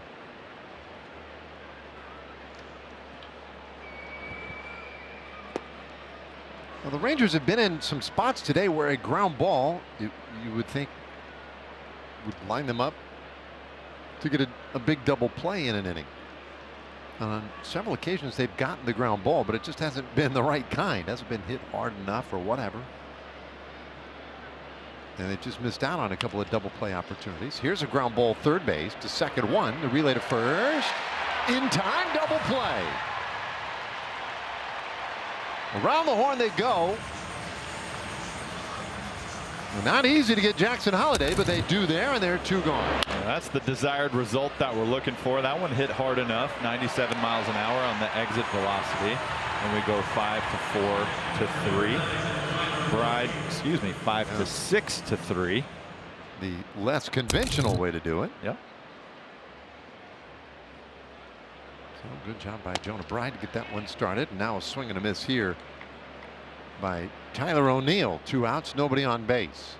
[SPEAKER 4] Well, the Rangers have been in some spots today where a ground ball you would think would line them up to get a big double play in an inning. On several occasions they've gotten the ground ball, but it just hasn't been the right kind. Hasn't been hit hard enough or whatever. And they just missed out on a couple of double play opportunities. Here's a ground ball third base to second one. The relay to first. In time, double play. Around the horn they go. Not easy to get Jackson Holliday, but they do there, and they're 2 gone.
[SPEAKER 3] Yeah, that's the desired result that we're looking for. That one hit hard enough, 97 miles an hour on the exit velocity. And we go 5-4-3. Bride, excuse me, 5-6-3.
[SPEAKER 4] The less conventional way to do it.
[SPEAKER 3] Yep.
[SPEAKER 4] So good job by Jonah Bride to get that one started. Now a swing and a miss here by Tyler O'Neill. 2 outs, nobody on base.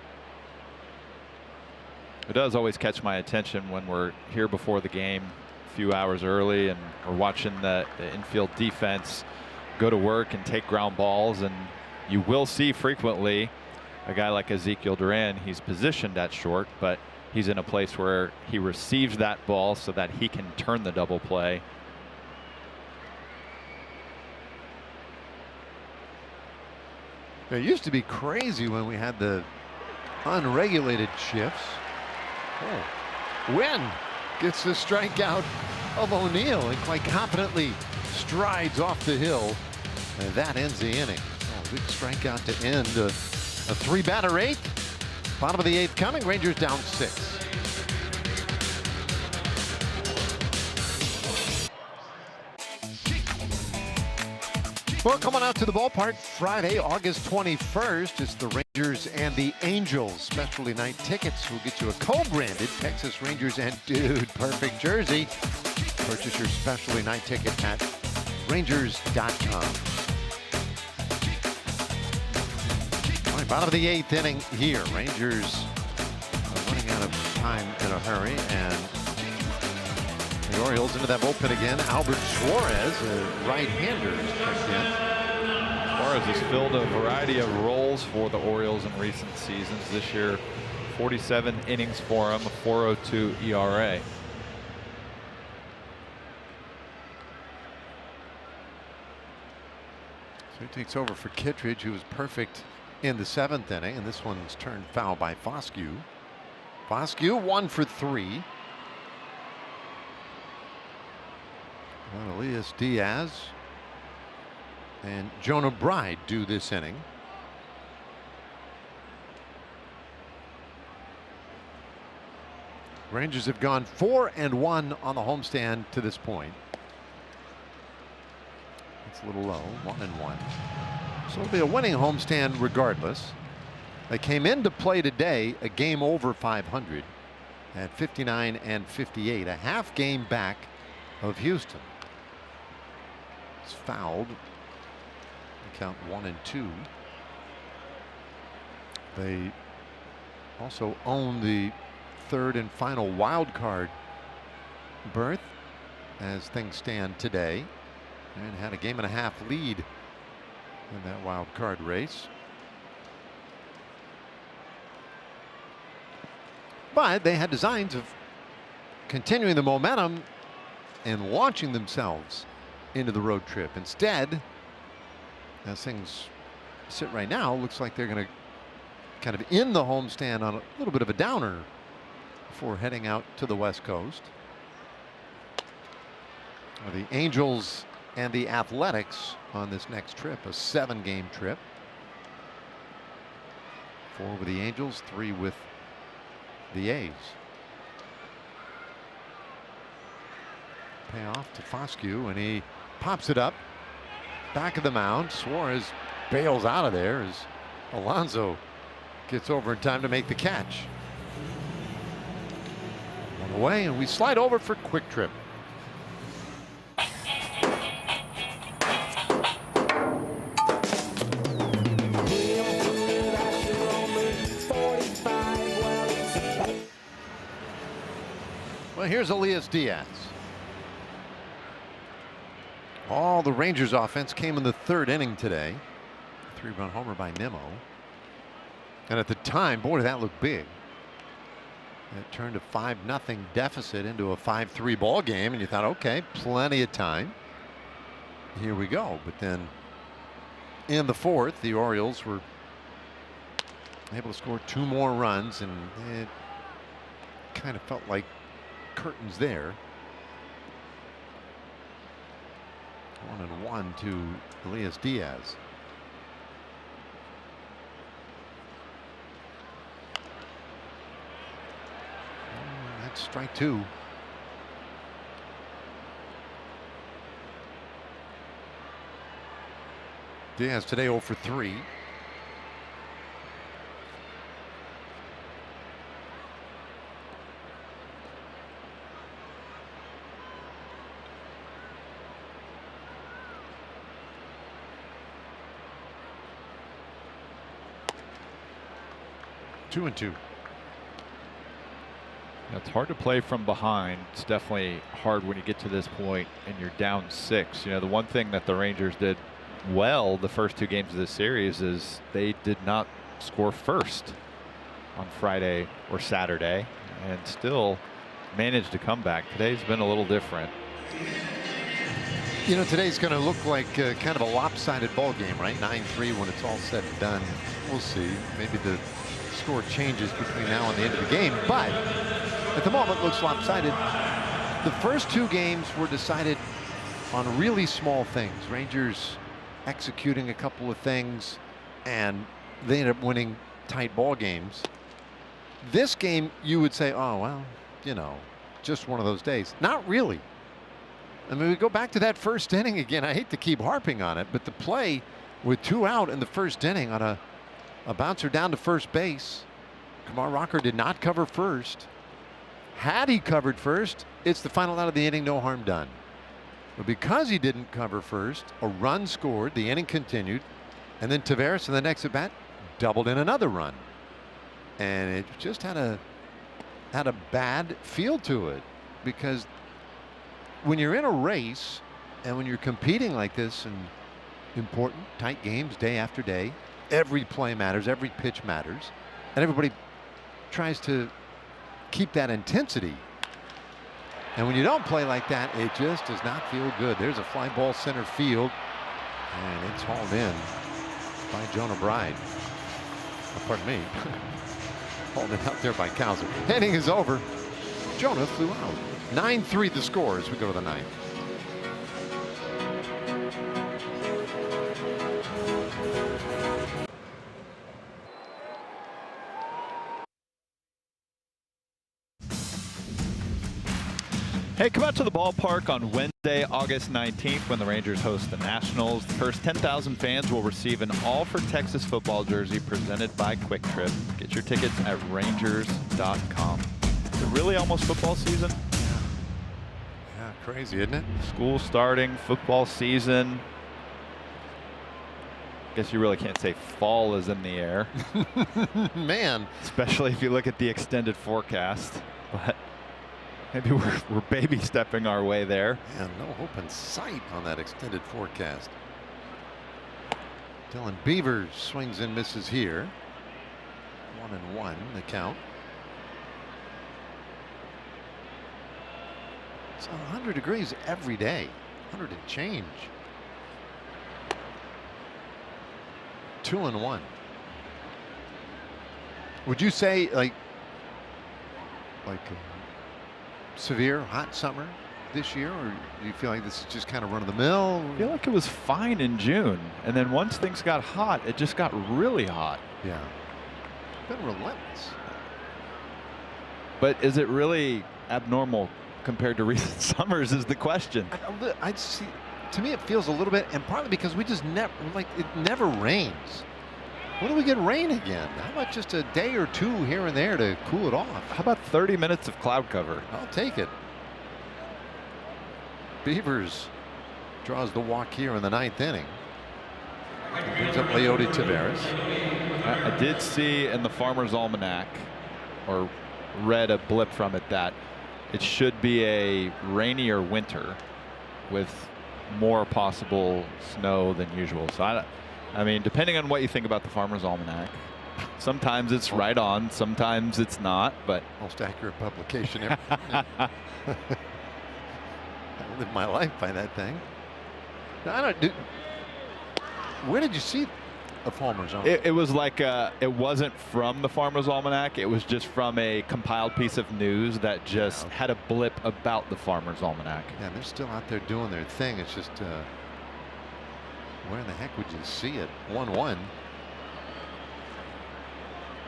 [SPEAKER 3] It does always catch my attention when we're here before the game a few hours early and we're watching the infield defense go to work and take ground balls, and you will see frequently a guy like Ezekiel Duran. He's positioned at short, but he's in a place where he receives that ball so that he can turn the double play.
[SPEAKER 4] It used to be crazy when we had the unregulated shifts. Oh. Wynn gets the strikeout of O'Neill and quite confidently strides off the hill. And that ends the inning. Oh, big strikeout to end a 3-batter eighth. Bottom of the eighth coming. Rangers down 6. Well, coming out to the ballpark Friday, August 21st, it's the Rangers and the Angels. Specialty night tickets will get you a co-branded Texas Rangers and Dude Perfect jersey. Purchase your specialty night ticket at Rangers.com. All right, bottom of the eighth inning here. Rangers are running out of time in a hurry, and the Orioles into that bullpen again. Albert Suarez, a right-hander, is checked in.
[SPEAKER 3] Suarez has filled a variety of roles for the Orioles in recent seasons. This year, 47 innings for him, a 4.02 ERA.
[SPEAKER 4] So he takes over for Kittredge, who was perfect in the 7th inning, and this one's turned foul by Foscue. Foscue 1 for 3. Elias Diaz and Jonah Bride do this inning. Rangers have gone 4-1 on the homestand to this point. It's a little low, 1-1. So it'll be a winning homestand regardless. They came into play today a game over 500 at 59-58, a half game back of Houston. It's fouled. They count 1-2. They also own the third and final wild card berth as things stand today, and had a game and a half lead in that wild card race. But they had designs of continuing the momentum and launching themselves into the road trip. Instead, as things sit right now, looks like they're going to kind of end the homestand on a little bit of a downer before heading out to the West Coast. The Angels and the Athletics on this next trip, a 7-game trip. 4 with the Angels, 3 with the A's. Payoff to Foscue, and he pops it up back of the mound. Suarez bails out of there as Alonso gets over in time to make the catch. On the way, and we slide over for Quick Trip. Well, here's Elias Diaz. All the Rangers offense came in the 3rd inning today. 3-run homer by Nimmo. And at the time, boy, did that look big. It turned a 5-0 deficit into a 5-3 ball game, and you thought, okay, plenty of time. Here we go. But then in the 4th, the Orioles were able to score 2 more runs, and it kind of felt like curtains there. 1-1 to Elias Diaz. That's strike 2. Diaz today 0 for 3. Two and 2.
[SPEAKER 3] It's hard to play from behind. It's definitely hard when you get to this point and you're down 6. You know, the one thing that the Rangers did well the first 2 games of this series is they did not score first on Friday or Saturday and still managed to come back. Today's been a little different.
[SPEAKER 4] You know, today's going to look like kind of a lopsided ball game, right? 9-3 when it's all said and done. We'll see. Maybe the score changes between now and the end of the game, but at the moment looks lopsided. The first two games were decided on really small things. Rangers executing a couple of things, and they ended up winning tight ball games. This game, you would say, oh, well, you know, just one of those days. Not really. I mean, we go back to that first inning again. I hate to keep harping on it, but the play with 2 out in the first inning on a bouncer down to first base. Kumar Rocker did not cover first. Had he covered first, it's the final out of the inning, no harm done. But because he didn't cover first, a run scored, the inning continued, and then Taveras in the next at bat doubled in another run. And it just had a bad feel to it, because when you're in a race and when you're competing like this in important tight games day after day, every play matters, every pitch matters, and everybody tries to keep that intensity. And when you don't play like that, it just does not feel good. There's a fly ball center field, and it's hauled in by Jonah Bride. Oh, pardon me. Hauled it out there by Cowser. Inning is over. Jonah flew out. 9-3 the score as we go to the ninth.
[SPEAKER 3] Hey, come out to the ballpark on Wednesday, August 19th when the Rangers host the Nationals. The first 10,000 fans will receive an All for Texas football jersey presented by Quick Trip. Get your tickets at Rangers.com. Is it really almost football season?
[SPEAKER 4] Yeah, crazy, isn't it?
[SPEAKER 3] School starting, football season. Guess you really can't say fall is in the air.
[SPEAKER 4] Man.
[SPEAKER 3] Especially if you look at the extended forecast. But maybe we're baby stepping our way there.
[SPEAKER 4] Yeah, no hope in sight on that extended forecast. Dylan Beavers swings and misses here. 1-1 the count. It's 100 degrees every day. 100 and change. 2-1. Would you say like severe hot summer this year, or do you feel like this is just kind of run of the mill?
[SPEAKER 3] I feel like it was fine in June, and then once things got hot, it just got really hot.
[SPEAKER 4] Yeah, been relentless.
[SPEAKER 3] But is it really abnormal compared to recent summers is the question.
[SPEAKER 4] I'd see, to me it feels a little bit, and partly because we just never, like, it never rains. When do we get rain again? How about just a day or two here and there to cool it off?
[SPEAKER 3] How about 30 minutes of cloud cover?
[SPEAKER 4] I'll take it. Beavers draws the walk here in the ninth inning. He brings up Leody Taveras.
[SPEAKER 3] I did see in the Farmer's Almanac, or read a blip from it, that it should be a rainier winter with more possible snow than usual. So I mean, depending on what you think about the Farmer's Almanac, sometimes it's right on, sometimes it's not, but
[SPEAKER 4] most accurate publication ever. I live my life by that thing. Where did you see the Farmer's Almanac?
[SPEAKER 3] It was like it wasn't from the Farmer's Almanac. It was just from a compiled piece of news that just had a blip about the Farmer's Almanac.
[SPEAKER 4] Yeah, they're still out there doing their thing. It's just where in the heck would you see it? 1-1.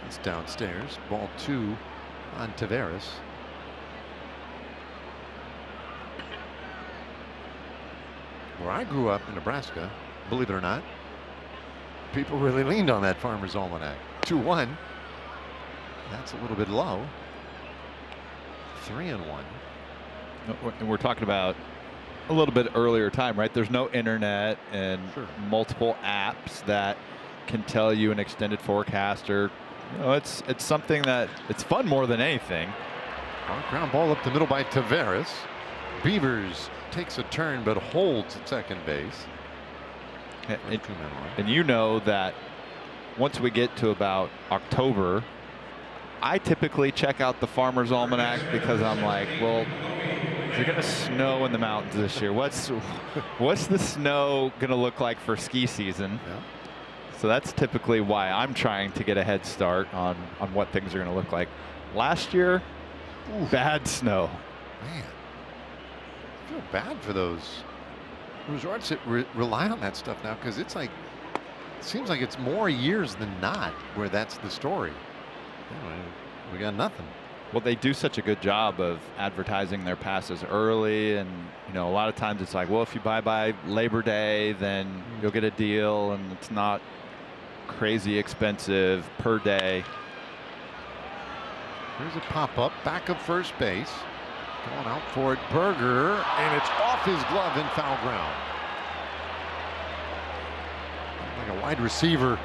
[SPEAKER 4] It's downstairs. Ball 2 on Taveras. Where I grew up in Nebraska, believe it or not, people really leaned on that Farmer's Almanac. 2-1. That's a little bit low. 3-1.
[SPEAKER 3] And we're talking about a little bit earlier time, right? There's no internet and multiple apps that can tell you an extended forecast, or it's something that it's fun more than anything.
[SPEAKER 4] Ground ball up the middle by Taveras. Beavers takes a turn but holds at second base.
[SPEAKER 3] And you know that once we get to about October, I typically check out the Farmer's Almanac because I'm like, well, it going to snow in the mountains this year? What's the snow going to look like for ski season?
[SPEAKER 4] Yeah.
[SPEAKER 3] So that's typically why I'm trying to get a head start on what things are going to look like. Last year, bad snow.
[SPEAKER 4] Man, I feel bad for those resorts that rely on that stuff now, because it's like, it seems like it's more years than not where that's the story. We got nothing.
[SPEAKER 3] Well, they do such a good job of advertising their passes early, and a lot of times it's like, well, if you buy by Labor Day, then you'll get a deal, and it's not crazy expensive per day.
[SPEAKER 4] Here's a pop-up back of first base. Going out for it, Berger, and it's off his glove in foul ground. Like a wide receiver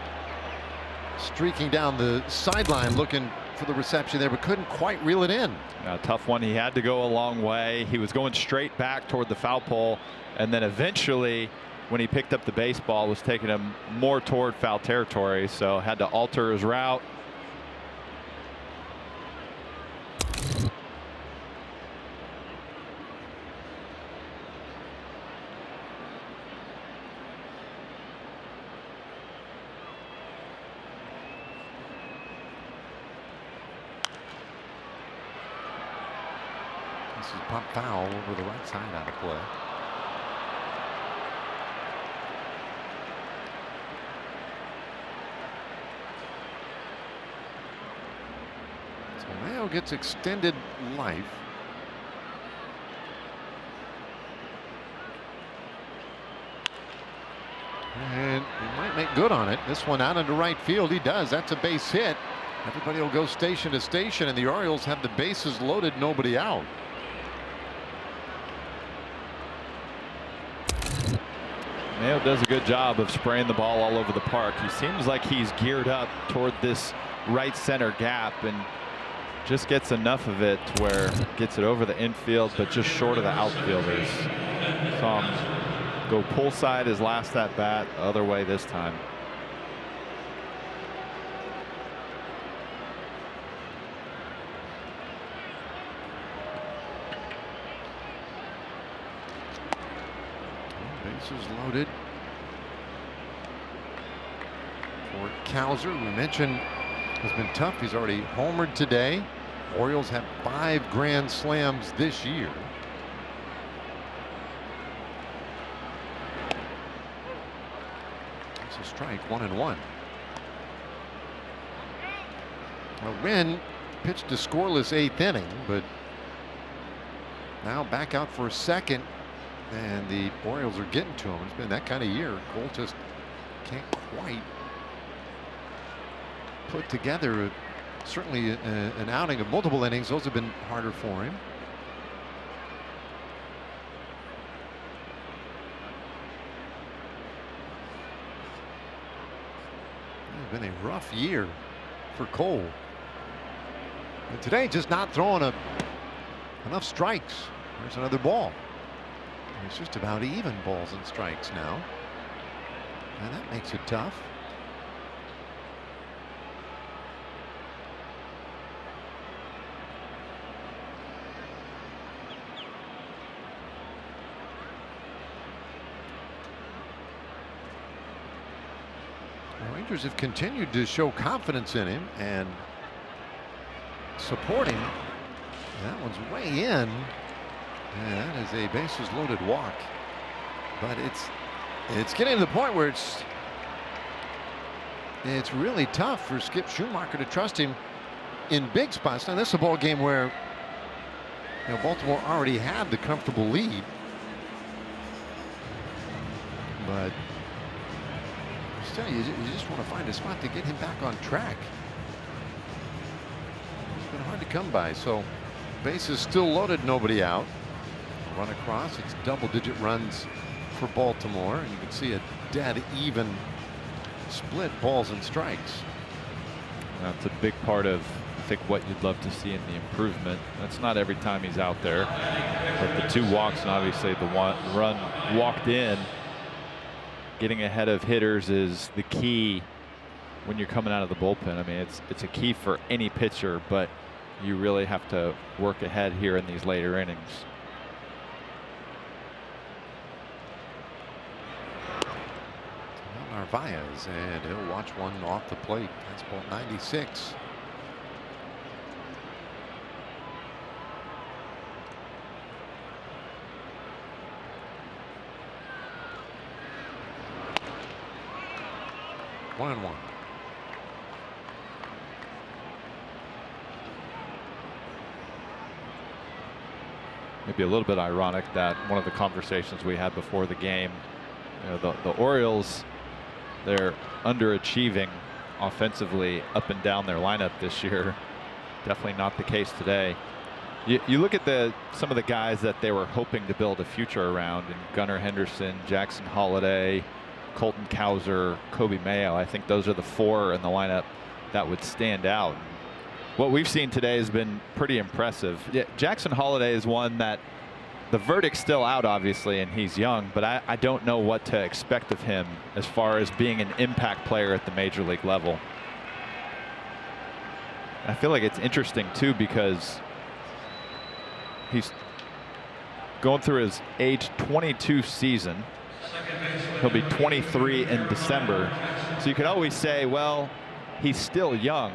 [SPEAKER 4] streaking down the sideline looking for the reception there, but couldn't quite reel it in.
[SPEAKER 3] A tough one. He had to go a long way. He was going straight back toward the foul pole, and then eventually when he picked up the baseball was taking him more toward foul territory, so had to alter his route.
[SPEAKER 4] This is pump foul over the right side out of play. So Mayo gets extended life. And he might make good on it. This one out into right field. He does. That's a base hit. Everybody will go station to station, and the Orioles have the bases loaded, nobody out.
[SPEAKER 3] Mayo does a good job of spraying the ball all over the park. He seems like he's geared up toward this right center gap and just gets enough of it to where gets it over the infield, but just short of the outfielders. Saw him go pull side his last at bat, the other way this time.
[SPEAKER 4] Bases loaded for Cowser. We mentioned has been tough. He's already homered today. Orioles have 5 grand slams this year. It's a strike, 1-1. Well, Wynn pitched a scoreless 8th inning, but now back out for a second. And the Orioles are getting to him. It's been that kind of year. Cole just can't quite put together certainly an outing of multiple innings. Those have been harder for him. It's been a rough year for Cole. And today just not throwing enough strikes. There's another ball. It's just about even balls and strikes now, and that makes it tough. The Rangers have continued to show confidence in him and support him. That one's way in. Yeah, that is a bases loaded walk, but it's getting to the point where it's really tough for Skip Schumacher to trust him in big spots. Now this is a ball game where Baltimore already had the comfortable lead, but still you just want to find a spot to get him back on track. It's been hard to come by. So bases still loaded, nobody out. Run across, it's double-digit runs for Baltimore, and you can see a dead even split balls and strikes.
[SPEAKER 3] That's a big part of, I think, what you'd love to see in the improvement. That's not every time he's out there, but the 2 walks and obviously the run walked in. Getting ahead of hitters is the key when you're coming out of the bullpen. I mean, it's a key for any pitcher, but you really have to work ahead here in these later innings.
[SPEAKER 4] Baez, and he'll watch one off the plate. That's ball 96. One and one.
[SPEAKER 3] Maybe a little bit ironic that one of the conversations we had before the game, you know, the Orioles, they're underachieving offensively up and down their lineup this year. Definitely not the case today. You look at some of the guys that they were hoping to build a future around, and Gunnar Henderson, Jackson Holliday, Colton Cowser, Kobe Mayo. I think those are the four in the lineup that would stand out. What we've seen today has been pretty impressive. Yeah, Jackson Holliday is one that the verdict's still out, obviously, and he's young, but I don't know what to expect of him as far as being an impact player at the major league level. I feel like it's interesting too, because he's going through his age 22 season. He'll be 23 in December. So you could always say, well, he's still young,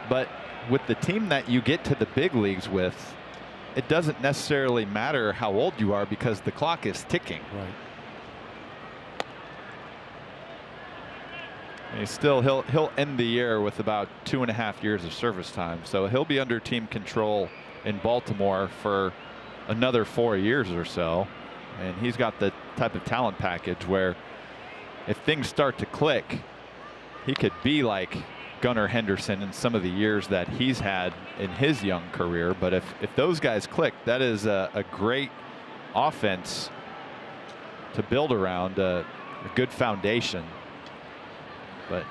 [SPEAKER 3] but with the team that you get to the big leagues with, it doesn't necessarily matter how old you are because the clock is ticking.
[SPEAKER 4] Right.
[SPEAKER 3] And he'll end the year with about 2.5 years of service time. So he'll be under team control in Baltimore for another 4 years or so. And he's got the type of talent package where if things start to click, he could be like Gunnar Henderson in some of the years that he's had in his young career. But if those guys click, that is a great offense to build around, a good foundation. But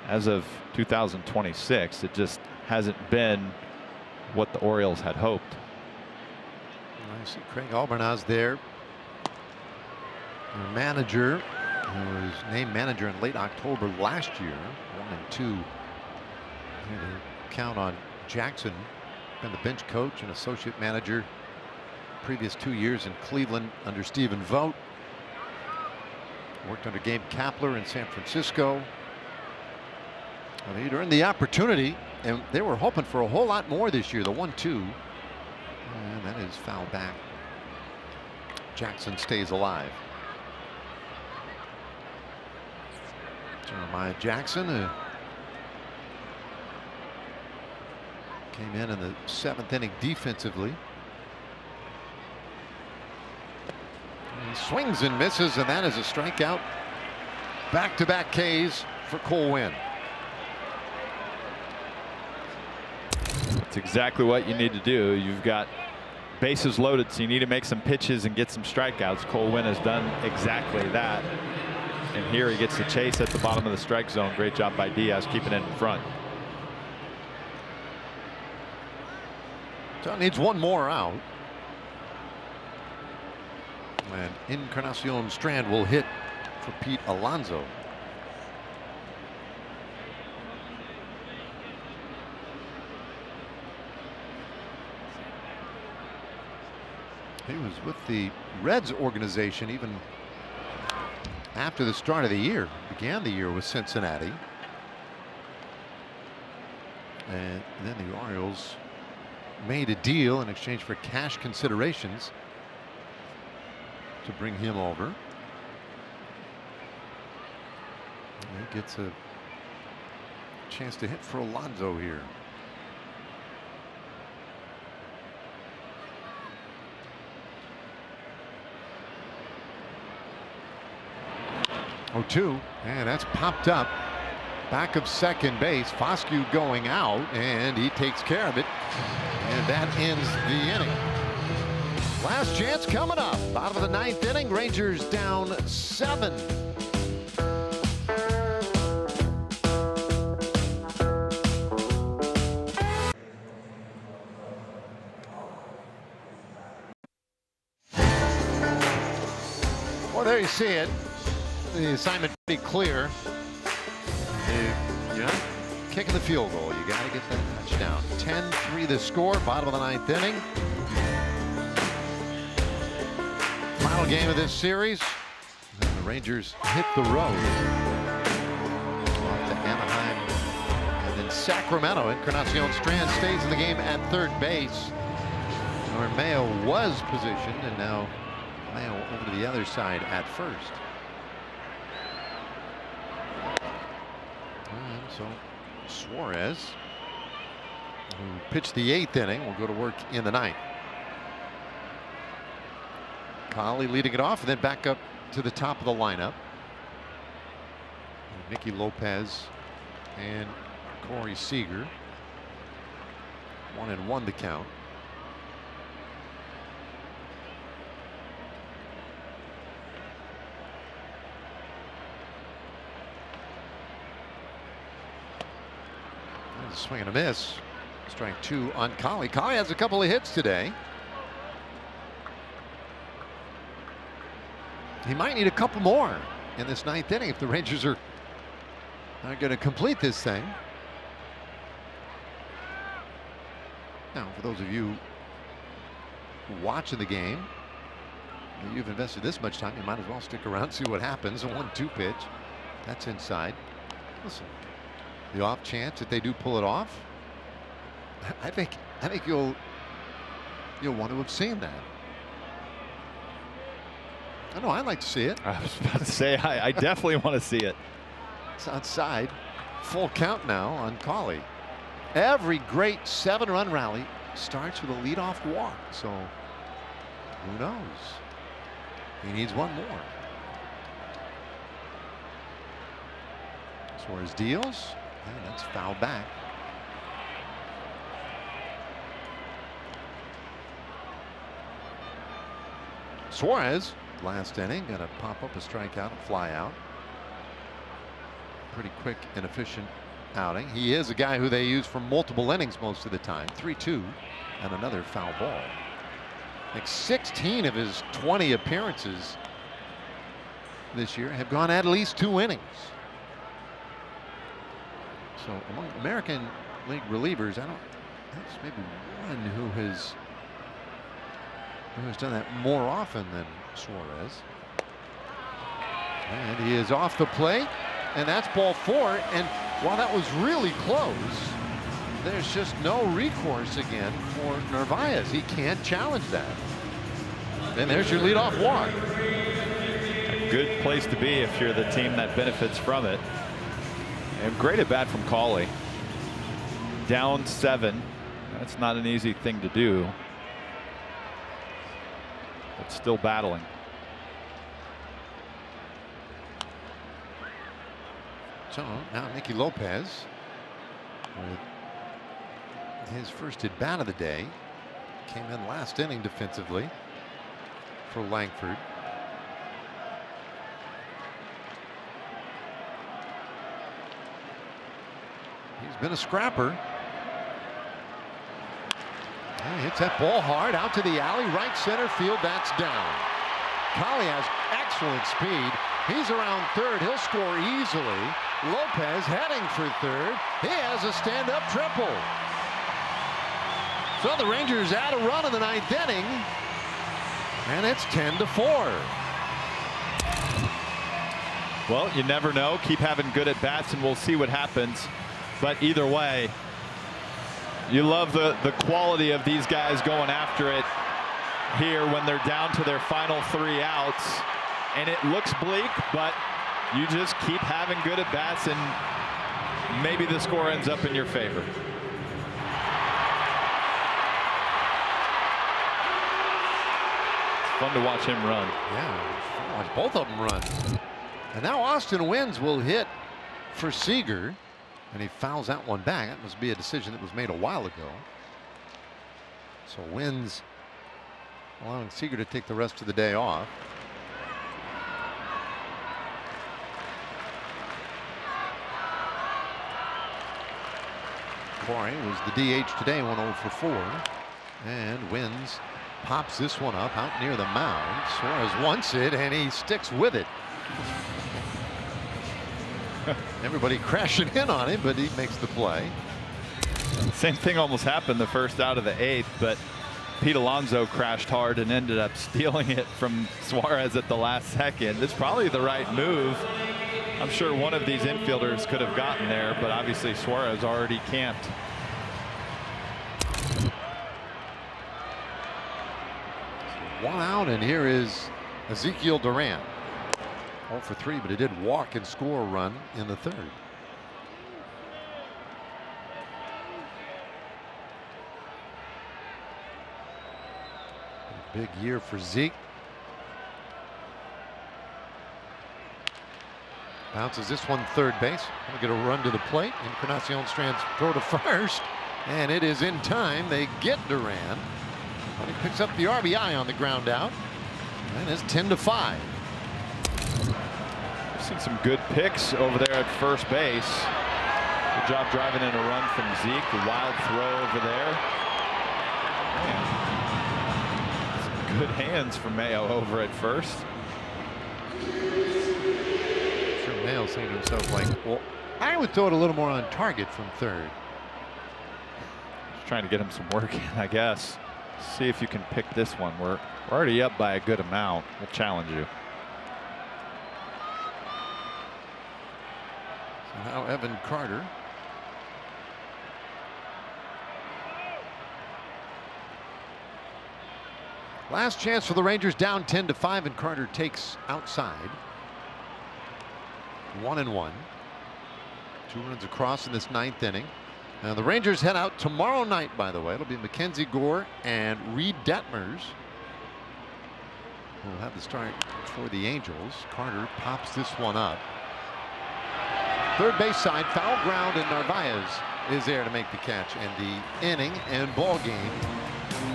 [SPEAKER 3] as of 2026, it just hasn't been what the Orioles had hoped.
[SPEAKER 4] I see Craig Albernaz there, their manager, who was named manager in late October last year. 1-2. Had to count on Jackson, been the bench coach and associate manager previous 2 years in Cleveland under Stephen Vogt. Worked under Gabe Kapler in San Francisco. He'd earned the opportunity, and they were hoping for a whole lot more this year. The 1-2, and that is fouled back. Jackson stays alive. Jeremiah Jackson came in the 7th inning defensively. He swings and misses, and that is a strikeout. Back-to-back Ks for Cole Winn.
[SPEAKER 3] That's exactly what you need to do. You've got bases loaded, so you need to make some pitches and get some strikeouts. Cole Winn has done exactly that. And here he gets the chase at the bottom of the strike zone. Great job by Diaz keeping it in front.
[SPEAKER 4] So it needs one more out. And Encarnacion Strand will hit for Pete Alonso. He was with the Reds organization even after the start of the year. Began the year with Cincinnati. And then the Orioles made a deal in exchange for cash considerations to bring him over. And he gets a chance to hit for Alonso here. Oh, 2, and that's popped up back of second base. Foscue going out, and he takes care of it, and that ends the inning. Last chance coming up. Bottom of the 9th inning, Rangers down 7. Well, there you see it. The assignment pretty clear. You're not kicking the field goal. You got to get that touchdown. 10-3 the score. Bottom of the 9th inning. Final game of this series. The Rangers hit the road off to Anaheim and then Sacramento. Encarnacion Strand stays in the game at third base, where Mayo was positioned, and now Mayo over to the other side at first. And so Suarez, who pitched the 8th inning, will go to work in the 9th. Collie leading it off, and then back up to the top of the lineup. Nicky Lopez and Corey Seager. 1-1 the count. There's a swing and a miss. Strike 2 on Collie. Collie has a couple of hits today. He might need a couple more in this 9th inning if the Rangers are going to complete this thing. Now, for those of you watching the game, you've invested this much time, you might as well stick around and see what happens. A 1-2 pitch. That's inside. Listen, the off chance that they do pull it off, I think you'll want to have seen that. I know, I'd like to see it.
[SPEAKER 3] I was about to say, I definitely want to see it.
[SPEAKER 4] It's outside. Full count now on Collie. Every great 7-run rally starts with a leadoff walk. So who knows? He needs one more. Suarez deals. And that's fouled back. Suarez, last inning, gonna pop up a strikeout and fly out. Pretty quick and efficient outing. He is a guy who they use for multiple innings most of the time. 3-2 and another foul ball. Like 16 of his 20 appearances this year have gone at least 2 innings. So among American League relievers, there's maybe one who has done that more often than Suarez. And he is off the plate, and that's ball 4. And while that was really close, there's just no recourse again for Narvaez. He can't challenge that. And there's your leadoff walk.
[SPEAKER 3] A good place to be if you're the team that benefits from it. And great at bat from Collie. Down 7. That's not an easy thing to do. But still battling.
[SPEAKER 4] So now Nicky Lopez with his first at bat of the day. Came in last inning defensively for Langford. He's been a scrapper. He hits that ball hard out to the alley, right center field. That's down. Collie has excellent speed. He's around third. He'll score easily. Lopez heading for third. He has a stand-up triple. So the Rangers add a run in the 9th inning, and it's 10-4.
[SPEAKER 3] Well, you never know. Keep having good at bats, and we'll see what happens. But either way, you love the quality of these guys going after it here when they're down to their final 3 outs. And it looks bleak, but you just keep having good at bats, and maybe the score ends up in your favor. It's fun to watch him run.
[SPEAKER 4] Yeah, watch both of them run. And now Austin Wynns will hit for Seager. And he fouls that one back. That must be a decision that was made a while ago. So Wynns allowing Seager to take the rest of the day off. Corey was the DH today, 1 0 for 4. And Wynns pops this one up out near the mound. Suarez wants it, and he sticks with it. Everybody crashing in on him, but he makes the play.
[SPEAKER 3] Same thing almost happened the first out of the 8th, but Pete Alonso crashed hard and ended up stealing it from Suarez at the last second. It's probably the right move. I'm sure one of these infielders could have gotten there, but obviously Suarez already camped.
[SPEAKER 4] One out, and here is Ezekiel Duran. 0 for 3, but he did walk and score a run in the third. Big year for Zeke. Bounces this one third base. We'll get a run to the plate. Encarnacion Strand's throw to first, and it is in time. They get Duran. But he picks up the RBI on the ground out, and it's 10-5.
[SPEAKER 3] We've seen some good picks over there at first base. Good job driving in a run from Zeke. A wild throw over there. Man. Good hands from Mayo over at first.
[SPEAKER 4] I'm sure Mayo's saying to himself, like, well, I would throw it a little more on target from third.
[SPEAKER 3] Just trying to get him some work in, I guess. See if you can pick this one. We're already up by a good amount. We'll challenge you.
[SPEAKER 4] So now Evan Carter. Last chance for the Rangers, down 10-5, and Carter takes outside. 1-1. 2 runs across in this 9th inning. Now the Rangers head out tomorrow night, by the way. It'll be Mackenzie Gore and Reed Detmers who will have the start for the Angels. Carter pops this one up. Third base side, foul ground, and Narvaez is there to make the catch. And the inning and ball game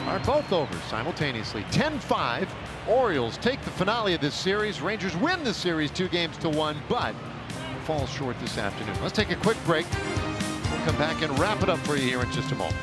[SPEAKER 4] are both over simultaneously. 10-5. Orioles take the finale of this series. Rangers win the series 2-1, but fall short this afternoon. Let's take a quick break. We'll come back and wrap it up for you here in just a moment.